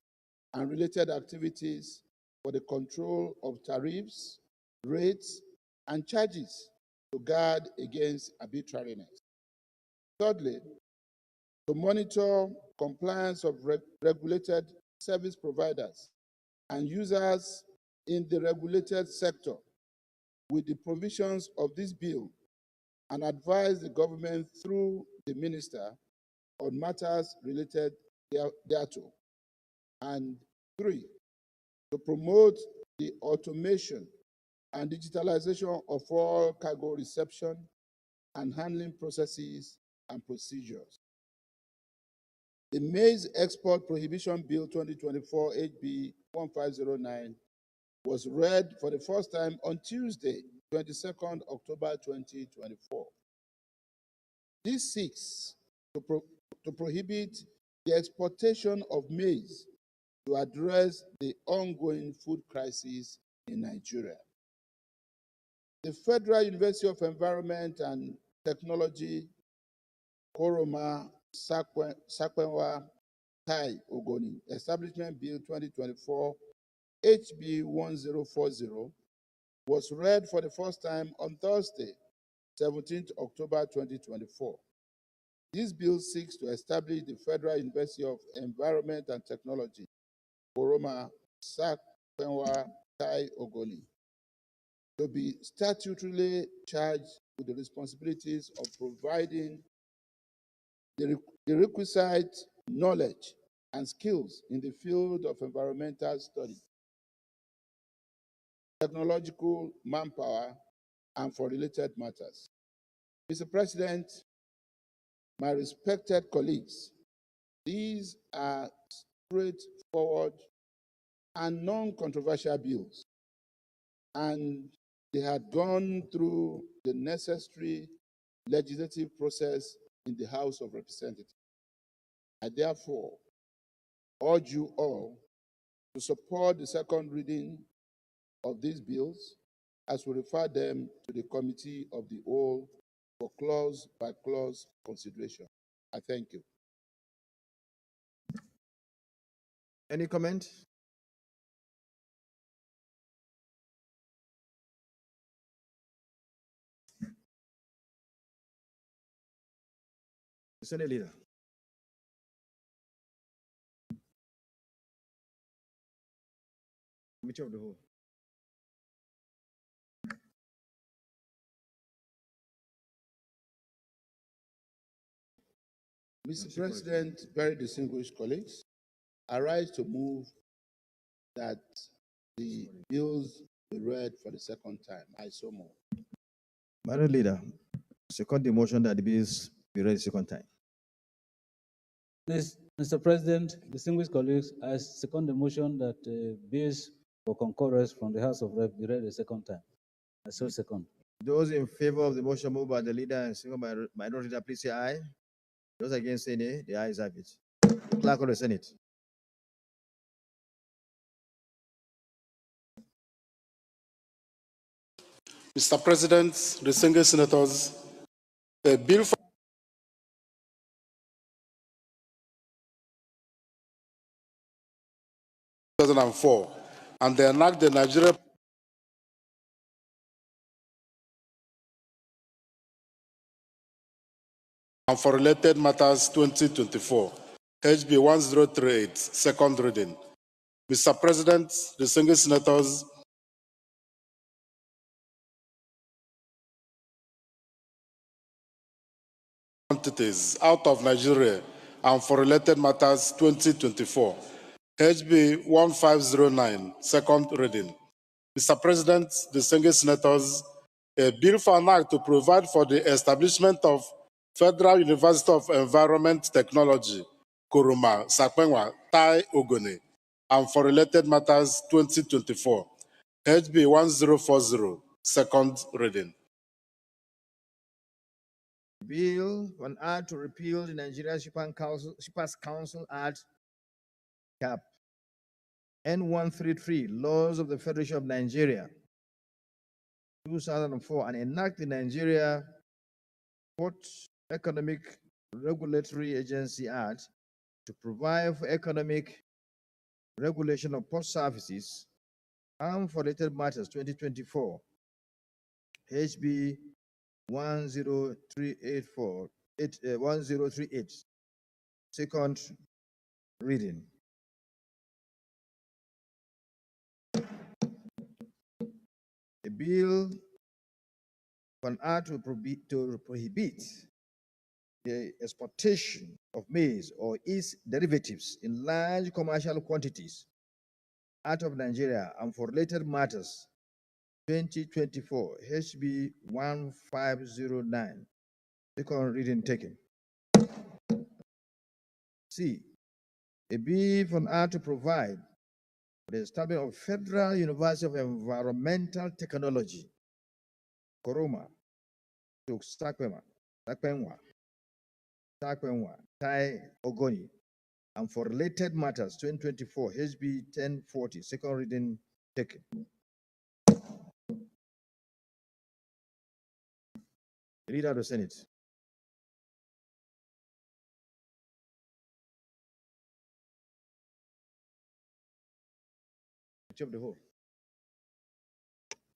and related activities for the control of tariffs, rates, and charges to guard against arbitrariness. Thirdly, to monitor compliance of regulated service providers and users in the regulated sector with the provisions of this bill and advise the government through the minister on matters related thereto. And 3, to promote the automation and digitalization of all cargo reception and handling processes and procedures. The Maize Export Prohibition Bill 2024 HB 1509 was read for the first time on Tuesday, 22nd October 2024. This seeks to prohibit the exportation of maize to address the ongoing food crisis in Nigeria. The Federal University of Environment and Technology, Koroma Sakwenwa Tai Ogoni, Establishment Bill 2024 HB 1040 was read for the first time on Thursday, 17th October 2024. This bill seeks to establish the Federal University of Environment and Technology, Koroma Sakwenwa Tai Ogoni, to be statutorily charged with the responsibilities of providing the requisite knowledge and skills in the field of environmental study, technological manpower, and for related matters. Mr. President, my respected colleagues, these are straightforward and non-controversial bills, and they had gone through the necessary legislative process in the House of Representatives. I therefore urge you all to support the second reading of these bills as we refer them to the Committee of the Whole for clause-by-clause consideration. I thank you. Any comment? Senate Leader. Committee of the Whole. Mr. President, very distinguished colleagues, I rise to move that the bills be read for the second time. I so move. Madam Leader, second the motion that the bills be read the second time. Please, Mr. President, distinguished colleagues, I second the motion that bills for concurrence from the House of Rep be read a second time. I so second. Those in favor of the motion moved by the leader and seconded by Minority Leader, please say aye. Those against say nay. The ayes have it. The Clerk of the Senate. Mr. President, distinguished senators, a bill for 2004 and they enact the Nigeria and for related matters 2024, HB 1038, second reading. Mr. President, distinguished senators, quantities out of Nigeria and for related matters 2024, HB 1509, second reading. Mr. President, distinguished senators, a bill for an act to provide for the establishment of Federal University of Environment Technology, Kuruma, Sakwenwa, Tai Ogoni, and for related matters 2024, HB 1040, second reading. Bill on act to repeal the Nigerian Shippers Council Act Cap N133, Laws of the Federation of Nigeria, 2004, and enact the Nigeria Port Economic Regulatory Agency Act to provide for economic regulation of port services and for related matters 2024, HB 1038, second reading. a bill for an act to prohibit the exportation of maize or its derivatives in large commercial quantities out of Nigeria and for related matters, 2024, HB 1509. Second reading taken. C. A bill for an act to provide for the establishment of Federal University of Environmental Technology, Koroma, to Sakwenwa, Tai Ogoni, and for related matters, 2024, HB 1040. Second reading taken. Leader of the Senate. Of the whole.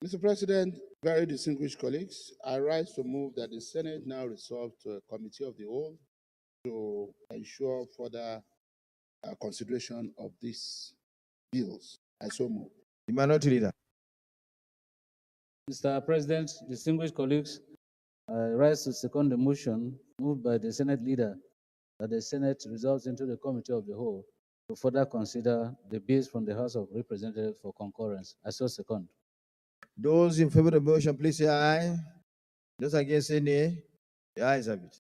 Mr. President, very distinguished colleagues, I rise to move that the Senate now resolve to a committee of the whole to ensure further consideration of these bills. I so move. The Minority Leader. Mr. President, distinguished colleagues, I rise to second the motion moved by the Senate Leader that the Senate resolves into the Committee of the Whole to further consider the bills from the House of Representatives for concurrence. I so second. Those in favor of the motion, please say aye. Those against, say nay. The ayes have it.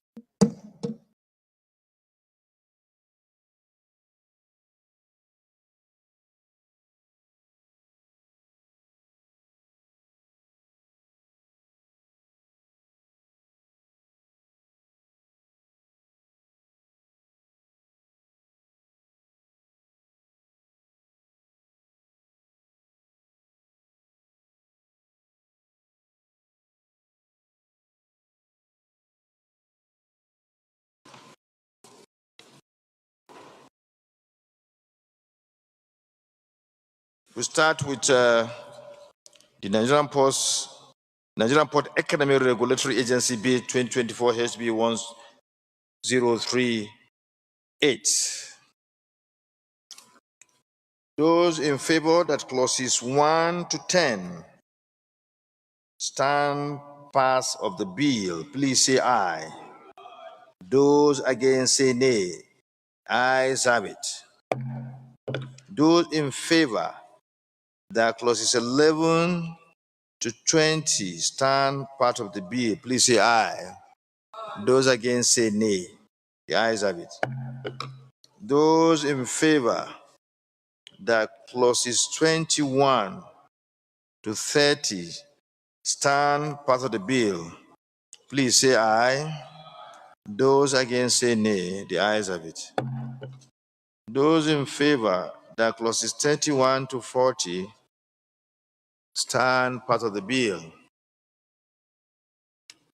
We start with the Nigerian Port Economic Regulatory Agency Bill 2024 HB 1038. Those in favor that clauses 1 to 10 stand pass of the bill, please say aye. Those against, say nay. Ayes have it. Those in favor that clauses 11 to 20 stand part of the bill, please say aye. Those against, say nay. The ayes have it. Those in favor that clauses 21 to 30 stand part of the bill, please say aye. Those against, say nay. The ayes have it. Those in favor that clauses 31 to 40 stand part of the bill.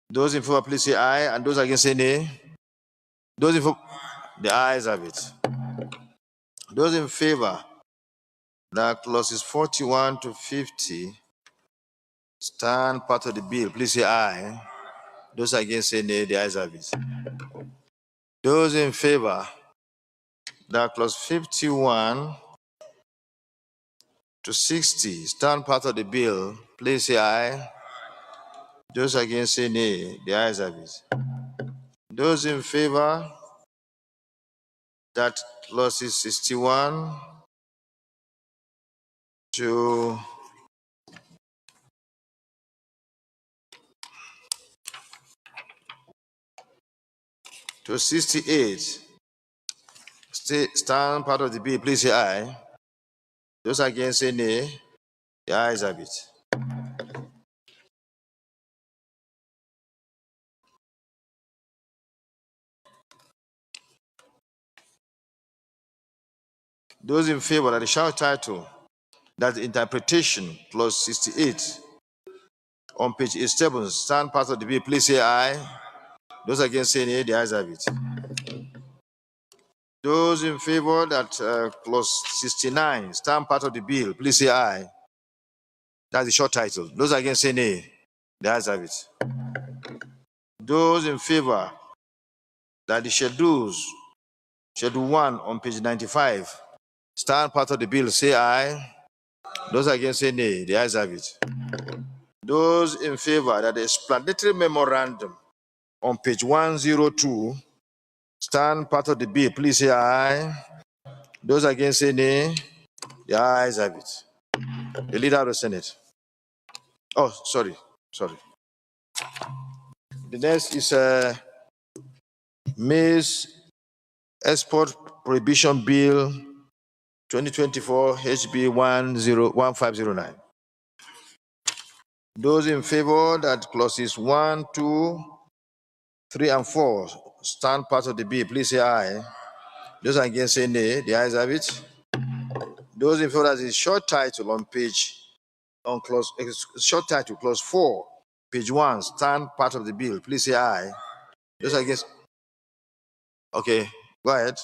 Those in favor, please say aye, and those against, say nay. Those in favor, the ayes have it. Those in favor that clauses 41 to 50 stand part of the bill, please say aye. Those against, say nay. The ayes have it. Those in favor that clause 51 to 60 stand part of the bill, please say aye. Those against, say nay. The ayes have it. Those in favor that clauses 61 to 68 stand part of the bill, please say aye. Those against, say nay. The ayes have it. Those in favor that the short title, that the interpretation, clause 68, on page 87, stand part of the bill, please say aye. Those against, say nay. The ayes have it. Those in favor that clause 69 stand part of the bill, please say aye. That's the short title. Those against, say nay. The ayes have it. Those in favor that the schedule 1 on page 95 stand part of the bill, say aye. Those against, say nay. The ayes have it. Those in favor that the explanatory memorandum on page 102 stand part of the bill, please say aye. Those against say nay. The ayes have it. The leader of the Senate. Oh, sorry. The next is Maize Export Prohibition Bill 2024 HB 1509. Those in favor that clauses 1, 2, 3, and 4 stand part of the bill, please say aye. Those against say nay. The ayes have it. Those in favor that is short title on short title clause 4, page 1, stand part of the bill, please say aye. Those against. Okay, go ahead.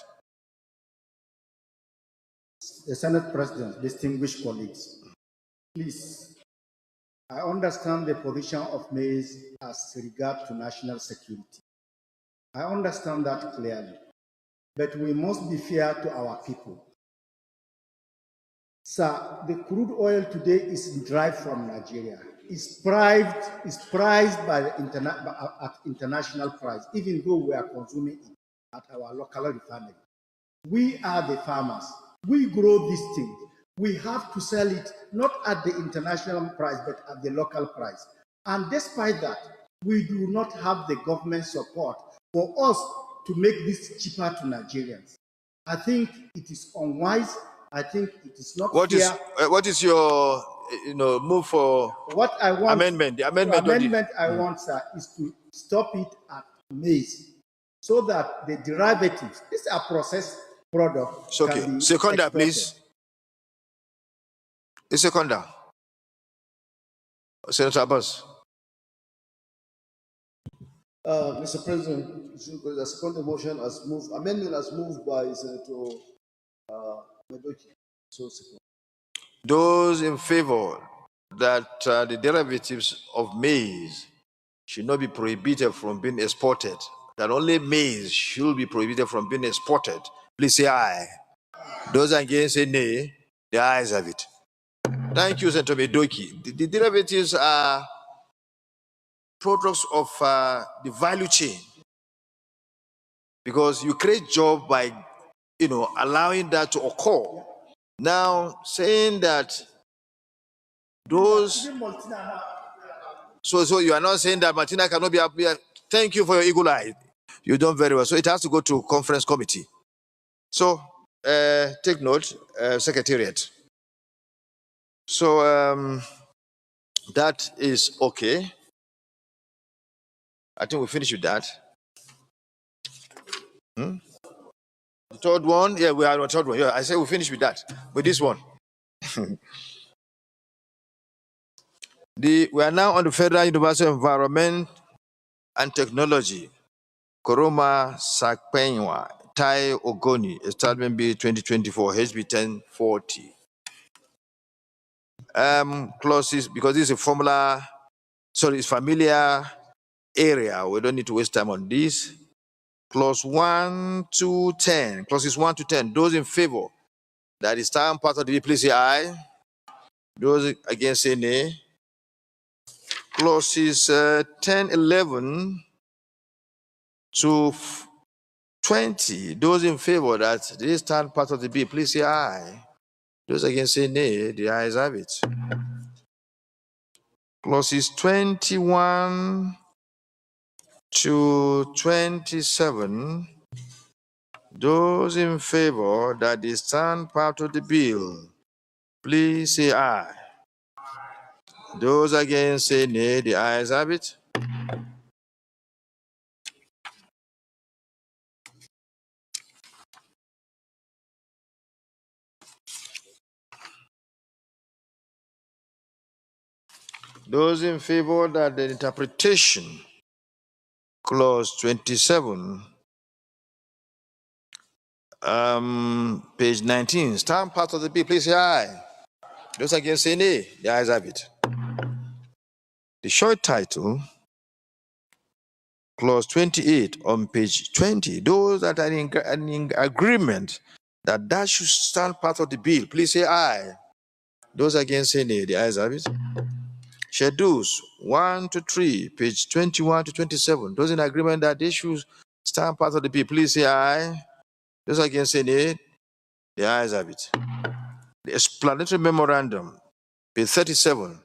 The Senate President, distinguished colleagues, please, I understand the position of maize as regard to national security. I understand that clearly, but we must be fair to our people. Sir, the crude oil today is derived from Nigeria. It's priced by at international price, even though we are consuming it at our local refinery. We are the farmers. We grow these things. We have to sell it not at the international price, but at the local price. And despite that, we do not have the government support for us to make this cheaper to Nigerians. I think it is unwise. I think it is not fair. What is your move for what I want, amendment? The amendment I want, sir, is to stop it at maize so that the derivatives, these are processed products. Okay. Seconder, please. A seconder. Senator Abbas. Mr. President, the second motion has moved, amendment has moved by Senator Medoki. Those in favor that the derivatives of maize should not be prohibited from being exported, that only maize should be prohibited from being exported, please say aye. Those against say nay. The ayes have it. Thank you, Senator Medoki. The derivatives are products of the value chain, because you create job by allowing that to occur. Now saying that those so you are not saying that Martina cannot be up here. Thank you for your eagle eye. You've done very well. So it has to go to conference committee. So take note, Secretariat. So that is okay. I think we finished with that. The third one, yeah, we are on the third one. Yeah, I say we finish with that. With this one. We are now on the Federal University of Environment and Technology, Koroma Sakpenywa, Tai Ogoni, Establishment Bill 2024, HB 1040. Clauses, because this is a it's familiar area. We don't need to waste time on this. Clause 1 to 10. Clauses 1 to 10. Those in favor that is time part of the bill, please say aye. Those against say nay. Clauses 10, 11 to 20. Those in favor that this stand part of the bill, please say aye. Those against say nay. The ayes have it. Clauses 21 to 27. Those in favor that they stand part of the bill, please say aye. Those against say nay. The ayes have it. Those in favor that the interpretation, clause 27, page 19, stand part of the bill, please say aye. Those against say nay. The ayes have it. The short title, clause 28 on page 20, those that are in agreement that should stand part of the bill, please say aye. Those against say nay. The ayes have it. Schedules 1 to 3, page 21 to 27. Those in agreement that the issues stand part of the bill, please say aye. Those against say nay. The ayes have it. The explanatory memorandum, page 37.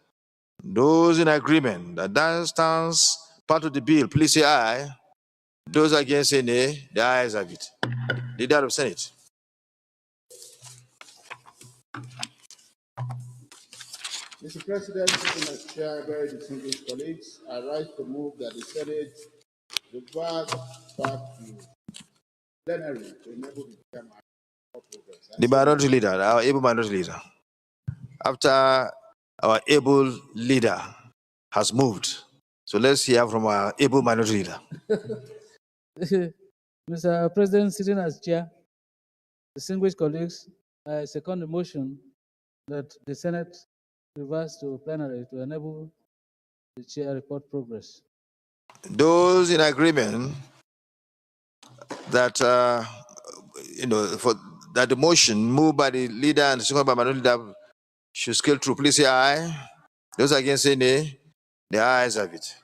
Those in agreement that that stands part of the bill, please say aye. Those against say nay. The ayes have it. Leader of Senate. Mr. President, sitting as chair, very distinguished colleagues, I rise to move that the Senate revert back to plenary to enable the chairman of progress. The minority leader, our able minority leader. After our able leader has moved, so let's hear from our able minority leader. Mr. President, sitting as chair, distinguished colleagues, I second the motion that the Senate reverse to plenary to enable the chair report progress. Those in agreement that for that the motion moved by the leader and seconded by minority leader should scale through, please say aye. Those against say nay. The ayes have it.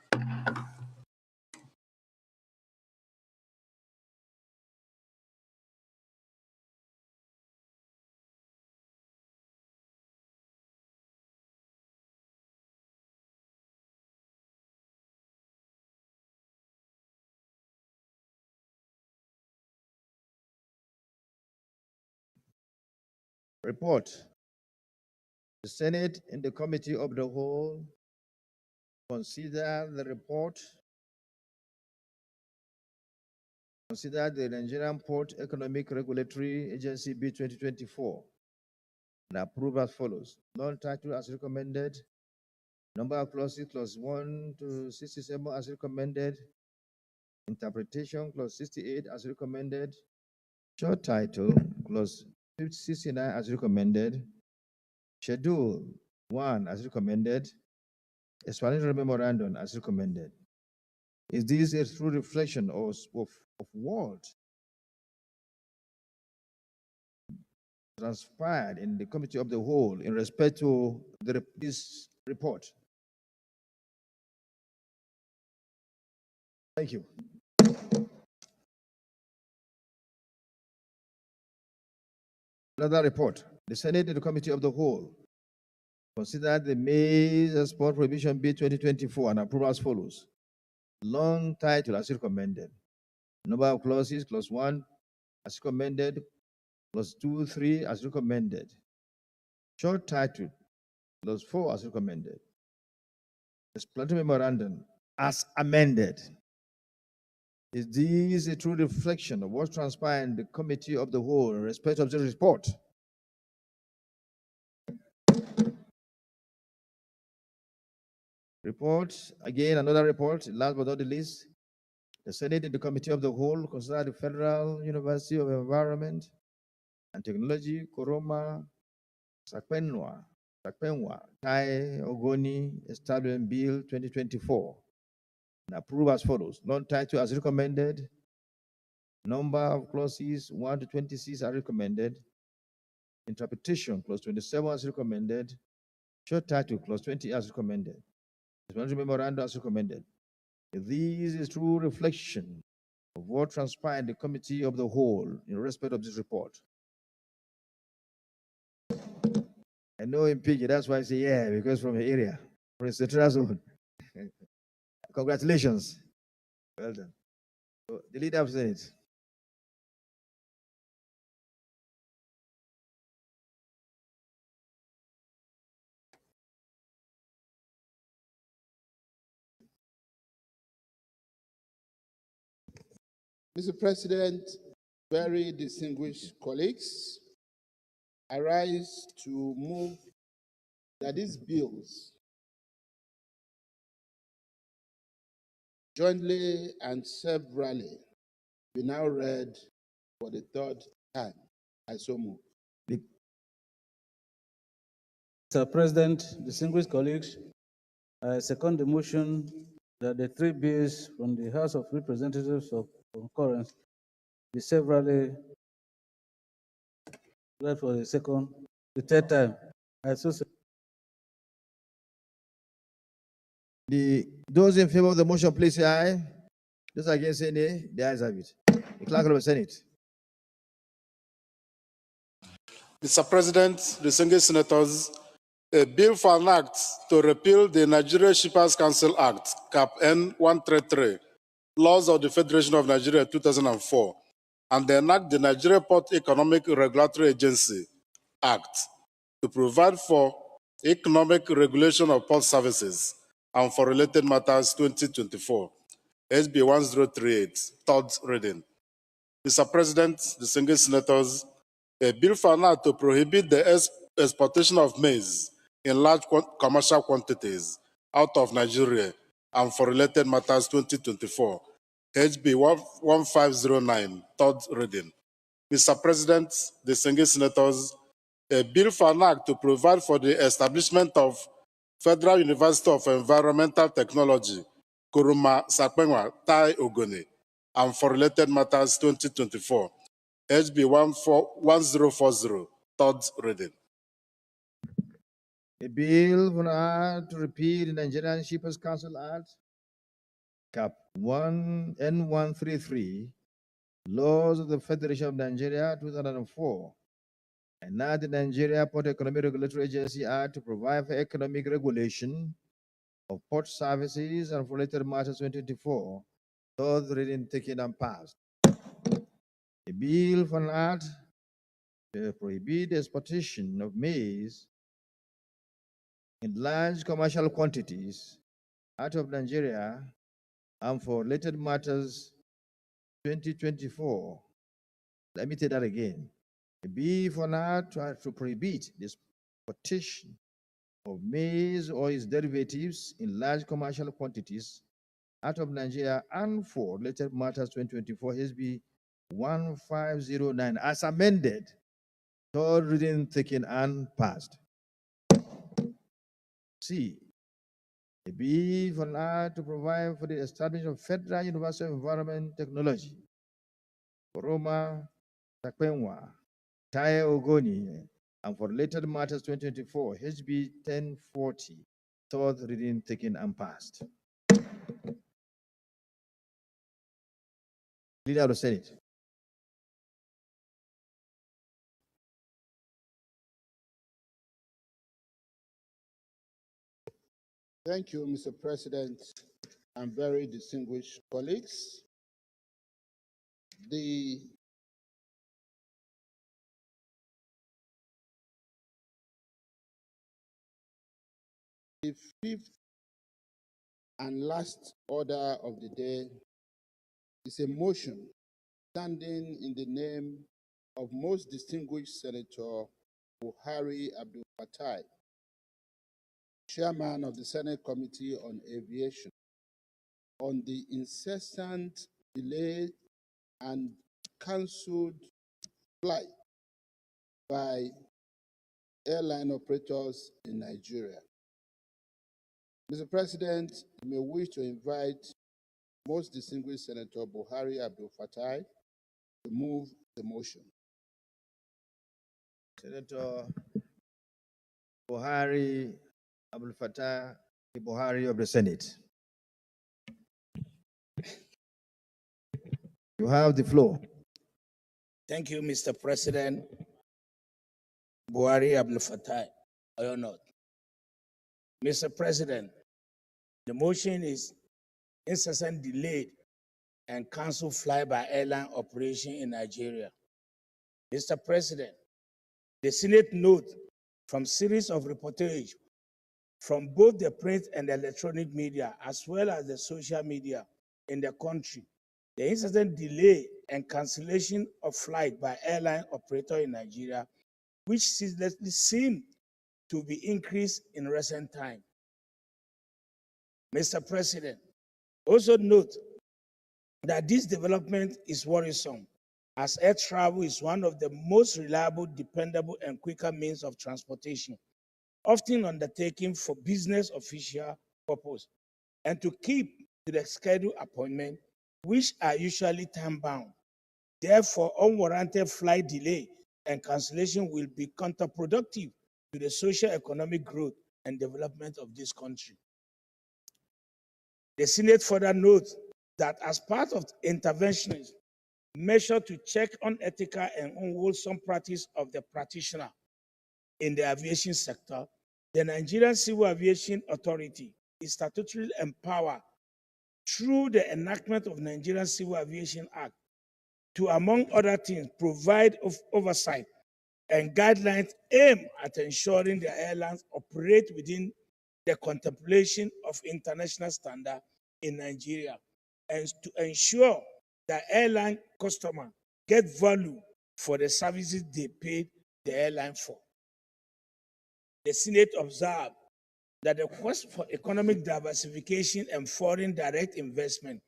Report. The Senate in the Committee of the Whole consider the report. Consider the Nigerian Port Economic Regulatory Agency Bill 2024 and approve as follows. Non-title as recommended. Number of clauses, clause 1 to 67 as recommended. Interpretation, clause 68 as recommended. Short title, clause 69 as recommended. Schedule 1 as recommended. Explanatory memorandum as recommended. Is this a true reflection of what transpired in the Committee of the Whole in respect to this report? Thank you. Another report. The Senate and the Committee of the Whole considered the Maize Export Prohibition Bill 2024 and approve as follows. Long title as recommended. Number of clauses, clause 1 as recommended, clause 2, 3 as recommended. Short title, clause 4 as recommended. Explanatory memorandum as amended. Is this a true reflection of what transpired in the Committee of the Whole in respect of the report? Report, again, another report, last but not the least. The Senate and the Committee of the Whole consider the Federal University of Environment and Technology, Koroma, Sakpenwa, Tai Ogoni Establishment Bill 2024 and approve as follows. Non-title as recommended. Number of clauses 1 to 26 are recommended. Interpretation, clause 27 as recommended. Short title, clause 20 as recommended. Explanatory memorandum as recommended. This is true reflection of what transpired in the Committee of the Whole in respect of this report. I know in PG, that's why I say yeah, because from the area, from the central zone. Congratulations. Well done. So, the leader of Senate. Mr. President, very distinguished colleagues, I rise to move that these bills jointly and severally be now read for the third time. I so move. Mr. President, distinguished colleagues, I second the motion that the three bills from the House of Representatives of Concurrent be severally read for the third time. I so Those in favor of the motion, please say aye. Those against say nay. The ayes have it. The clerk of the Senate. Mr. President, distinguished senators, a bill for an act to repeal the Nigeria Shippers Council Act, Cap N 133, laws of the Federation of Nigeria 2004, and enact the Nigeria Port Economic Regulatory Agency Act to provide for economic regulation of port services and for related matters 2024, SB 1038, third reading. Mr. President, distinguished senators, a bill for an act to prohibit the exportation of maize in large commercial quantities out of Nigeria and for related matters 2024, HB 1509, third reading. Mr. President, distinguished senators, a bill for an act to provide for the establishment of Federal University of Environmental Technology, Kuruma Sakpenwa, Tai Ogoni, and for related matters 2024, HB 1040, third reading. A bill for an act to repeal the Nigerian Shippers Council Act, Cap 1 N133, laws of the Federation of Nigeria 2004, and now the Nigeria Port Economic Regulatory Agency Act to provide for economic regulation of port services and for related matters 2024, third reading taken and passed. A bill for an act to prohibit the exportation of maize in large commercial quantities out of Nigeria and for related matters 2024. Let me say that again. A bill for an act to prohibit the exportation of maize or its derivatives in large commercial quantities out of Nigeria and for related matters 2024 SB 1509 as amended, third reading taken and passed. C. A bill for an act to provide for the establishment of Federal University of Environment Technology, Roma, Takwenwa, Tai Ogoni, and for related matters 2024 HB 1040, third reading taken and passed. Leader of the Senate. Thank you, Mr. President, and very distinguished colleagues. The fifth and last order of the day is a motion standing in the name of most distinguished Senator Buhari Abdul Fatai, Chairman of the Senate Committee on Aviation, on the incessant delay and cancelled flight by airline operators in Nigeria. Mr. President, you may wish to invite most distinguished Senator Buhari Abdul Fatai to move the motion. Senator Buhari Abdul Fatai, the Buhari of the Senate. You have the floor. Thank you, Mr. President. Buhari Abdul Fatai, or not. Mr. President, the motion is incessant delayed and cancelled flight by airline operation in Nigeria. Mr. President, the Senate note from series of reportage from both the print and electronic media, as well as the social media in the country, the incessant delay and cancellation of flight by airline operator in Nigeria, which ceaselessly seem to be increased in recent time. Mr. President, also note that this development is worrisome, as air travel is one of the most reliable, dependable, and quicker means of transportation, often undertaken for business official purpose, and to keep to the scheduled appointment, which are usually time-bound. Therefore, unwarranted flight delay and cancellation will be counterproductive to the social economic growth and development of this country. The Senate further notes that as part of interventions measure to check unethical and unwholesome practice of the practitioner in the aviation sector, the Nigerian Civil Aviation Authority is statutorily empowered through the enactment of Nigerian Civil Aviation Act to, among other things, provide oversight and guidelines aimed at ensuring the airlines operate within the contemplation of international standards in Nigeria, and to ensure that airline customers get value for the services they paid the airline for. The Senate observed that the quest for economic diversification and foreign direct investment,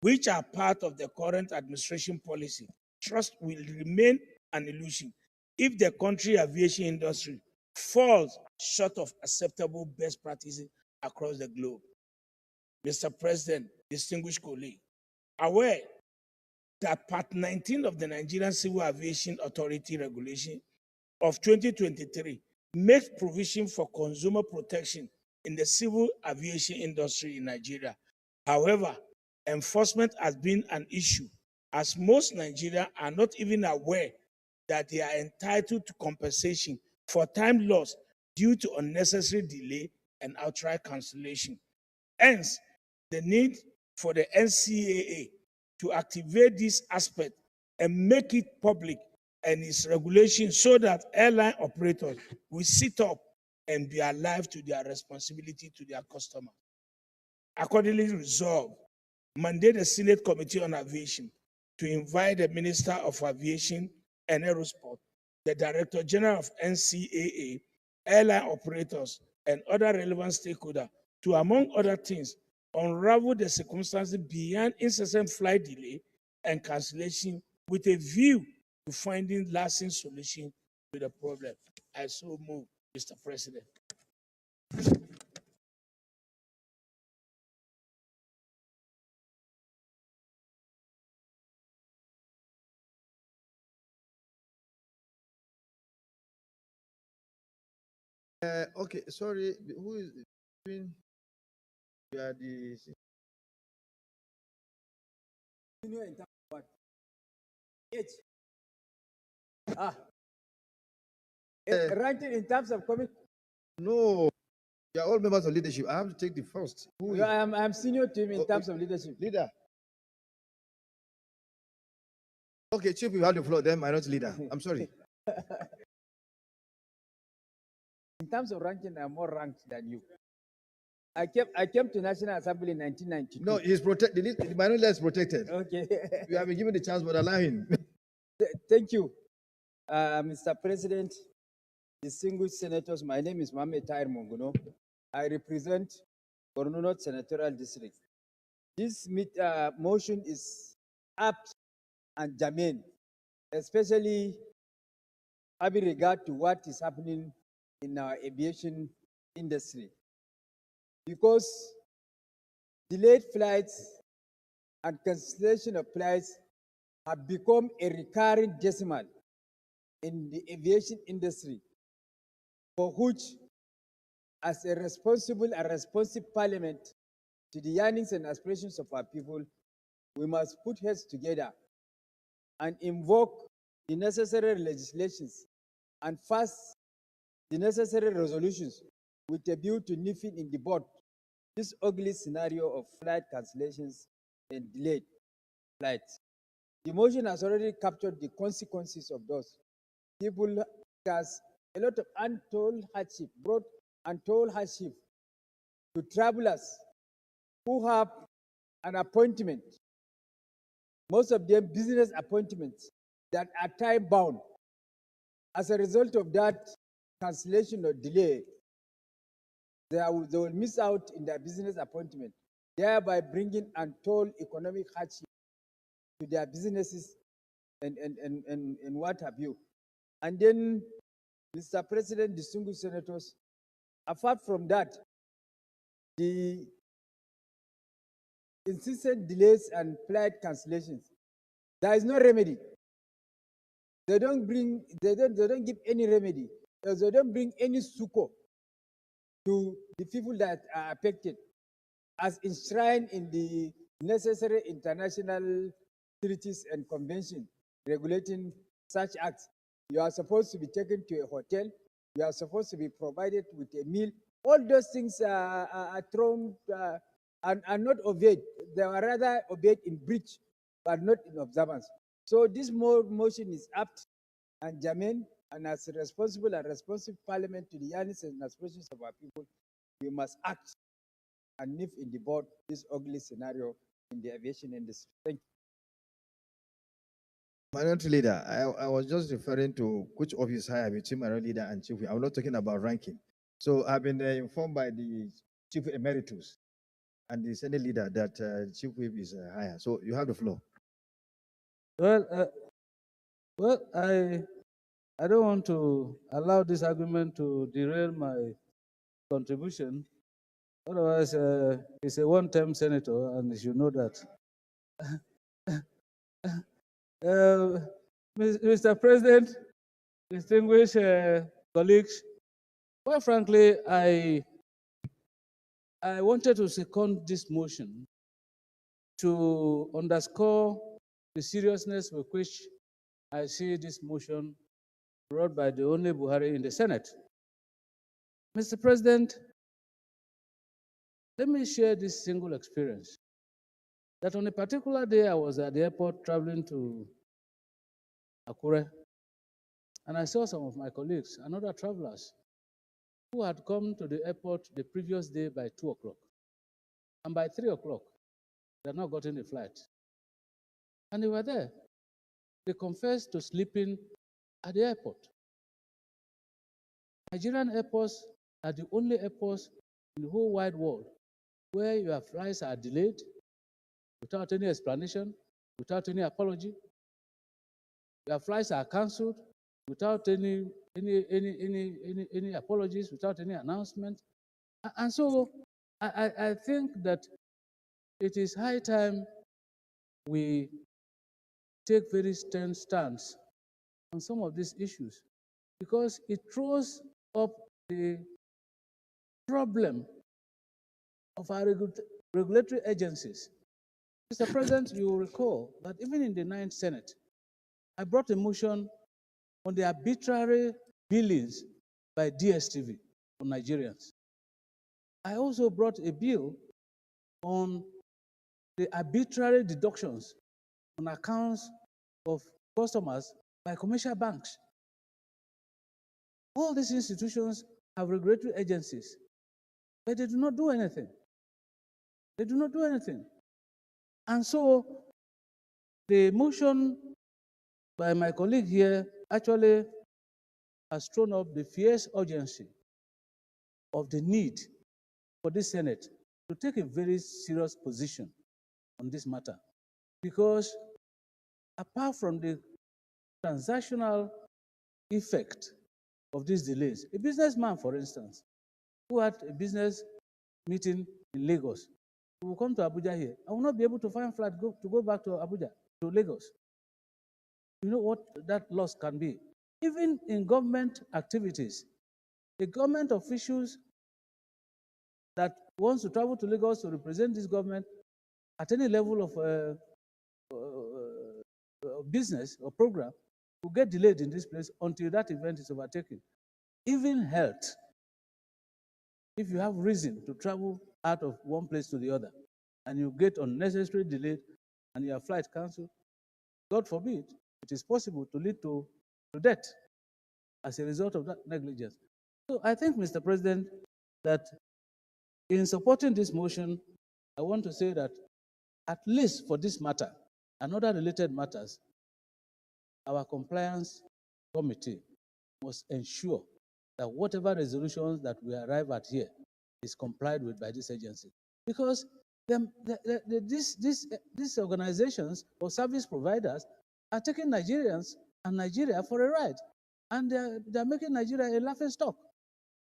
which are part of the current administration policy, trust will remain an illusion if the country aviation industry falls short of acceptable best practices across the globe. Mr. President, distinguished colleagues, aware that Part 19 of the Nigerian Civil Aviation Authority Regulation of 2023 makes provision for consumer protection in the civil aviation industry in Nigeria. However, enforcement has been an issue, as most Nigerians are not even aware that they are entitled to compensation for time lost due to unnecessary delay and outright cancellation. Hence, the need for the NCAA to activate this aspect and make it public and its regulation so that airline operators will sit up and be alive to their responsibility to their customers. Accordingly resolved, mandate the Senate Committee on Aviation to invite the Minister of Aviation and Aerosport, the Director General of NCAA, airline operators, and other relevant stakeholders to, among other things, unravel the circumstances behind incessant flight delay and cancellation with a view to finding lasting solution to the problem. I so move, Mr. President. Okay, sorry, who is doing? You are the Senior in terms of what? Age. Ah. Ranking in terms of coming. no. You are all members of leadership. I have to take the first. Who is I'm senior to him in terms of leadership. leader? Okay, Chief, you have the floor. Then minority leader. I'm sorry. In terms of ranking, I'm more ranked than you. I came to National Assembly in 1992. No, he's protected. The minority leader is protected. Okay. You have been given the chance, but allow him. Thank you, Mr. President, distinguished senators. My name is Mohamed Tahir Monguno. I represent Borno North Senatorial District. This motion is apt and germane, especially having regard to what is happening in our aviation industry. Because delayed flights and cancellation of flights have become a recurring decimal in the aviation industry, for which, as a responsible and responsive parliament to the yearnings and aspirations of our people, we must put heads together and invoke the necessary legislations and pass the necessary resolutions with a view to nipping in the bud this ugly scenario of flight cancellations and delayed flights. The motion has already captured the consequences of those. People has a lot of untold hardship, brought untold hardship to travelers who have an appointment, most of them business appointments that are time bound. As a result of that cancellation or delay, they will miss out in their business appointment, thereby bringing untold economic hardship to their businesses and what have you. And then, Mr. President, distinguished senators, apart from that, the insistent delays and flight cancellations, there is no remedy. They don't give any remedy. They don't bring any succor to the people that are affected. as enshrined in the necessary international treaties and conventions regulating such acts. You are supposed to be taken to a hotel. You are supposed to be provided with a meal. All those things are thrown and are not obeyed. They are rather obeyed in breach, but not in observance. So this motion is apt and germane, and as a responsible and responsive parliament to the yearnings and aspirations of our people, we must act and nip in the bud this ugly scenario in the aviation industry. Thank you. Minority leader, I was just referring to which office higher between minority leader and chief whip. I'm not talking about ranking. So I've been informed by the chief emeritus and the senate leader that chief whip is higher. So you have the floor. Well, I don't want to allow this argument to derail my contribution. Otherwise, he's a one-term senator, and you should know that. Mr. President, distinguished colleagues, quite frankly, I wanted to second this motion to underscore the seriousness with which I see this motion brought by the only Buhari in the Senate. Mr. President, let me share this single experience. That on a particular day, I was at the airport traveling to Akure, and I saw some of my colleagues and other travelers who had come to the airport the previous day by 2 o'clock. And by 3 o'clock, they had not gotten a flight. And they were there. They confessed to sleeping at the airport. Nigerian airports are the only airports in the whole wide world where your flights are delayed without any explanation, without any apology. Your flights are cancelled without any apologies, without any announcement. And so I think that it is high time we take very stern stance on some of these issues, because it throws up the problem of our regulatory agencies. Mr. President, you will recall that even in the 9th Senate, I brought a motion on the arbitrary billings by DSTV on Nigerians. I also brought a bill on the arbitrary deductions on accounts of customers by commercial banks. All these institutions have regulatory agencies, but they do not do anything. They do not do anything. And so the motion by my colleague here actually has thrown up the fierce urgency of the need for this Senate to take a very serious position on this matter. Because apart from the transactional effect of these delays, a businessman, for instance, who had a business meeting in Lagos, will come to Abuja here, I will not be able to find flight to go back to Abuja, to Lagos. You know what that loss can be? Even in government activities, the government officials that wants to travel to Lagos to represent this government at any level of business or program will get delayed in this place until that event is overtaken. Even health, if you have reason to travel out of one place to the other and you get unnecessary delayed and your flight cancelled, God forbid, it is possible to lead to death as a result of that negligence. So I think, Mr. President, that in supporting this motion, I want to say that at least for this matter and other related matters, our compliance committee must ensure that whatever resolutions that we arrive at here is complied with by this agency. Because these organizations or service providers are taking Nigerians and Nigeria for a ride. And they're making Nigeria a laughing stock.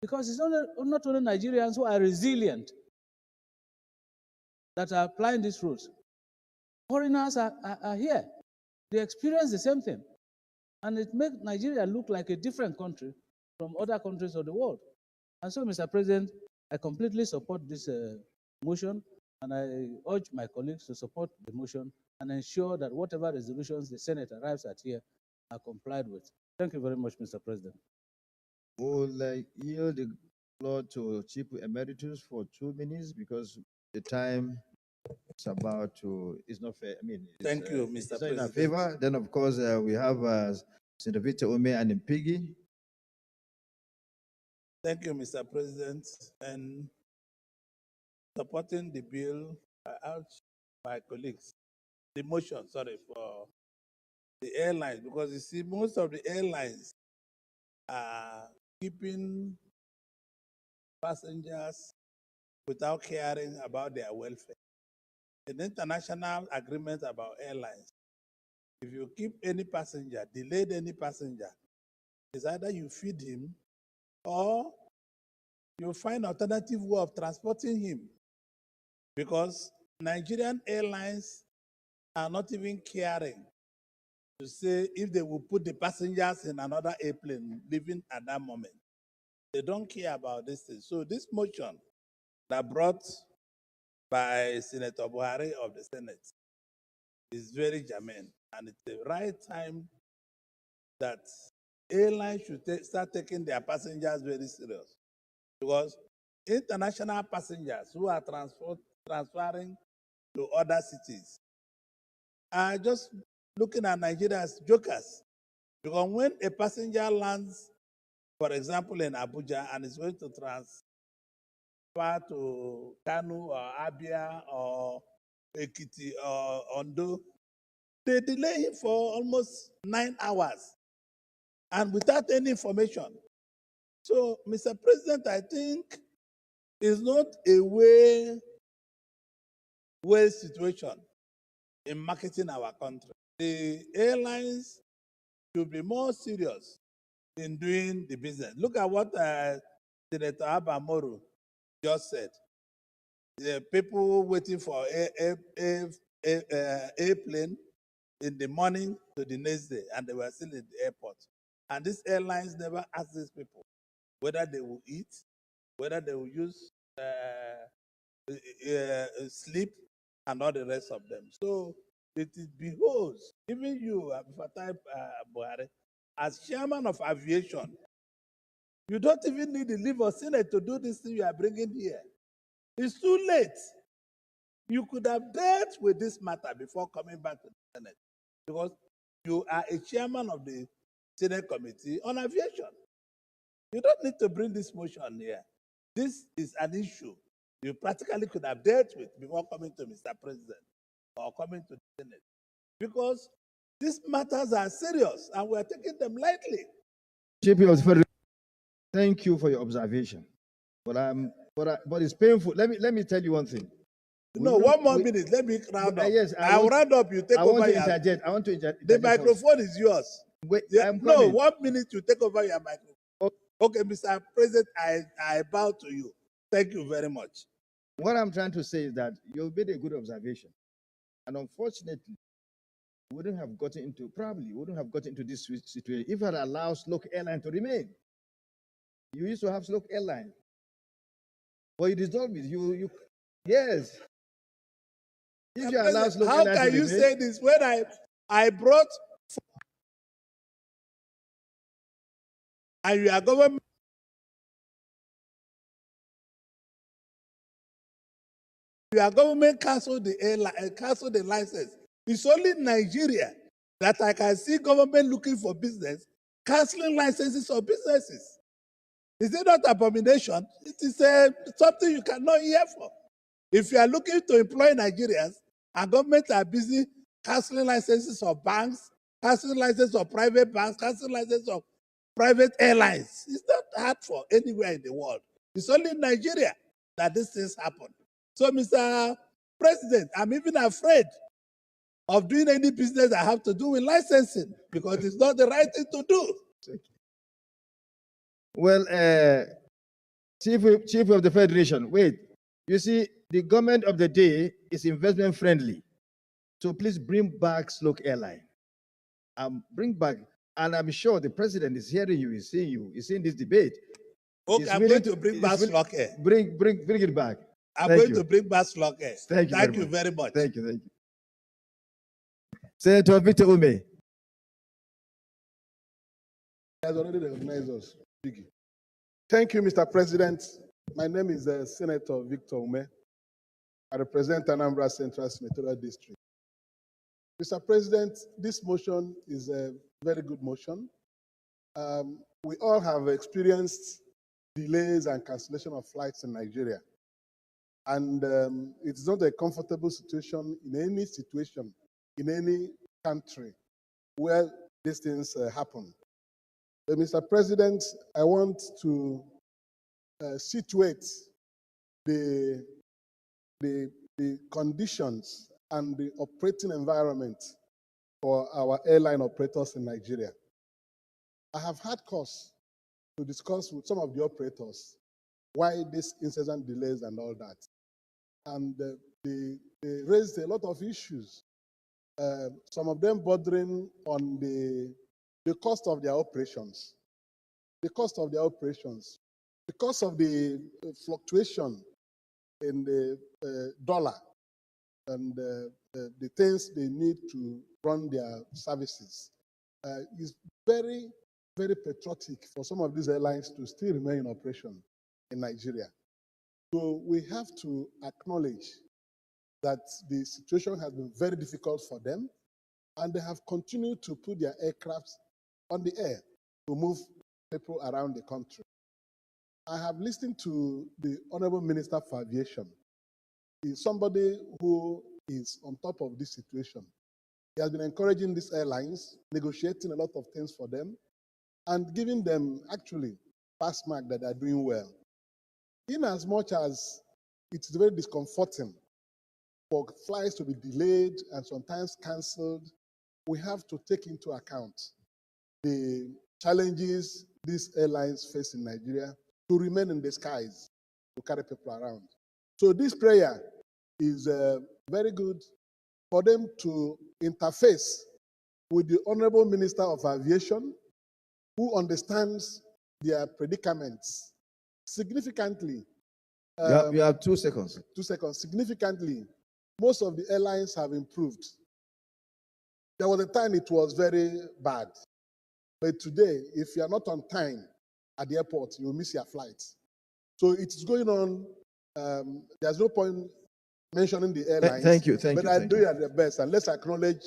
Because it's not only Nigerians who are resilient that are applying these rules. Foreigners are here. They experience the same thing. And it makes Nigeria look like a different country from other countries of the world. And so, Mr. President, I completely support this motion. And I urge my colleagues to support the motion and ensure that whatever resolutions the Senate arrives at here are complied with. Thank you very much, Mr. President. Will yield the floor to Chief Emeritus for 2 minutes because the time is about to, it's not fair. I mean, Thank you, Mr. It's not in President. our favor. Then, of course, we have Senator Victor Ome and Mpigi. Thank you, Mr. President. And supporting the bill, I urge my colleagues, the motion, sorry, for the airlines, because you see, most of the airlines are keeping passengers without caring about their welfare. In international agreement about airlines, if you keep any passenger, delayed any passenger, it's either you feed him or you find alternative way of transporting him. Because Nigerian airlines are not even caring to say if they will put the passengers in another airplane leaving at that moment. They don't care about this thing. So this motion that brought by Senator Buhari of the Senate is very germane, and it's the right time that airlines should start taking their passengers very serious, because international passengers who are transferring to other cities are just looking at Nigeria as jokers. Because when a passenger lands, for example, in Abuja and is going to transfer to Kanu or Abia or Ekiti or Ondo, they delay him for almost 9 hours and without any information. So, Mr. President, I think it's not a well situation in marketing our country. The airlines should be more serious in doing the business. Look at what Senator Abamoru just said. The people waiting for airplane in the morning to the next day, and they were still in the airport. And these airlines never ask these people whether they will eat, whether they will use sleep, and all the rest of them. So it behoves even you, Fatai Buhari, as chairman of aviation, you don't even need the leave of Senate to do this thing you are bringing here. It's too late. You could have dealt with this matter before coming back to the Senate, because you are a chairman of the Senate Committee on Aviation. You don't need to bring this motion here. This is an issue you practically could have dealt with before coming to Mr. President or coming to the Senate, because these matters are serious and we're taking them lightly. Thank you for your observation. But it's painful. Let me tell you one thing. No, one more minute. Let me round up. Yes, I'll round up. You take over. I want to interject. The microphone is yours. Wait, no, 1 minute you take over your microphone. Okay, Mr. President, I bow to you. Thank you very much. What I'm trying to say is that you made a good observation. And unfortunately, we wouldn't have gotten into this situation if it had allowed Sloke Airline to remain. You used to have Sloke Airline. But you dissolved it. Yes. If you allow Sloke How Airline can to you remain, say this when I brought and your government canceled the airline, canceled the license? It's only Nigeria that I can see government looking for business, canceling licenses of businesses. Is it not abomination? It is something you cannot hear for. If you are looking to employ Nigerians and government are busy canceling licenses of banks, canceling licenses of private banks, canceling licenses of private airlines, it's not hard for anywhere in the world. It's only in Nigeria that these things happen. So, Mr. President, I'm even afraid of doing any business I have to do with licensing, because it's not the right thing to do. well, Chief of the Federation, wait. You see, the government of the day is investment friendly. So please bring back Sloke Airline. Bring back, and I'm sure the president is hearing you, he's seeing you, he's seeing this debate. Okay, I'm going to bring back Sloke Air. Bring it back. I'm Thank going you. to bring back Sloke. Thank you Thank you very very much. Thank you. Senator Victor Ume. He has already recognized us. Biggie. Thank you, Mr. President. My name is Senator Victor Ume. I represent Anambra Central Senatorial District. Mr. President, this motion is a very good motion. We all have experienced delays and cancellation of flights in Nigeria. And it's not a comfortable situation, in any country where these things happen. But Mr. President, I want to situate the conditions and the operating environment for our airline operators in Nigeria. I have had cause to discuss with some of the operators why these incessant delays and all that. And they raised a lot of issues, some of them bordering on the cost of their operations. The cost of their operations. Because of the fluctuation in the dollar and the things they need to run their services, is very, very patriotic for some of these airlines to still remain in operation in Nigeria. So we have to acknowledge that the situation has been very difficult for them, and they have continued to put their aircrafts on the air to move people around the country. I have listened to the Honorable Minister for Aviation. He is somebody who is on top of this situation. He has been encouraging these airlines, negotiating a lot of things for them, and giving them actually pass mark that they are doing well. In as much as it's very discomforting for flights to be delayed and sometimes canceled, we have to take into account the challenges these airlines face in Nigeria to remain in the skies, to carry people around. So this prayer is very good for them to interface with the Honorable Minister of Aviation, who understands their predicaments significantly. You have 2 seconds. 2 seconds. Significantly, most of the airlines have improved. There was a time it was very bad. But today, if you are not on time at the airport, you will miss your flight. So it's going on. There's no point mentioning the airlines. Thank you. But I do their best. And let's acknowledge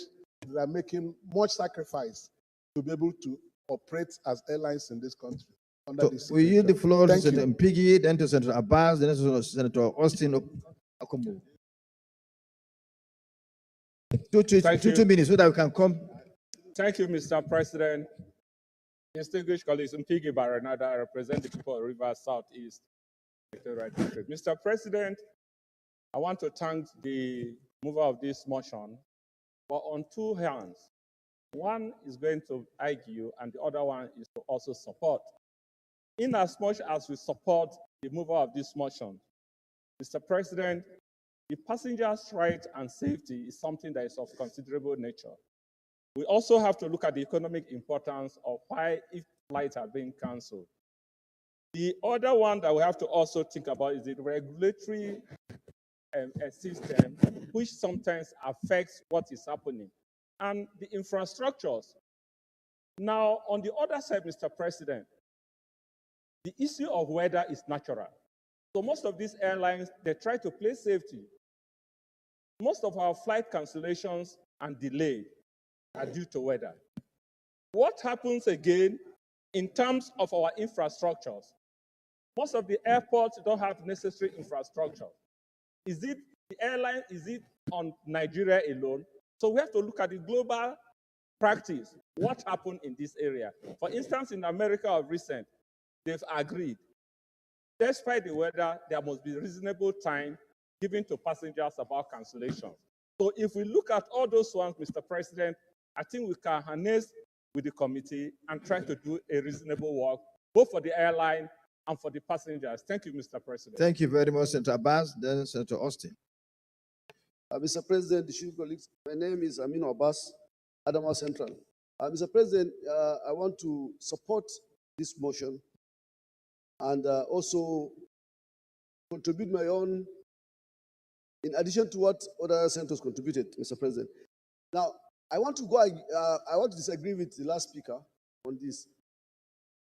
they are making much sacrifice to be able to operate as airlines in this country. So we yield the floor to Senator Mpigi, then to Senator Abbas, then to Senator Austin Akombo. 2 minutes so that we can come. Thank you, Mr. President. Distinguished colleagues, Mpigi Baranada, I represent the people of Rivers Southeast. Mr. President, I want to thank the mover of this motion, but on 2 hands. One is going to argue, and the other one is to also support. In as much as we support the mover of this motion, Mr. President, the passengers' right and safety is something that is of considerable nature. We also have to look at the economic importance of why if flights are being canceled. The other one that we have to also think about is the regulatory system, which sometimes affects what is happening, and the infrastructures. Now, on the other side, Mr. President, the issue of weather is natural. So most of these airlines, they try to play safety. Most of our flight cancellations and delay are due to weather. What happens again in terms of our infrastructures? Most of the airports don't have necessary infrastructure. Is it the airline? Is it on Nigeria alone? So we have to look at the global practice. What happened in this area? For instance, in America of recent, they've agreed, despite the weather, there must be reasonable time given to passengers about cancellation. So if we look at all those ones, Mr. President, I think we can harness with the committee and try to do a reasonable work, both for the airline and for the passengers. Thank you, Mr. President. Thank you very much, Senator Abbas, then Senator Austin. Mr. President, distinguished colleagues, my name is Amin Abbas, Adamawa Central. Mr. President, I want to support this motion and also contribute my own in addition to what other senators contributed, Mr. President. Now, I want to disagree with the last speaker on this,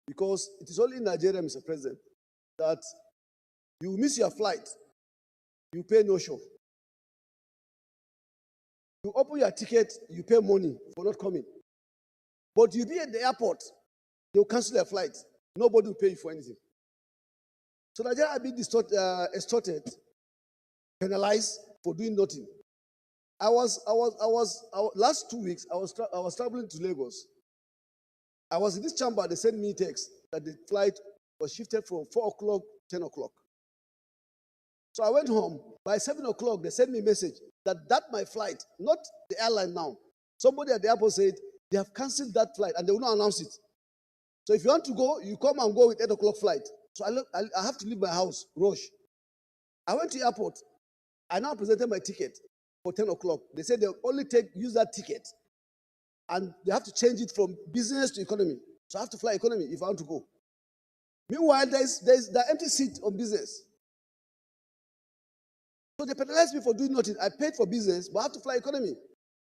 because it is only in Nigeria, Mr. President, that you miss your flight, you pay no show. You open your ticket, you pay money for not coming. But you be at the airport, they'll cancel your flight. Nobody will pay you for anything. So Nigeria has been extorted, penalized for doing nothing. Last 2 weeks, I was traveling to Lagos. I was in this chamber, they sent me text that the flight was shifted from 4 o'clock, 10 o'clock. So I went home. By 7 o'clock, they sent me a message that my flight, not the airline now. Somebody at the airport said they have canceled that flight and they will not announce it. So if you want to go, you come and go with 8 o'clock flight. So I have to leave my house, rush. I went to the airport. I now presented my ticket for 10 o'clock. They said they'll only use that ticket and they have to change it from business to economy. So I have to fly economy if I want to go. Meanwhile, there's the empty seat on business. So they penalized me for doing nothing. I paid for business, but I have to fly economy.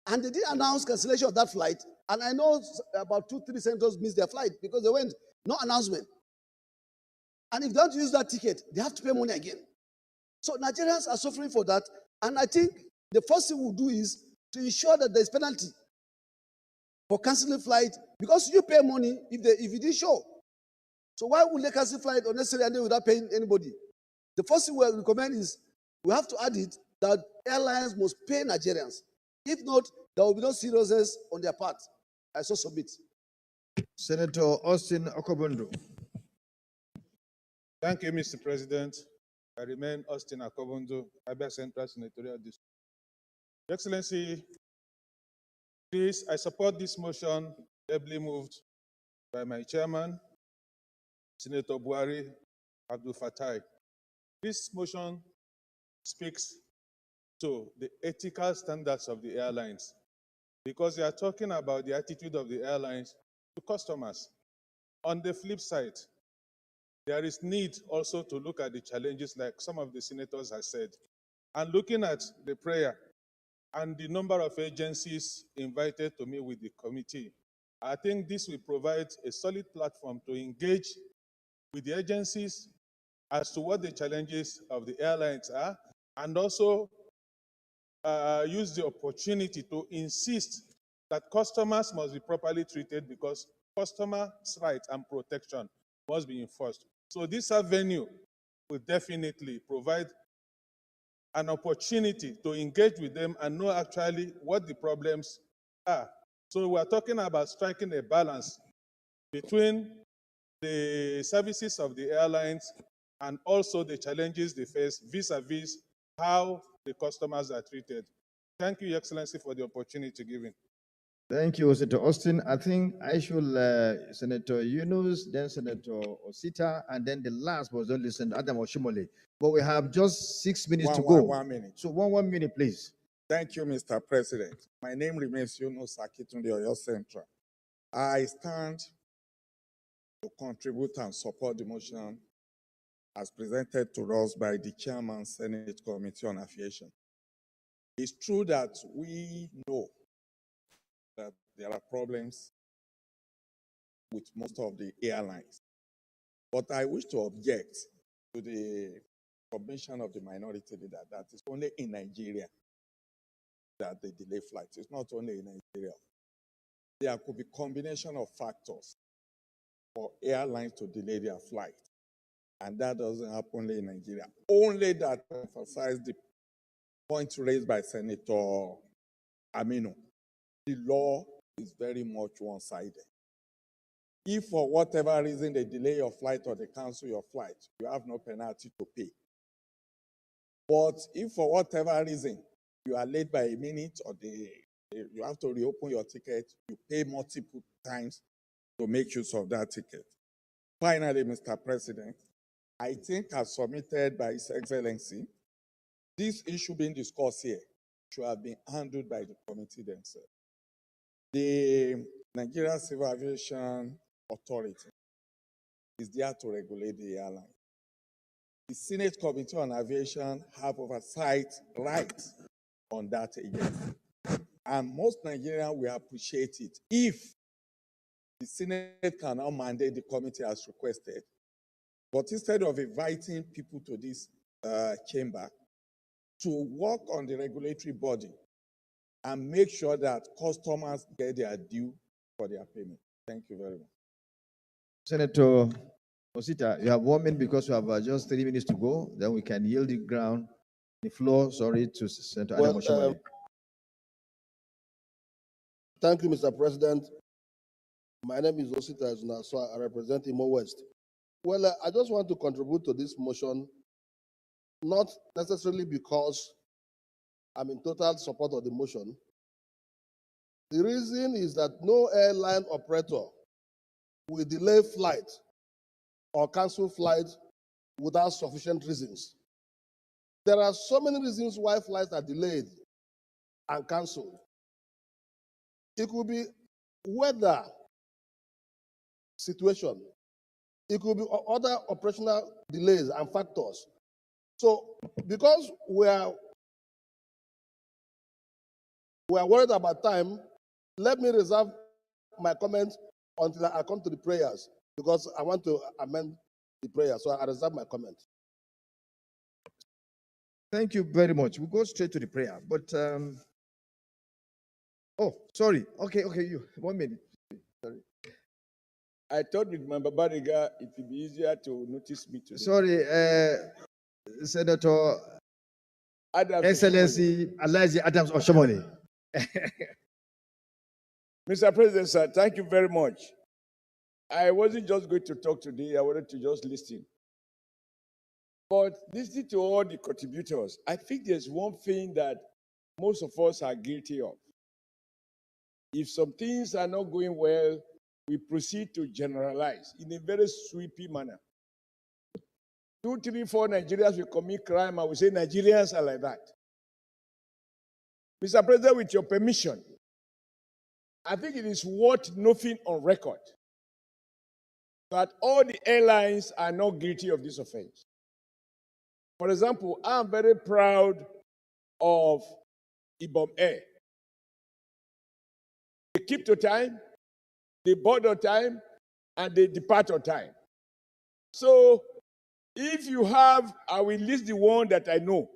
And they didn't announce cancellation of that flight. And I know about 2-3 senators missed their flight because they went, no announcement. And if they don't use that ticket, they have to pay money again. So Nigerians are suffering for that. And I think the first thing we'll do is to ensure that there's penalty for canceling flight, because you pay money if you didn't show. So why would they cancel flight unnecessarily and without paying anybody? The first thing we recommend is we have to add it that airlines must pay Nigerians. If not, there will be no seriousness on their part. I so submit. Senator Austin Okobondo. Thank you, Mr. President. I remain Austin Okobondo, Abia Central Senatorial District. Your Excellency, please, I support this motion ably moved by my chairman, Senator Buhari Abdul Fatai. This motion speaks to the ethical standards of the airlines, because they are talking about the attitude of the airlines to customers. On the flip side, there is need also to look at the challenges like some of the senators have said. And looking at the prayer and the number of agencies invited to meet with the committee, I think this will provide a solid platform to engage with the agencies as to what the challenges of the airlines are, and also use the opportunity to insist that customers must be properly treated, because customers' rights and protection must be enforced. So this avenue will definitely provide an opportunity to engage with them and know actually what the problems are. So we're talking about striking a balance between the services of the airlines and also the challenges they face vis-a-vis how the customers are treated. Thank you, Your Excellency, for the opportunity given. Thank you, Senator Austin. I think I should, Senator Yunus, then Senator Osita, and then the last was only Senator Adam Oshimole. But we have just 6 minutes to go. 1 minute. So one minute, please. Thank you, Mr. President. My name remains Yunus Akitunde, Oyo Central. I stand to contribute and support the motion as presented to us by the Chairman, Senate Committee on Aviation. It's true that we know that there are problems with most of the airlines. But I wish to object to the submission of the minority leader that it's only in Nigeria that they delay flights. It's not only in Nigeria. There could be a combination of factors for airlines to delay their flight. And that doesn't happen only in Nigeria. Only that emphasize the point raised by Senator Aminu. The law is very much one-sided. If for whatever reason they delay your flight or they cancel your flight, you have no penalty to pay. But if for whatever reason you are late by a minute or you have to reopen your ticket, you pay multiple times to make use of that ticket. Finally, Mr. President, I think as submitted by His Excellency, this issue being discussed here should have been handled by the committee themselves. The Nigeria Civil Aviation Authority is there to regulate the airline. the Senate Committee on Aviation have oversight rights on that agency. And most Nigerians will appreciate it if the Senate can now mandate the committee as requested. But instead of inviting people to this chamber to work on the regulatory body and make sure that customers get their due for their payment. Thank you very much. Senator Osita, you have 1 minute because we have just 3 minutes to go. Then we can yield the floor, to Senator Adam Oshomole. Thank you, Mr. President. My name is Osita Ezuna, so I represent Imo West. Well, I just want to contribute to this motion, not necessarily because I'm in total support of the motion. The reason is that no airline operator will delay flight or cancel flight without sufficient reasons. There are so many reasons why flights are delayed and canceled. It could be weather situation. It could be other operational delays and factors. So because we are worried about time, let me reserve my comment until I come to the prayers, because I want to amend the prayer. So I reserve my comment. Thank you very much. We'll go straight to the prayer. But, oh, sorry. Okay, you, 1 minute. Sorry. I thought with my Babariga, it would be easier to notice me today. Sorry, Senator Adams Excellency Elijah Adams Oshomole. Mr. President, sir, thank you very much. I wasn't just going to talk today, I wanted to just listen. But listening to all the contributors, I think there's one thing that most of us are guilty of. If some things are not going well, we proceed to generalize in a very sweepy manner. 2, 3, 4 Nigerians will commit crime and we say Nigerians are like that. Mr. President, with your permission, I think it is worth nothing on record that all the airlines are not guilty of this offense. For example, I'm very proud of Ibom Air. They keep to time, they board on time, and they depart on time. So if you have, I will list the one that I know.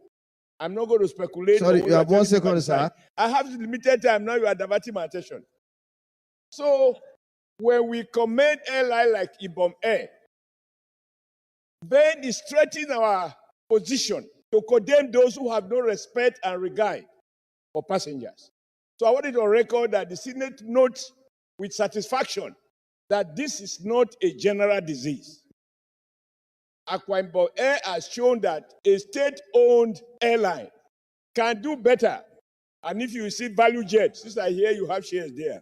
I'm not going to speculate. Sorry, you have 1 second, sir. I have limited time. Now you are diverting my attention. So when we commend airline like Ibom Air, then it strengthens our position to condemn those who have no respect and regard for passengers. So I want it on record that the Senate notes with satisfaction that this is not a general disease. Akwa Ibom Air has shown that a state-owned airline can do better. And if you see Value Jet, since I hear you have shares there,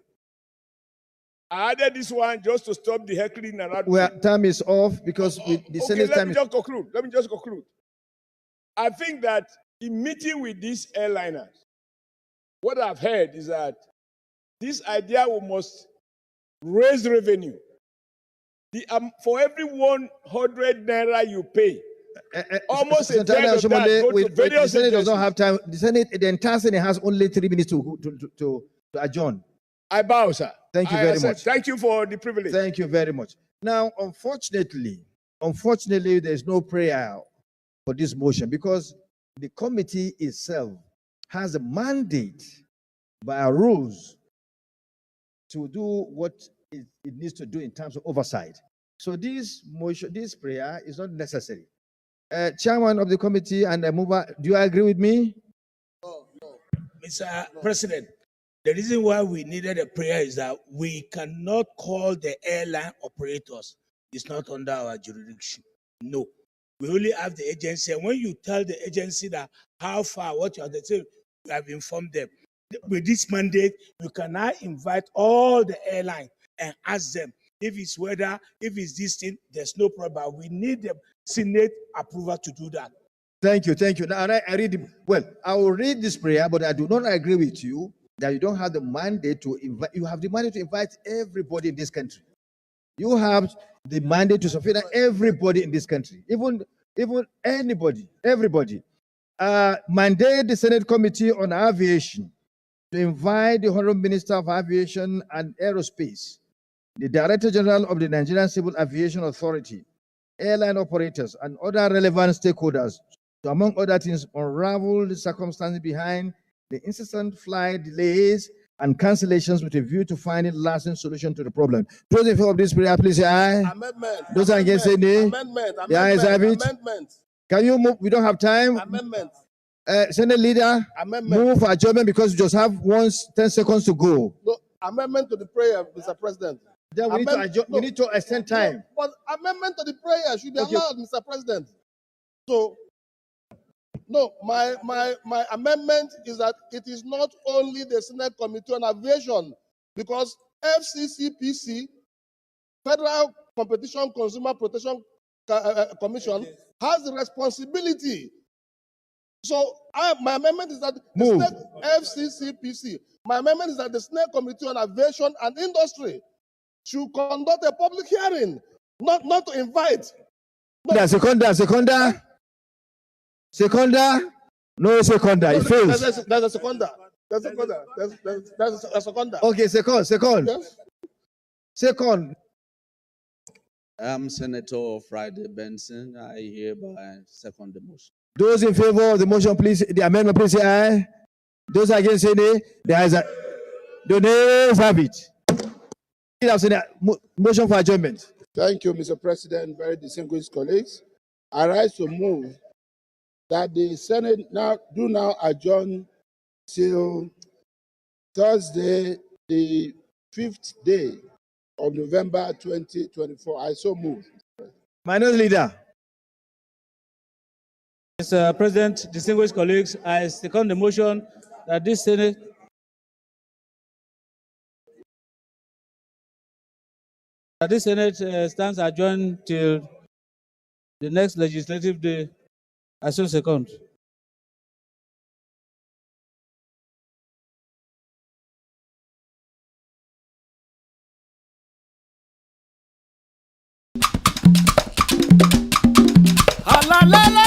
I added this one just to stop the heckling around. Well, time is off because the Senate time is... Let me just conclude. I think that in meeting with these airliners, what I've heard is that this idea we must raise revenue. For every 100 naira you pay, almost a third of that goes to various the Senate does not agencies. have time. The entire Senate has only 3 minutes to adjourn. I bow, sir. Thank you very much. Thank you for the privilege. Thank you very much. Now, unfortunately, there's no prayer for this motion because the committee itself has a mandate by our rules to do what it needs to do in terms of oversight. So this motion, this prayer is not necessary. Chairman of the committee and the mover, do you agree with me? Mr. President, the reason why we needed a prayer is that we cannot call the airline operators. It's not under our jurisdiction. No. We only have the agency. And when you tell the agency that how far, what you have to say, you have informed them. With this mandate, you can now invite all the airlines and ask them if it's weather, if it's this thing, there's no problem. We need the Senate approval to do that. Thank you. Now, I will read this prayer, but I do not agree with you that you don't have the mandate to invite. You have the mandate to invite everybody in this country. You have the mandate to subpoena everybody in this country. Even even anybody, everybody, mandate the Senate Committee on Aviation to invite the Honorable Minister of Aviation and Aerospace, the Director General of the Nigerian Civil Aviation Authority, airline operators, and other relevant stakeholders to, among other things, unravel the circumstances behind the incessant flight delays and cancellations with a view to finding lasting solution to the problem. Those in favor of this prayer, please say aye. Amendment. Those against say nay. Amendment. The ayes have it. Amendment. Can you move? We don't have time. Amendment. Senate Leader, Amendment. move for adjournment because we just have 10 seconds to go. No, amendment to the prayer, Mr. President. Then we need to extend time. No, but amendment to the prayer should be allowed, Mr. President. So, no, my amendment is that it is not only the Senate Committee on Aviation, because FCCPC, Federal Competition Consumer Protection Commission, has the responsibility. So my amendment is that the FCCPC, my amendment is that the Senate Committee on Aviation and Industry should conduct a public hearing, not to invite. No. Seconder. No seconder. It fails. There's a seconder. There's a seconder. Okay, second. Yes. Second. I'm Senator Friday Benson. I hereby second the motion. Those in favor of the motion, please, the amendment, please say aye. Those against say nay. The nays have it. Motion for adjournment. Thank you, Mr. President. Very distinguished colleagues. I rise to move that the Senate now adjourn till Thursday, the 5th day of November 2024. I so move. Minority Leader. Mr. President, distinguished colleagues, I second the motion that this Senate stands adjourned till the next legislative day. I so second. La la la.